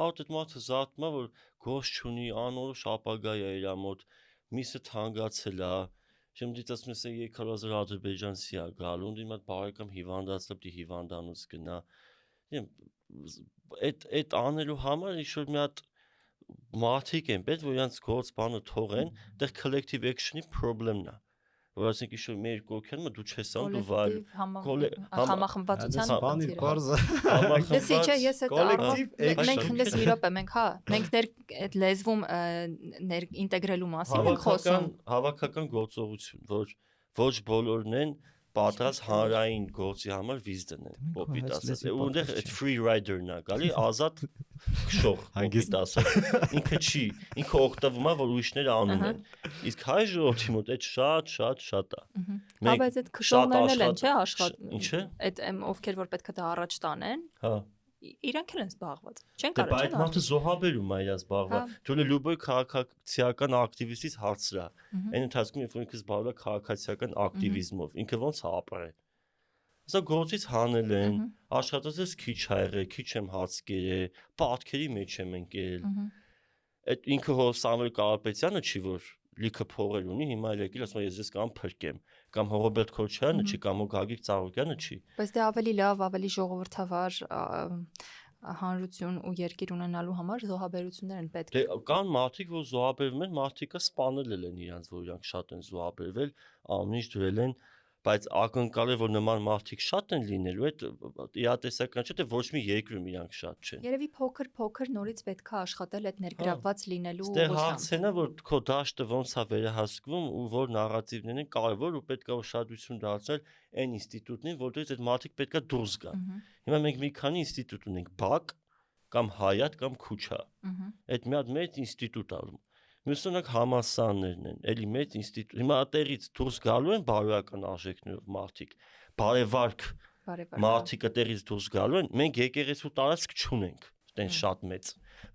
Այդ մարդը զարթում է, որ գործ չունի, անորոշ ապագա է իր մոտ, միսը թանկացել է։ Չեմ դիտացնում ես եկարազր ադրբեջանցի է գալու, ու դիմաց բարեկամ հիվանդացել, դի հիվանդանոց գնա։ Այդ անելու համար ինչ-որ մի հատ մարդիկ են պետք, որ իրանց գործ բանը թողեն, դեռ collective action-ի խնդիրն է։ Որ ասենք ինչ-որ մեր կողքերում դու չես անում, դու վայր համախմբվածության բանի բարձը։ Լսի, չէ, ես այդ մենք հենց մի րոպե մենք հա, մենք այդ լեզվում ինտեգրելու մասին ենք խոսում։ Հավաքական գործողություն, որ ոչ բոլորն են պատրաստ հանրային գործի համար վիզ դնել, կոպիտ ասած։ Ու այնտեղ այդ free rider-ն է, գալի ազատ քշող, կոպիտ ասած։ Ինքը օգտվում է, որ ուրիշները անում են։ Իսկ հայ ժողովրդի մոտ այդ շատ է։ Հա, բայց այդ քշողներն էլ են, չէ, աշխատում։ Ինչ է։ Այդ ովքեր որ պետք է դա առաջ տանեն։ Հա։ Իրանք էլ են զբաղված։ Չեն կարող, չէ՞։ Բայց մարդը զոհաբերում է իրաց զբաղված։ Թույլը լուբոյ քաղաքացիական ակտիվիստից հարցրա։ Այն ընթացքում երբ ինքը զբաղվել է քաղաքացիական ակտիվիզմով, ինքը ոնց է ապրել։ Սա գործից հանել են, աշխատածից քիչ ա եղել, քիչ եմ հաց կերել, պատկերի մեջ եմ ընկել։ Այդ ինքը հո Սամվել Կարապետյանը չի որ լիքը փողեր ունի, հիմա էլ եկել ասում ես կամ փրկեմ, կամ Հովոբերտ Քոչարյանը չի, կամ Գագիկ Ծառուկյանը չի։ Բայց դա ավելի լավ, ավելի ժողովրդավար հանրություն ու երկիր ունենալու համար զոհաբերություններ են պետք։ Դե կան մարդիկ, որ զոհաբերվում են, մարդիկը սպանել են իրանց, որ իրանք շատ են զոհաբերվել, ամեն ինչ դրել են, բայց ակնկալ է որ նման մարդիկ շատ են լինելու, այդ իրատեսական չէ, թե ոչ մի երկրում իրանք շատ չեն։ Երևի փոքր նորից պետք է աշխատել այդ ներգրավված լինելու ուղղությամբ։ Դե հարցն է, որ քո դաշտը ոնց է վերահսկվում ու որ նարատիվներն են կարևոր ու պետք է ուշադրություն դարձնել այն ինստիտուտներին, որտեղից այդ մարդիկ պետք է դուրս գան։ Հիմա մենք մի քանի ինստիտուտ ունենք՝ ԲԱԿ կամ Հայատ կամ Քուչա։ Այդ մի հատ մեծ ինստիտուտ ա։ Մյուսոնակ համալսարաններն են, էլի մեծ ինստիտուտ։ Հիմա այդտեղից դուրս գալու են բարոյական արժեքներով մարդիկ, բարևարք մարդիկ այդտեղից դուրս գալու են, մենք եկեղեցու տարածք չունենք, այդեն շատ մեծ։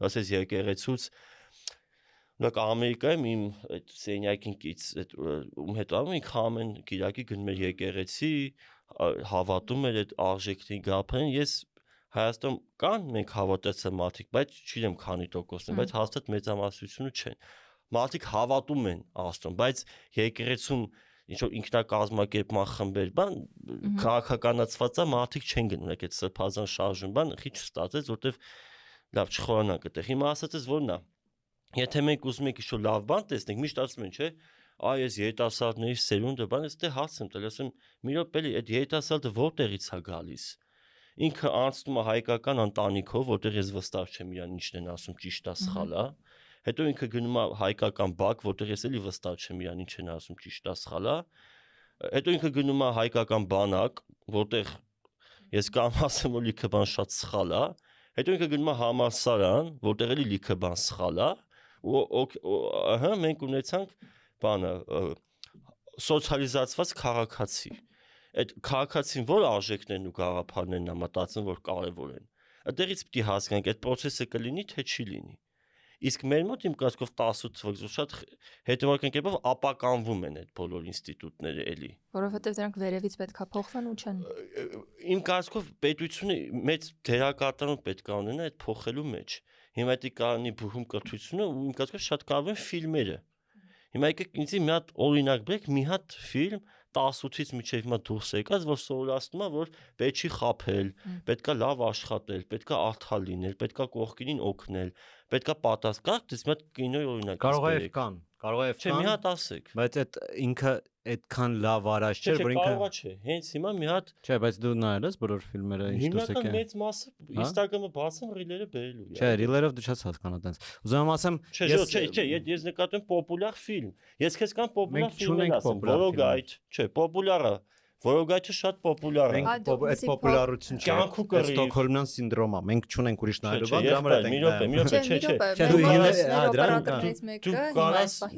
Ասես եկեղեցուց Նոք Ամերիկայում իմ այդ սենյակինքից այդ հետ ամեն ամեն գիրակի գնում էր եկեղեցի, հավատում էր այդ արժեքների գաղափարին, ես Հայաստանում կան մենք հավատացած մարդիկ, բայց չգիտեմ քանի տոկոսն են, բայց հաստատ մեծամասնությունը չեն։ Մարդիկ հավատում են Աստծուն, բայց եկեղեցում ինչ որ ինքնակազմակերպման խմբեր, բան քաղաքականացված է, մարդիկ չեն գնում, այդ սրբազան շարժում, բան քիչ ստացեց, որտեվ լավ չխորանանք այդտեղ։ Հիմա ասածս որն է։ Եթե մենք ուզում ենք ինչ-որ լավ բան տեսնենք, միշտ ասում են, չէ՞, այ ես երիտասարդների սերունդը, բան, ես դե հարց եմ տալիս, ասում, մի րոպե, այդ երիտասարդը որտեղից է գալիս։ Ինքը անցնում է հայկական ընտանիքով, որտեղ ես վստահ չեմ իրան ինչն են ասում, ճիշտ է, սխալ է։ Հետո ինքը գնում է հայկական բակ, որտեղ ես էլի վստահ չեմ իրան ինչ են ասում, ճիշտ է, սխալ է։ Հետո ինքը գնում է հայկական բանակ, որտեղ ես կամ ասեմ, որ լիքը բան շատ սխալ է։ Հետո ինքը գնում է համալսարան, որտեղ էլի լիքը բան սխալ է։ Ահա մենք ունեցանք բանը սոցիալիզացված քաղաքացի։ Այդ քաղաքացին որ արժեքներն ու գաղափարներն է մտածում որ կարևոր են։ Այդտեղից պիտի հասկանանք այդ process-ը կլինի թե չի լինի։ Իսկ մեր մոտ իմ կարծիքով 18 թվականից շատ հետևական կերպով ապականվում են այդ բոլոր ինստիտուտները էլի։ Որովհետև դրանք վերևից պետքա փոխվեն ու չեն։ Իմ կարծիքով պետությունը մեծ դերակատարություն պետք է ունենա այդ փոխելու մեջ։ Հիմա դի կանի բուհում կրթությունը ու իմ կարծիքով շատ կարևոր են ֆիլմերը։ Հիմա եկեք ինձ մի հատ օրինակ բերեք, մի հատ ֆիլմ 18-ից մինչև հիմա դուրս եկած, որ սովորացնում է, որ պետք չի խաբել, պետքա լավ աշխատել, պետքա արդար լինել, պետքա կողքին օգնել, պետքա պատասխան, դες մի հատ կինոյի օրինակ կարող է կան, կարող է չէ, մի հատ ասեք։ Բայց այդ ինքը այդքան լավ արած չէ, որ ինքը կարող չէ, հենց հիմա մի հատ չէ, բայց դու նայել ես բոլոր ֆիլմերը ինչ դուրս եկան։ Հիմնական մեծ մասը Instagram-ը բացեմ ռիլերը բերելու։ Չէ, ռիլերով դու չես հասկանա տենց։ Ուզում եմ ասեմ, ես նկատում եմ պոպուլյար ֆիլմ։ Ես քեզ կան պոպուլյար ֆիլմեր ասեմ, Որոգայթ, չէ, պոպուլյարը Որոգայթը շատ պոպուլյար է։ Այդ պոպուլարություն չէ։ Ստոկհոլմյան սինդրոմը։ Մենք չունենք ուրիշ նայելու բան, դրա համար մի րոպե, չէ, դու օպերատորներից մեկը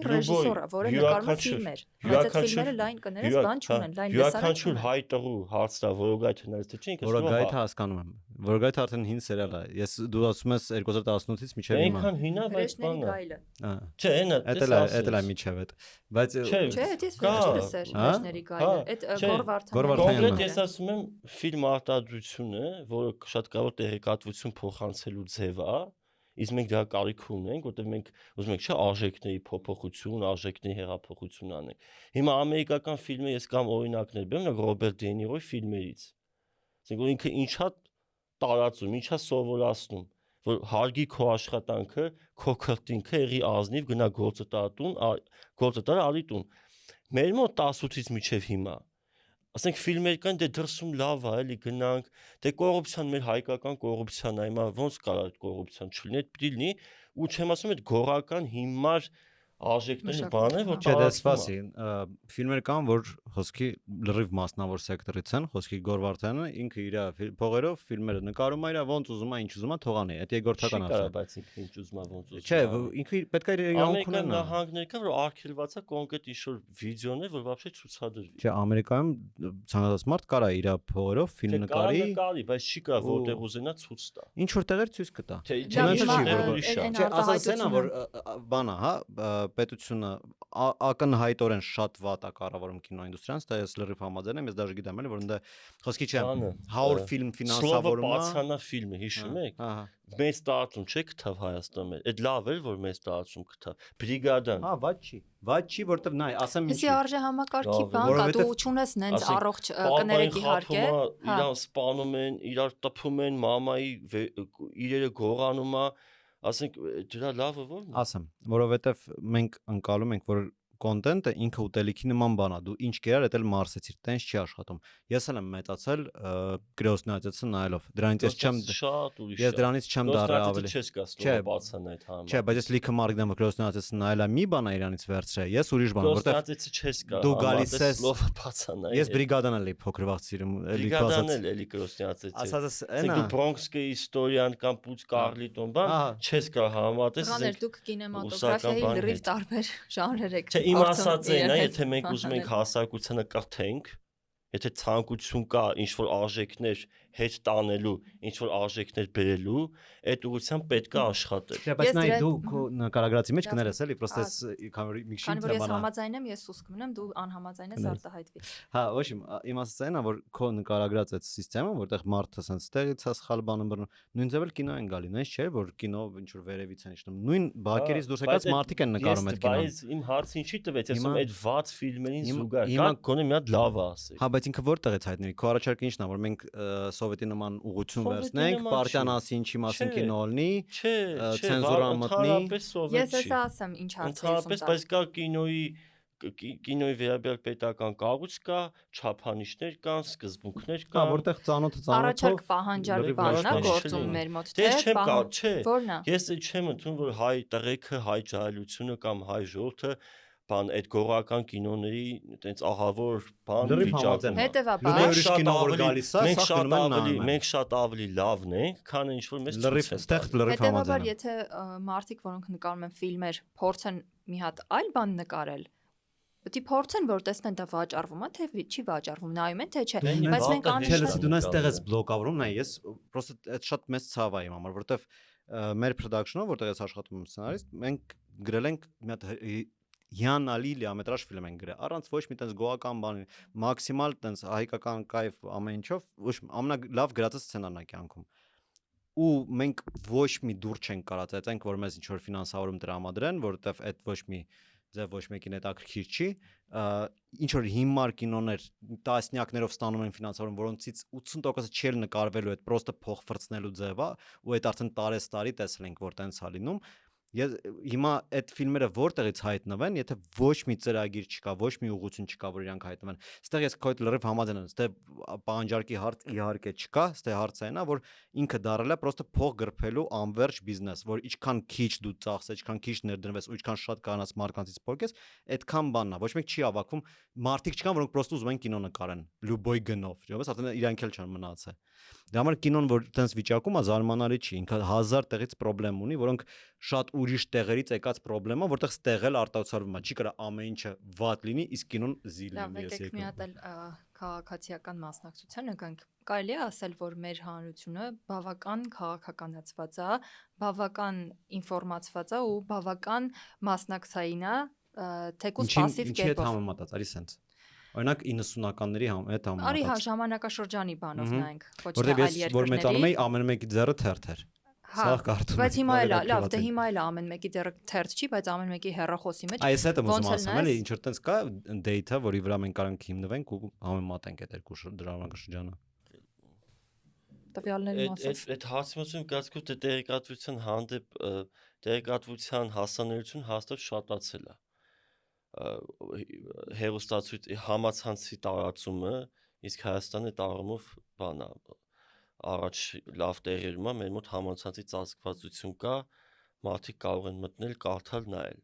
ռեժիսորը, որը նկարում է ֆիլմեր։ Բայց այդ ֆիլմերը լայն կներես, բան չունեն, լայն յուրաքանչյուր հայ տղու հարցը Որոգայթը նայես թե չէ, ինքը Որոգայթը հասկանում եմ։ Որոգայթը արդեն հին սերիալ է։ Ես դու ասում ես 2018-ից մինչև հիմա։ Այնքան հին է, բայց բանը։ Չէ, էդ է միջև այդ։ Բայց չէ, դա վերջերս էր Ռեժների գայլը։ Այդ Կոնկրետ ես ասում եմ ֆիլմ արտադրությունը, որը շատ կարող տեղեկատվություն փոխանցելու ձև է, իսկ մենք դրա կարիք ունենք, որտեղ մենք ուզում ենք չէ արժեքների փոփոխություն, արժեքների հեղափոխություն անենք։ Հիմա ամերիկական ֆիլմը ես կամ օրինակներ բերեմ Ռոբերտ Դե Նիրոյի ֆիլմերից։ Ասենք որ ինքը ինչա տարածում, ինչա սովորացնում, որ հարգի քո աշխատանքը, քո քրտինքը եղի ազնիվ գնա գործը տար արի տուն։ Մեր մոտ 18-ից մինչև հիմա ասենք ֆիլմեր կան դե դրսում լավ է էլի գնանք դե կոռուպցիան մեր հայկական կոռուպցիան է հիմա ոնց կարող այդ կոռուպցիան չլինի այդ պիտի լինի ու չեմ ասում այդ գորական հիմար արժեքները բաներ որ չէ դե սպասի ֆիլմեր կան որ խոսքի լրիվ մասնավոր սեկտորից են խոսքի Գորվարդյանը ինքը իր փողերով ֆիլմերը նկարում է իր ոնց ուզում է ինչ ուզում է թողանի այդ երկրորդական ասա բայց ինքը ինչ ուզում է ոնց ուզում չէ ինքը պետք է իր իրավունք ունենա նահանգներ կա որ արգելված է կոնկրետ ինչ-որ վիդեոներ որ вообще ցուցադրվի չէ Ամերիկայում ցանկացած մարդ կարա իր փողերով ֆիլմ նկարի բայց չի կա որտեղ ուզենա ցույց տա ինչ որ տեղեր ցույց կտա չէ ասացենա որ բանա հա պետությունը ակնհայտորեն շատ վատ է կառավարում կինոինդուստրիան, դա ես լրիվ համաձայն եմ, ես դաժե գիտեմ էլի որ ընդ խոսքի չէ 100 ֆիլմ ֆինանսավորումը Պացանա ֆիլմը հիշում եք մեծ տարածում չէ գտավ Հայաստանում այդ լավ էր որ մեծ տարածում գտավ բրիգադան հա վատ չի որտեվ նայ ասեմ ինչի արժե համակարգի բան կա դու չունես նենց առողջ կներեք իհարկե իրար սպանում են իրար տփում են մամայի իրերը գողանում է ասենք դրա լավը ո՞րն է ասեմ որովհետև մենք անցալում ենք որ կոնտենտը ինքը ուտելիքի նման բան է դու ինչ կերար դա էլ մարսեցիր տենց չի աշխատում ես էլ եմ մեծացել գրոսնացիացը նայելով դրանից ես դրանից չեմ դառը ավելի չէ բայց ես լիքը մարկ դեմ գրոսնացիացը նայելա մի բան է իրանից վերցրել ես ուրիշ բան որտեղ դու գալիս ես ես բրիգադան էլի փոքր վաղ սիրում էլի բրիգադան էլի գրոսնացիացը ասածս այնա դու բրոնքսկի իստորիան կամ պուց կարլիտոն բան չես կա համատես Ղաներ դուք կինեմատոգրաֆիայի լրիվ տարբեր ժանրեր եք Իմ ասած էն է, եթե մենք ուզում ենք հասարակությանը կրթենք, Եթե ցանկություն կա ինչ-որ արժեքներ հետ տանելու, ինչ-որ արժեքներ բերելու, այդ ուղղությամբ պետք է աշխատել։ Բայց նայ դու քո նկարագրածի մեջ կներես էլի, պրոստը մի քիչ Քանի որ ես համաձայն եմ, ես ուս կմնամ, դու անհամաձայն ես արտահայտվի։ Հա, ոչ իմ ասածն է, որ քո նկարագրած այդ համակարգը, որտեղ մարդը sense տեղից է սխալ բանը բռնում, նույն ձևել կինո են գալի, նայես չէ, որ կինո ինչ որ վերևից են իջնում։ Նույն բակերից դուրս եկած մարդիկ են նկարում այդ կինոն։ Բայց իմ հարցին չի տվեց, ասում այդ վատ ֆիլմերին զուգահեռ կա գոնե մի հատ լավ ասի։ Հա, բայց ինքը որտեղից հայտնի։ Քո առաջարկը ի՞նչն է, որ մենք սովետի նման ուղղություն վերցնենք, պարտիան ասի ինչի մասին կինո լինի, ցենզուրա մտնի։ Ես էսա ասեմ, ինչ հարց է։ Ընդհանրապես, բայց կա կինոյի վերաբերյալ պետական կառույց կա, չափանիշներ կան, սկզբունքներ կա, որտեղ ծանոթը առաջարկ պահանջարկի բանն է գործում մեր մոտ, չէ։ Որն է։ Ես չեմ ընդունում, որ հայ տղեկը, հայ ջահելությունը կամ հայ ժողովուրդը բան այդ գողական կինոների այտենց ահավոր բան վիճակում։ Հետևաբար մենք շատ ավելի լավն ենք, քան ինչ որ մեզ լրիվ այդտեղ լրիվ համաձայն եմ։ Հետևաբար եթե մարդիկ, որոնք նկարում են ֆիլմեր, փորձեն մի հատ այլ բան նկարել, պետք է փորձեն, որ տեսնեն դա վաճառվում է, թե չի վաճառվում, նայում են թե չէ, բայց մենք անշուշտ դու նայես տեղից բլոկավորում, նայ ես պրոստը այդ շատ մեծ ցավ է իմ համար, որովհետև մեր production-ով, որտեղ ես աշխատում եմ սցենարիստ, մենք գրել ենք մի հատ հիանալի լիամետրաժ ֆիլմ են գրել, առանց ոչ մի տես գոհական բանի, մաքսիմալ տես հայկական կայֆ ամեն ինչով, ոչ ամենալավ գրածը սցենարն է կյանքում։ Ու մենք ոչ մի դուր չենք կարած այցենք, որ մեզ ինչ որ ֆինանսավորում տրամադրեն, որովհետև այդ ոչ մի ձև ոչ մեկին հետաքրքիր չի, ինչ որ հիմար կինոներ տասնյակներով ստանում են ֆինանսավորում, որոնցից 80%-ը չել նկարվելու, այդ պրոստը փող ֆրցնելու ձև է, ու այդ արդեն տարի տեսել ենք, որ տենց է լինում։ Ես հիմա այդ ֆիլմերը որտեղից հայտնվեն, եթե ոչ մի ծրագիր չկա, ոչ մի ուղղություն չկա, որ իրանք հայտնվեն։ Այստեղ ես քո հետ լրիվ համաձայն եմ, այստեղ պահանջարկի հարց իհարկե չկա, այստեղ հարցը այն է, որ ինքը դարել է պրոստը փող գրփելու անverջ բիզնես, որ ինչքան քիչ դու ծախսես, ինչքան քիչ ներդրվես, ու ինչքան շատ կանաս մարկանցից փոկես, այդքան բանն է։ Ոչ մեկ չի ավակվում, մարդիկ չկան, որոնք պրոստը ուզում են կինո նկարեն, լյուբոյ գնով, ջոբես, արդեն իրանք էլ չեն մնացել։ Դա համար կինոն, որ տենց վիճակում է, զարմանալի չի, ինքը 1000 տեղից խնդրեմ ունի, որոնք շատ ուրիշ տեղերից եկած խնդրեմա, որտեղ ստեղել արտացոլվում է, չի կարա ամեն ինչը վատ լինի, իսկ կինոն զիլ լինի, ես եկա։ Մի հատ էլ քաղաքացիական մասնակցությանը գանք, կարելի է ասել, որ մեր հանրությունը բավական քաղաքականացված է, բավական ինֆորմացված է ու բավական մասնակցային է, թեկուզ пассив կերպով։ Ինչի հետ համեմատած, արի սենց։ Օրինակ 90-ականների հետ համեմատած։ Արի հա ժամանակաշրջանի բանով նայենք, ոչ թե այլ երկրների։ Որ մեծանում էի ամեն մեկի ձեռը թերթ էր։ Հա, բայց հիմա էլ լավ, դե հիմա էլ ամեն մեկի ձեռը թերթ չի, բայց ամեն մեկի հեռախոսի մեջ։ Այս հետը ուզում ասեմ, էլի ինչ որ տենց կա data, որի վրա մենք կարող ենք հիմնվենք ու համեմատենք այդ երկու ժամանակաշրջանը։ Տվյալների մասով։ Այդ հասցեություն գացկու տեղեկատվության հանդեպ տեղեկատվության հասանելիություն հաստատ շատացել է։ Հերոստացույց համացանցի տարածումը իսկ Հայաստանի տարումով բան է առաջ լավ տեղերում է մեր մոտ համացանցի ծածկվածություն կա մարդիկ կարող են մտնել կարդալ նայել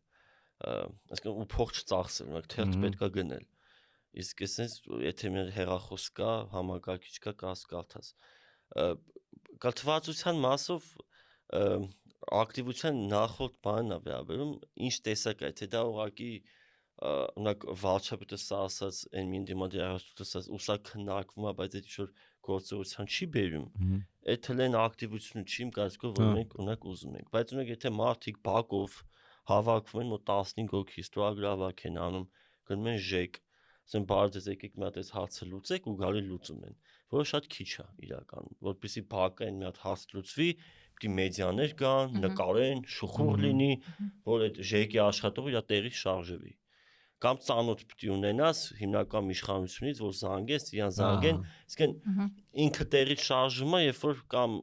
այսինքն ու փող չծախսել օրինակ թերթ պետքա գնել իսկ այսպես եթե մեր հեռախոս կա համակարգիչ կա կարդաս կալթվածության մասով ակտիվության նախորդ բանն է վերաբերում ինչ տեսակ է թե դա ուղղակի Ունակ վարչապետը ասած այն մին դիմադի արաստուտը ասած ուսա քննարկվում է բայց այդ ինչ որ գործողության չի բերում այդ հենց ակտիվությունը չի կարծիքով որ մենք ունակ ուզում ենք բայց ունակ եթե մարդիկ բակով հավաքվում են մոտ 15 հոգի ստորագրավակ են անում գնում են ժեք ասեն բարդ եկեք մի հատ այս հարցը լուծեք ու գալի լուծում են որը շատ քիչ է իրականում որպեսզի բակը այն մի հատ հարց լուծվի պիտի մեդիաներ կան նկարեն շուխուր լինի որ այդ ժեկի աշխատողը իր տեղի շարժվի կամ ծանոթ պիտի ունենաս հիմնական իշխանությունից որ զանգես իրան զանգեն այսինքն ինքը տեղի շարժումը երբ որ կամ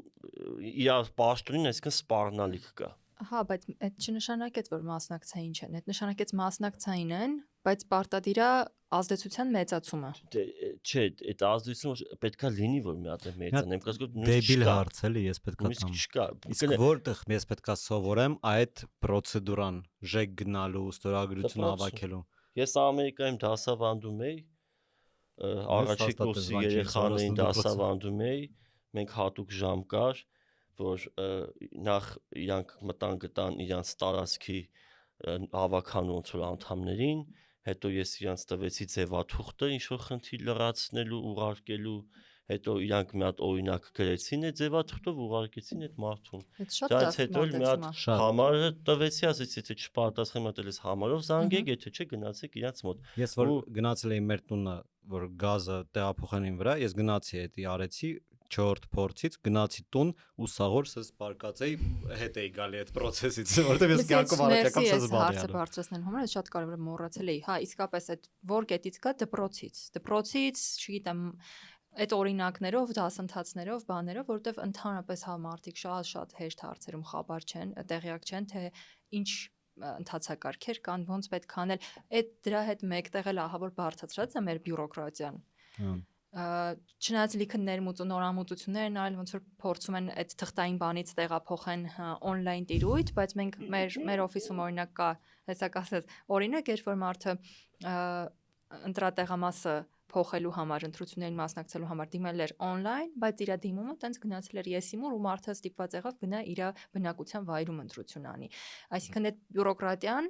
իր պաշտոնին այսինքն սպառնալիք կա հա բայց այդ չնշանակեց որ մասնակցային չեն այդ նշանակեց մասնակցային են բայց պարտադիր է ազդեցության մեծացումը չէ այդ ազդեցությունը պետքա լինի որ մի հատ մեծանեմ կասկած դեբիլ հարց էլի ես պետքա տամ իսկ որտեղ ես պետքա սովորեմ այդ պրոցեդուրան ժեք գնալու ստորագրություն հավաքելու Ես Ամերիկայում դասավանդում էի, առաջի կուրսի երեխաներին դասավանդում էի, մենք հատուկ ժամ կար, որ նախ իրանք մտան գտան իրանց տարածքի հավաքանու ոնց որ անդամներին, հետո ես իրանց տվեցի ձևաթուղթը ինչ որ խնդիր լրացնելու, ուղարկելու, հետո իրանք մի հատ օրինակ գրեցին այդ ձևաթուղթով ուղարկեցին այդ մարդուն։ Դրանից հետո մի հատ համարը տվեցի, ասեցի եթե չպարտասխանում ես համարով զանգեք, եթե չէ գնացեք իրանց մոտ։ Ես որ գնացել էի մեր տունը, որ գազը տեղափոխանին վրա, ես գնացի էդի արեցի 4-րդ փորձից, գնացի տուն ու սաղոր սս պարկած էի, հետ էի գալի այդ process-ից, որտեղ ես կյանքում առաջակամ սս բառ հարցը բարձրացնելու համար շատ կարևոր է մոռացել էի, հա, իսկապես այդ որ կետից կա դպրոցից, չգիտեմ, այդ օրինակներով, դասընթացներով, բաներով, որտեղ ընդհանրապես հա մարդիկ շատ հեշտ հարցերում խաբար չեն, տեղյակ չեն, թե ինչ ընթացակարգեր կան, ոնց պետք է անել, այդ դրա հետ մեկտեղ էլ ահա որ բարձրացած է մեր բյուրոկրատիան։ Չնայած լիքը նորամուծություններ են արել, ոնց որ փորձում են այդ թղթային բանից տեղափոխեն on-line տիրույթ, բայց մենք մեր օֆիսում օրինակ կա, հեսա կասած, օրինակ էր, որ մարդը ընտրատեղամասը փոխելու համար, ընտրություններին մասնակցելու համար դիմել էր on-line, բայց իր դիմումը տենց գնացել էր եսիմուր ու մարդը ստիպված եղավ գնա իր բնակության վայրում ընտրություն անի։ Այսինքն այդ բյուրոկրատիան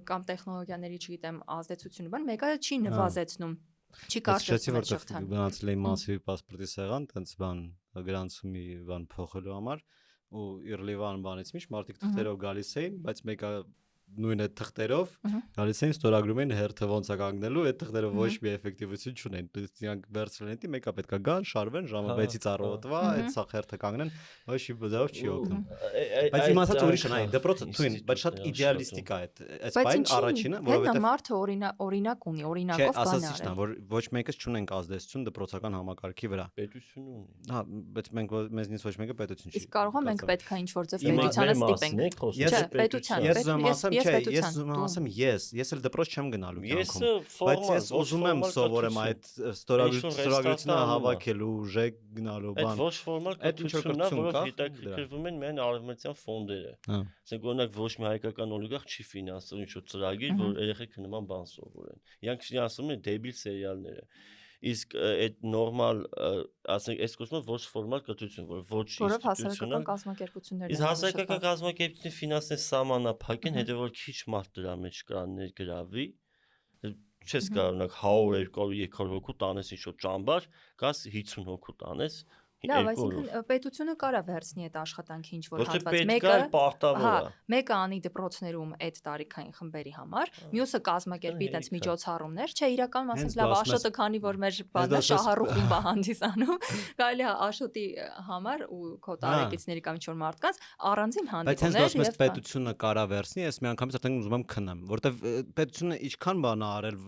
կամ տեխնոլոգիաների, չգիտեմ, ազդեցությունը բան մեկը չի նվազեցնում, չի կարճացնում այդ շղթան։ Գնացել էի մասիվի պասպորտի սեղան, տենց բան գրանցումի բան փոխելու համար ու Իռլիվան բանից միշտ մարդիկ թղթերով գալիս էին, բայց մեկը նույն այդ թղթերով գալիս էին ստորագրում են հերթը ոնց է կանգնելու, այդ թղթերը ոչ մի էֆեկտիվություն չունեն։ Դրանք վերցրել են, մեկը պետքա գան, շարվեն ժամը 6-ից առավոտվա, այդ սա հերթը կանգնեն, ոչ մի բզով չի օգնում։ Բայց իմացած ուրիշ է, դպրոցը թույն, բայց շատ իդեալիստիկ է այդ բան առաջինը, որովհետեւ մարդը օրինակ ունի, օրինակով բան արել։ Չէ, որ ոչ մեկս չունենք ազդեցություն դպրոցական համակարգի վրա։ Պետությունը ունի։ Հա, բայց մենք մեզնից ոչ մեկը պետություն չի։ Իսկ կարող է մենք պետքա ինչ-որ ձև պետությանը ստիպենք։ Չէ, պետության, ես ասեմ ես էլ դպրոց չեմ գնալու կյանքում, բայց ես ուզում եմ սովորեմ այդ ստորագրությունը հավաքելու, ժեկ գնալու բան։ Այդ ոչ ֆորմալ կրթությունն է, որով հետաքրքրվում են միայն արևմտյան ֆոնդերը։ Ասենք օրինակ ոչ մի հայկական օլիգարխ չի ֆինանսում ինչ-որ ծրագիր, որ երեխեքը նման բան սովորեն։ Իրանք ֆինանսում են դեբիլ սերիալները։ Իսկ այդ նորմալ, ասենք, այս կոչվում է ոչ ֆորմալ կրթություն, որ ոչ ինստիտուցիոնալ կազմակերպություններն են։ Իսկ հասարակական կազմակերպությունների ֆինանսների սահմանափակ են, հետո որ քիչ մարդ դրա մեջ կա ներգրավի, չես կարող 100-200 հոգու տանես ինչ-որ ճամբար, գաս 50 հոգու տանես։ Լավ, այսինքն պետությունը կարա վերցնի այդ աշխատանքի ինչ-որ հատված, մեկը անի դպրոցներում այդ տարիքային խմբերի համար, մյուսը կազմակերպի այդպես միջոցառումներ, չէ, իրականում ասենք լավ Աշոտը քանի որ մեր բանը շահառուխում բա հանդիսանում, կարելի է Աշոտի համար ու քո տարեկիցների կամ ինչ-որ մարդկանց առանձին հանդիպումներ եւ պետությունը կարա վերցնի, ես միանգամից արդեն ուզում եմ քնեմ, որտեվ պետությունը ինչքան բան ա արել,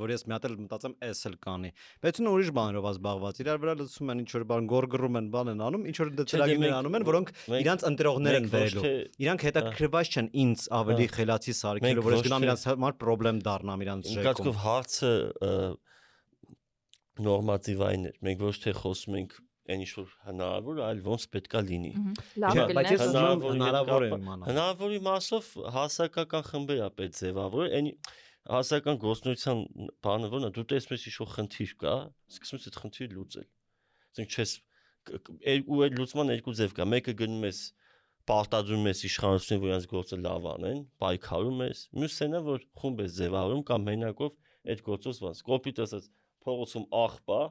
որ ես մի հատ էլ մտածեմ էս էլ կանի։ Պետությունը ուրիշ բաներով զբաղված, իրար վրա լցում են ինչ-որ բան գորգռում են, բան են անում, ինչ որ ծրագիրներ անում են, որոնք իրանց ընտրողներ են վերելու։ Իրանք հետաքրքրված չեն ինձ ավելի խելացի սարքելու, որ ես գնամ իրանց համար խնդրեմ դառնամ իրանց ժեկում։ Նկատկով հարցը նորմատիվային է։ Մենք ոչ թե խոսում ենք այն ինչ որ հնարավոր, այլ ոնց պետքա լինի։ Բայց ես հնարավոր է իմանալ։ Հնարավորի մասով հասարակական խմբեր է պետք ձևավորել, այն հասարակական գործունեության բանը որն է, դու տեսնում ես ինչ որ խնդիր կա, սկսում ես այդ խնդիրը լուծել։ Ասենք չես ու այդ լուծման երկու ձև կա, մեկը գնում ես պարտադրում ես իշխանությունին, որ իրենց գործը լավ անեն, պայքարում ես, մյուսն է որ խումբ ես ձևավորում կամ մենակով այդ գործով ոնց կոպիտ ասած փողոցում աղբա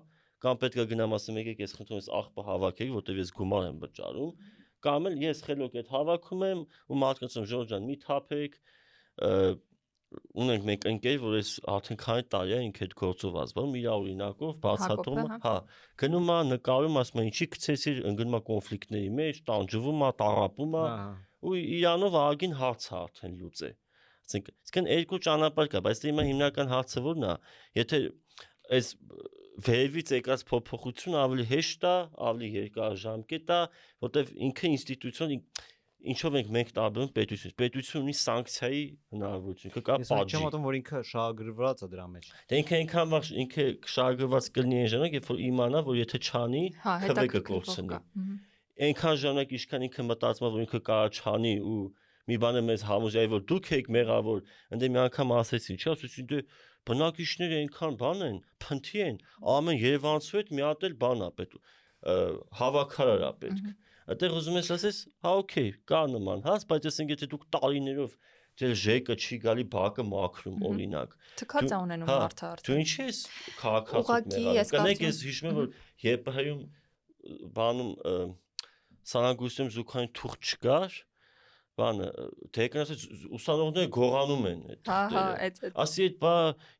կամ պետք է գնամ ասեմ եկեք ես խնդրում ես աղբը հավաքեք, որտեղ ես գումար եմ վճարում, կամ էլ ես խելոք այդ հավաքում եմ ու մարդկանց ասում Ժորժ ջան մի թափեք, ունենք մեկ ընկեր, որ ես արդեն քանի տարի է ինքը այդ գործով ազբաղում, իր օրինակով բացատրում, հա, գնում է նկարում, ասում է ինչի գցեցիր, ընկնում է կոնֆլիկտների մեջ, տանջվում է, տառապում է, ու իրանով ահագին հարց է արդեն լուծե։ Այսինքն երկու ճանապարհ կա, բայց հիմա հիմնական հարցը որն է, եթե այս վերևից եկած փոփոխությունը ավելի հեշտ է, ավելի երկարաժամկետ է, որտեվ ինքը ինստիտուցիոն ինչով ենք մենք տարբերում պետությունից։ Պետությունը ունի սանկցիայի հնարավորություն, կա պատժի։ Ես չեմ ատում, որ ինքը շահագրգռված է դրա մեջ։ Դե ինքը այնքան վաղ ինքը շահագրգռված կլինի այն ժամանակ, երբ որ իմանա, որ եթե չանի, քվեկը կորցնի։ Այնքան ժամանակ ինչքան ինքը մտածում է, որ ինքը կարա չանի ու մի բանը մեզ համոզի, որ դուք եք մեղավոր, ընդ մի անգամ ասեցին, չէ՞, ասեցին դե բնակիչները այնքան բան են, փնթի են, ամեն Երևանցու հետ մի հատ էլ բան է պետք, հավաքարար է պետք։ Այդտեղ ուզում ես ասես, հա օքեյ, կա նման, հա, բայց ասենք եթե դուք տարիներով դել ժեկը չի գալի բակը մաքրում օրինակ։ Թքած է ունենում մարդը արդեն։ Դու ինչի՞ ես քաղաքացու մեղադրում։ Կնեք ես հիշում եմ որ ԵՊՀ-ում բանում սանագույցում զուգային թուղթ չկար, բանը դեկանացած ուսանողները գողանում են այդ թղթերը։ Ասի այդ բա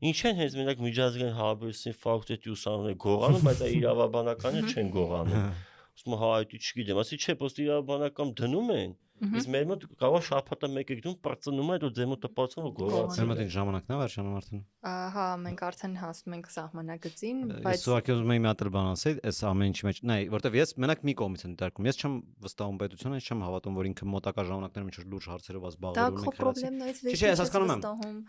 ինչ են հենց մենակ միջազգային հարաբերությունների ֆակուլտետի ուսանողները գողանում, բայց այդ իրավաբանականները չեն գողանում։ Ասում հա այդ չգիտեմ, ասի չէ, պոստի իրավաբանական դնում են։ Իսկ մեր մոտ կարող շաբաթը մեկ եք դու բարձնում այդ ու դե մոտ տպացում ու գողացել։ Մեր մոտ այն ժամանակն է վերջանում արդեն։ Ահա, մենք արդեն հասնում ենք սահմանագծին, բայց ես ուղղակի ուզում եմ մի հատ բան ասել, այս ամեն ինչի մեջ, նայ, որտեվ ես մենակ մի կողմից եմ դարկում։ Ես չեմ վստահում պետությանը, ես չեմ հավատում, որ ինքը մոտակա ժամանակներում ինչ-որ լուրջ հարցերով զբաղվելու ունի խելացի։ Չէ, ես հասկանում եմ։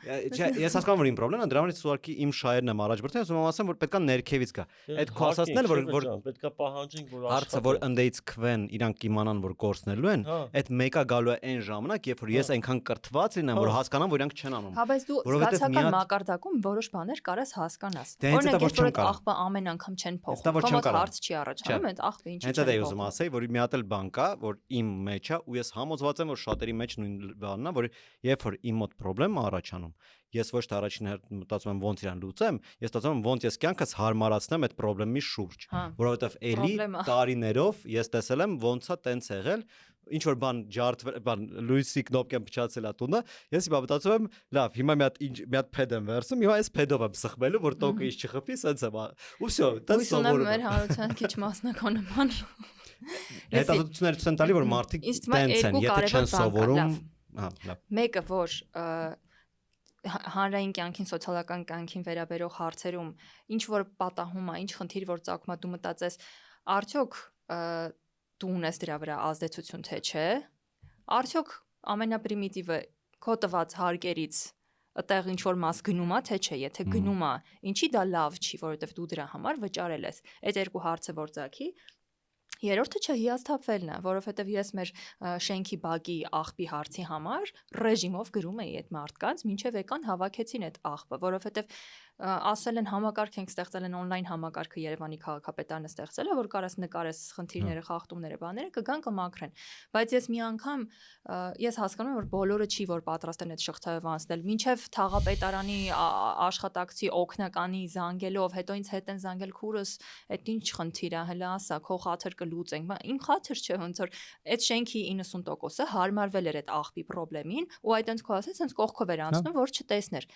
Չէ, ես հասկանում եմ իմ խնդրեմն է, դրա համար ուղղակի իմ շահերն եմ առաջ բերել, ասում եմ ասեմ, որ պետքա ներքևից գա։ Այդ քո ասածն էլ որ պետքա պահանջենք, որ հարցը որ ընդեից քվեն, իրանք իմանան, որ կորցնելու են, այդ մեկը գալու է այն ժամանակ, երբ որ ես այնքան կրթված լինեմ, որ հասկանամ, որ իրանք չեն անում։ Հա, բայց դու զգացական մակարդակում որոշ բաներ կարես հասկանաս։ Օրինակ, երբ որ այդ աղբը ամեն անգամ չեն փոխում, կամ հարց չի առաջանում, այդ աղբը ինչի՞ չէ։ Հենց դա ուզում ասեի, որ մի հատ էլ բան կա, որ իմ մեջ է, ու ես համոզված եմ, որ շատերի մեջ նույն բանն է, որ երբ որ իմ մոտ խնդրեմ առաջանում, ես ոչ թե առաջին հերթ մտածում եմ ոնց իրան լուծեմ, ես մտածում եմ ոնց ես կյանքս հարմարացնեմ այդ խնդրեմի շուրջ, որովհետև էլի տարիներով ես տեսել եմ ոնց է տենց եղել, ինչ որ բան բան Լուիսի կնոպկան փչացել է տունը, ես հիմա մտածում եմ, լավ, հիմա մի հատ փեդ եմ վերցնում, հիմա այս փեդով եմ սխմելու, որ տոկը ինչ չխփի, սենց եմ, ու всё, դա սովորում եմ։ Մեր հանրության քիչ մասնականաբան։ Հետազոտությունները ցույց են տալի, որ մարդիկ տենց են, եթե չեն սովորում, հա, լավ։ Մեկը որ հանրային կյանքին, սոցիալական կյանքին վերաբերող հարցերում ինչ որ պատահում է, ինչ խնդիր որ ծագում է, դու մտածես, արդյոք դու ունես դրա վրա ազդեցություն թե չէ, արդյոք ամենապրիմիտիվը քո տված հարկերից այդտեղ ինչ որ մաս գնում է թե չէ, եթե գնում է, ինչի դա լավ չի, որովհետև դու դրա համար վճարել ես։ Այդ երկու հարցը որ ծագի, երրորդը չհիասթափվելն է, որովհետև ես մեր շենքի բակի աղբի հարցի համար ռեժիմով գրում էի այդ մարդկանց, մինչև եկան հավաքեցին այդ աղբը, որովհետև ասել են համակարգ ենք ստեղծել են on-line համակարգը Երևանի քաղաքապետարանը ստեղծել է, որ կարաս նկարես խնդիրները, խախտումները, բաները կգան կմաքրեն, բայց ես մի անգամ ես հասկանում եմ, որ բոլորը չի որ պատրաստ են այդ շղթայով անցնել, մինչև թաղապետարանի աշխատակցի օգնականի զանգելով, հետո ինձ հետ են զանգել քուրս, այդ ինչ խնդիր է, հələ ասա, քո խաթր կլուծենք, իմ խաթր չէ, ոնց որ այդ շենքի 90%-ը հարմարվել էր այդ աղբի խնդրին, ու այդ այնց քո ասած, այնց կողքով էր անցնում, որ չտեսներ։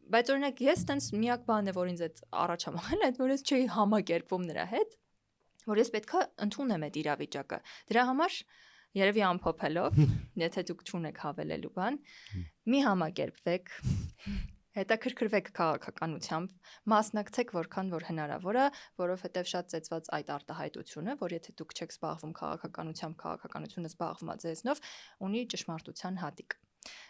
Բայց օրինակ ես տենց միակ բանն է որ ինձ այդ առաջամահել այդ որ ես չէի համակերպվում նրա հետ, որ ես պետքա ընդունեմ այդ իրավիճակը։ Դրա համար երևի ամփոփելով, եթե դուք չունեք հավելելու բան, մի համակերպվեք, հետաքրքրվեք քաղաքականությամբ, մասնակցեք որքան որ հնարավոր է, որովհետև շատ ծեծված այդ արտահայտությունը, որ եթե դուք չեք զբաղվում քաղաքականությամբ, քաղաքականությունը զբաղվում է ձեզնով, ունի ճշմարտության հատիկ։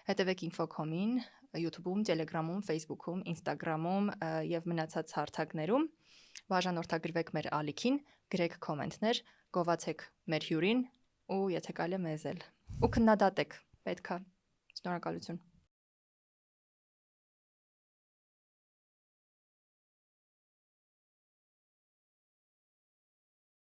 Հետևեք Infocom-ին, YouTube-ում, Telegram-ում, Facebook-ում, Instagram-ում եւ մնացած հարթակներում, բաժանորդագրվեք մեր ալիքին, գրեք կոմենտներ, գովացեք մեր հյուրին ու եթե կարելի է մեզ էլ ու քննադատեք, պետքա։ Շնորհակալություն։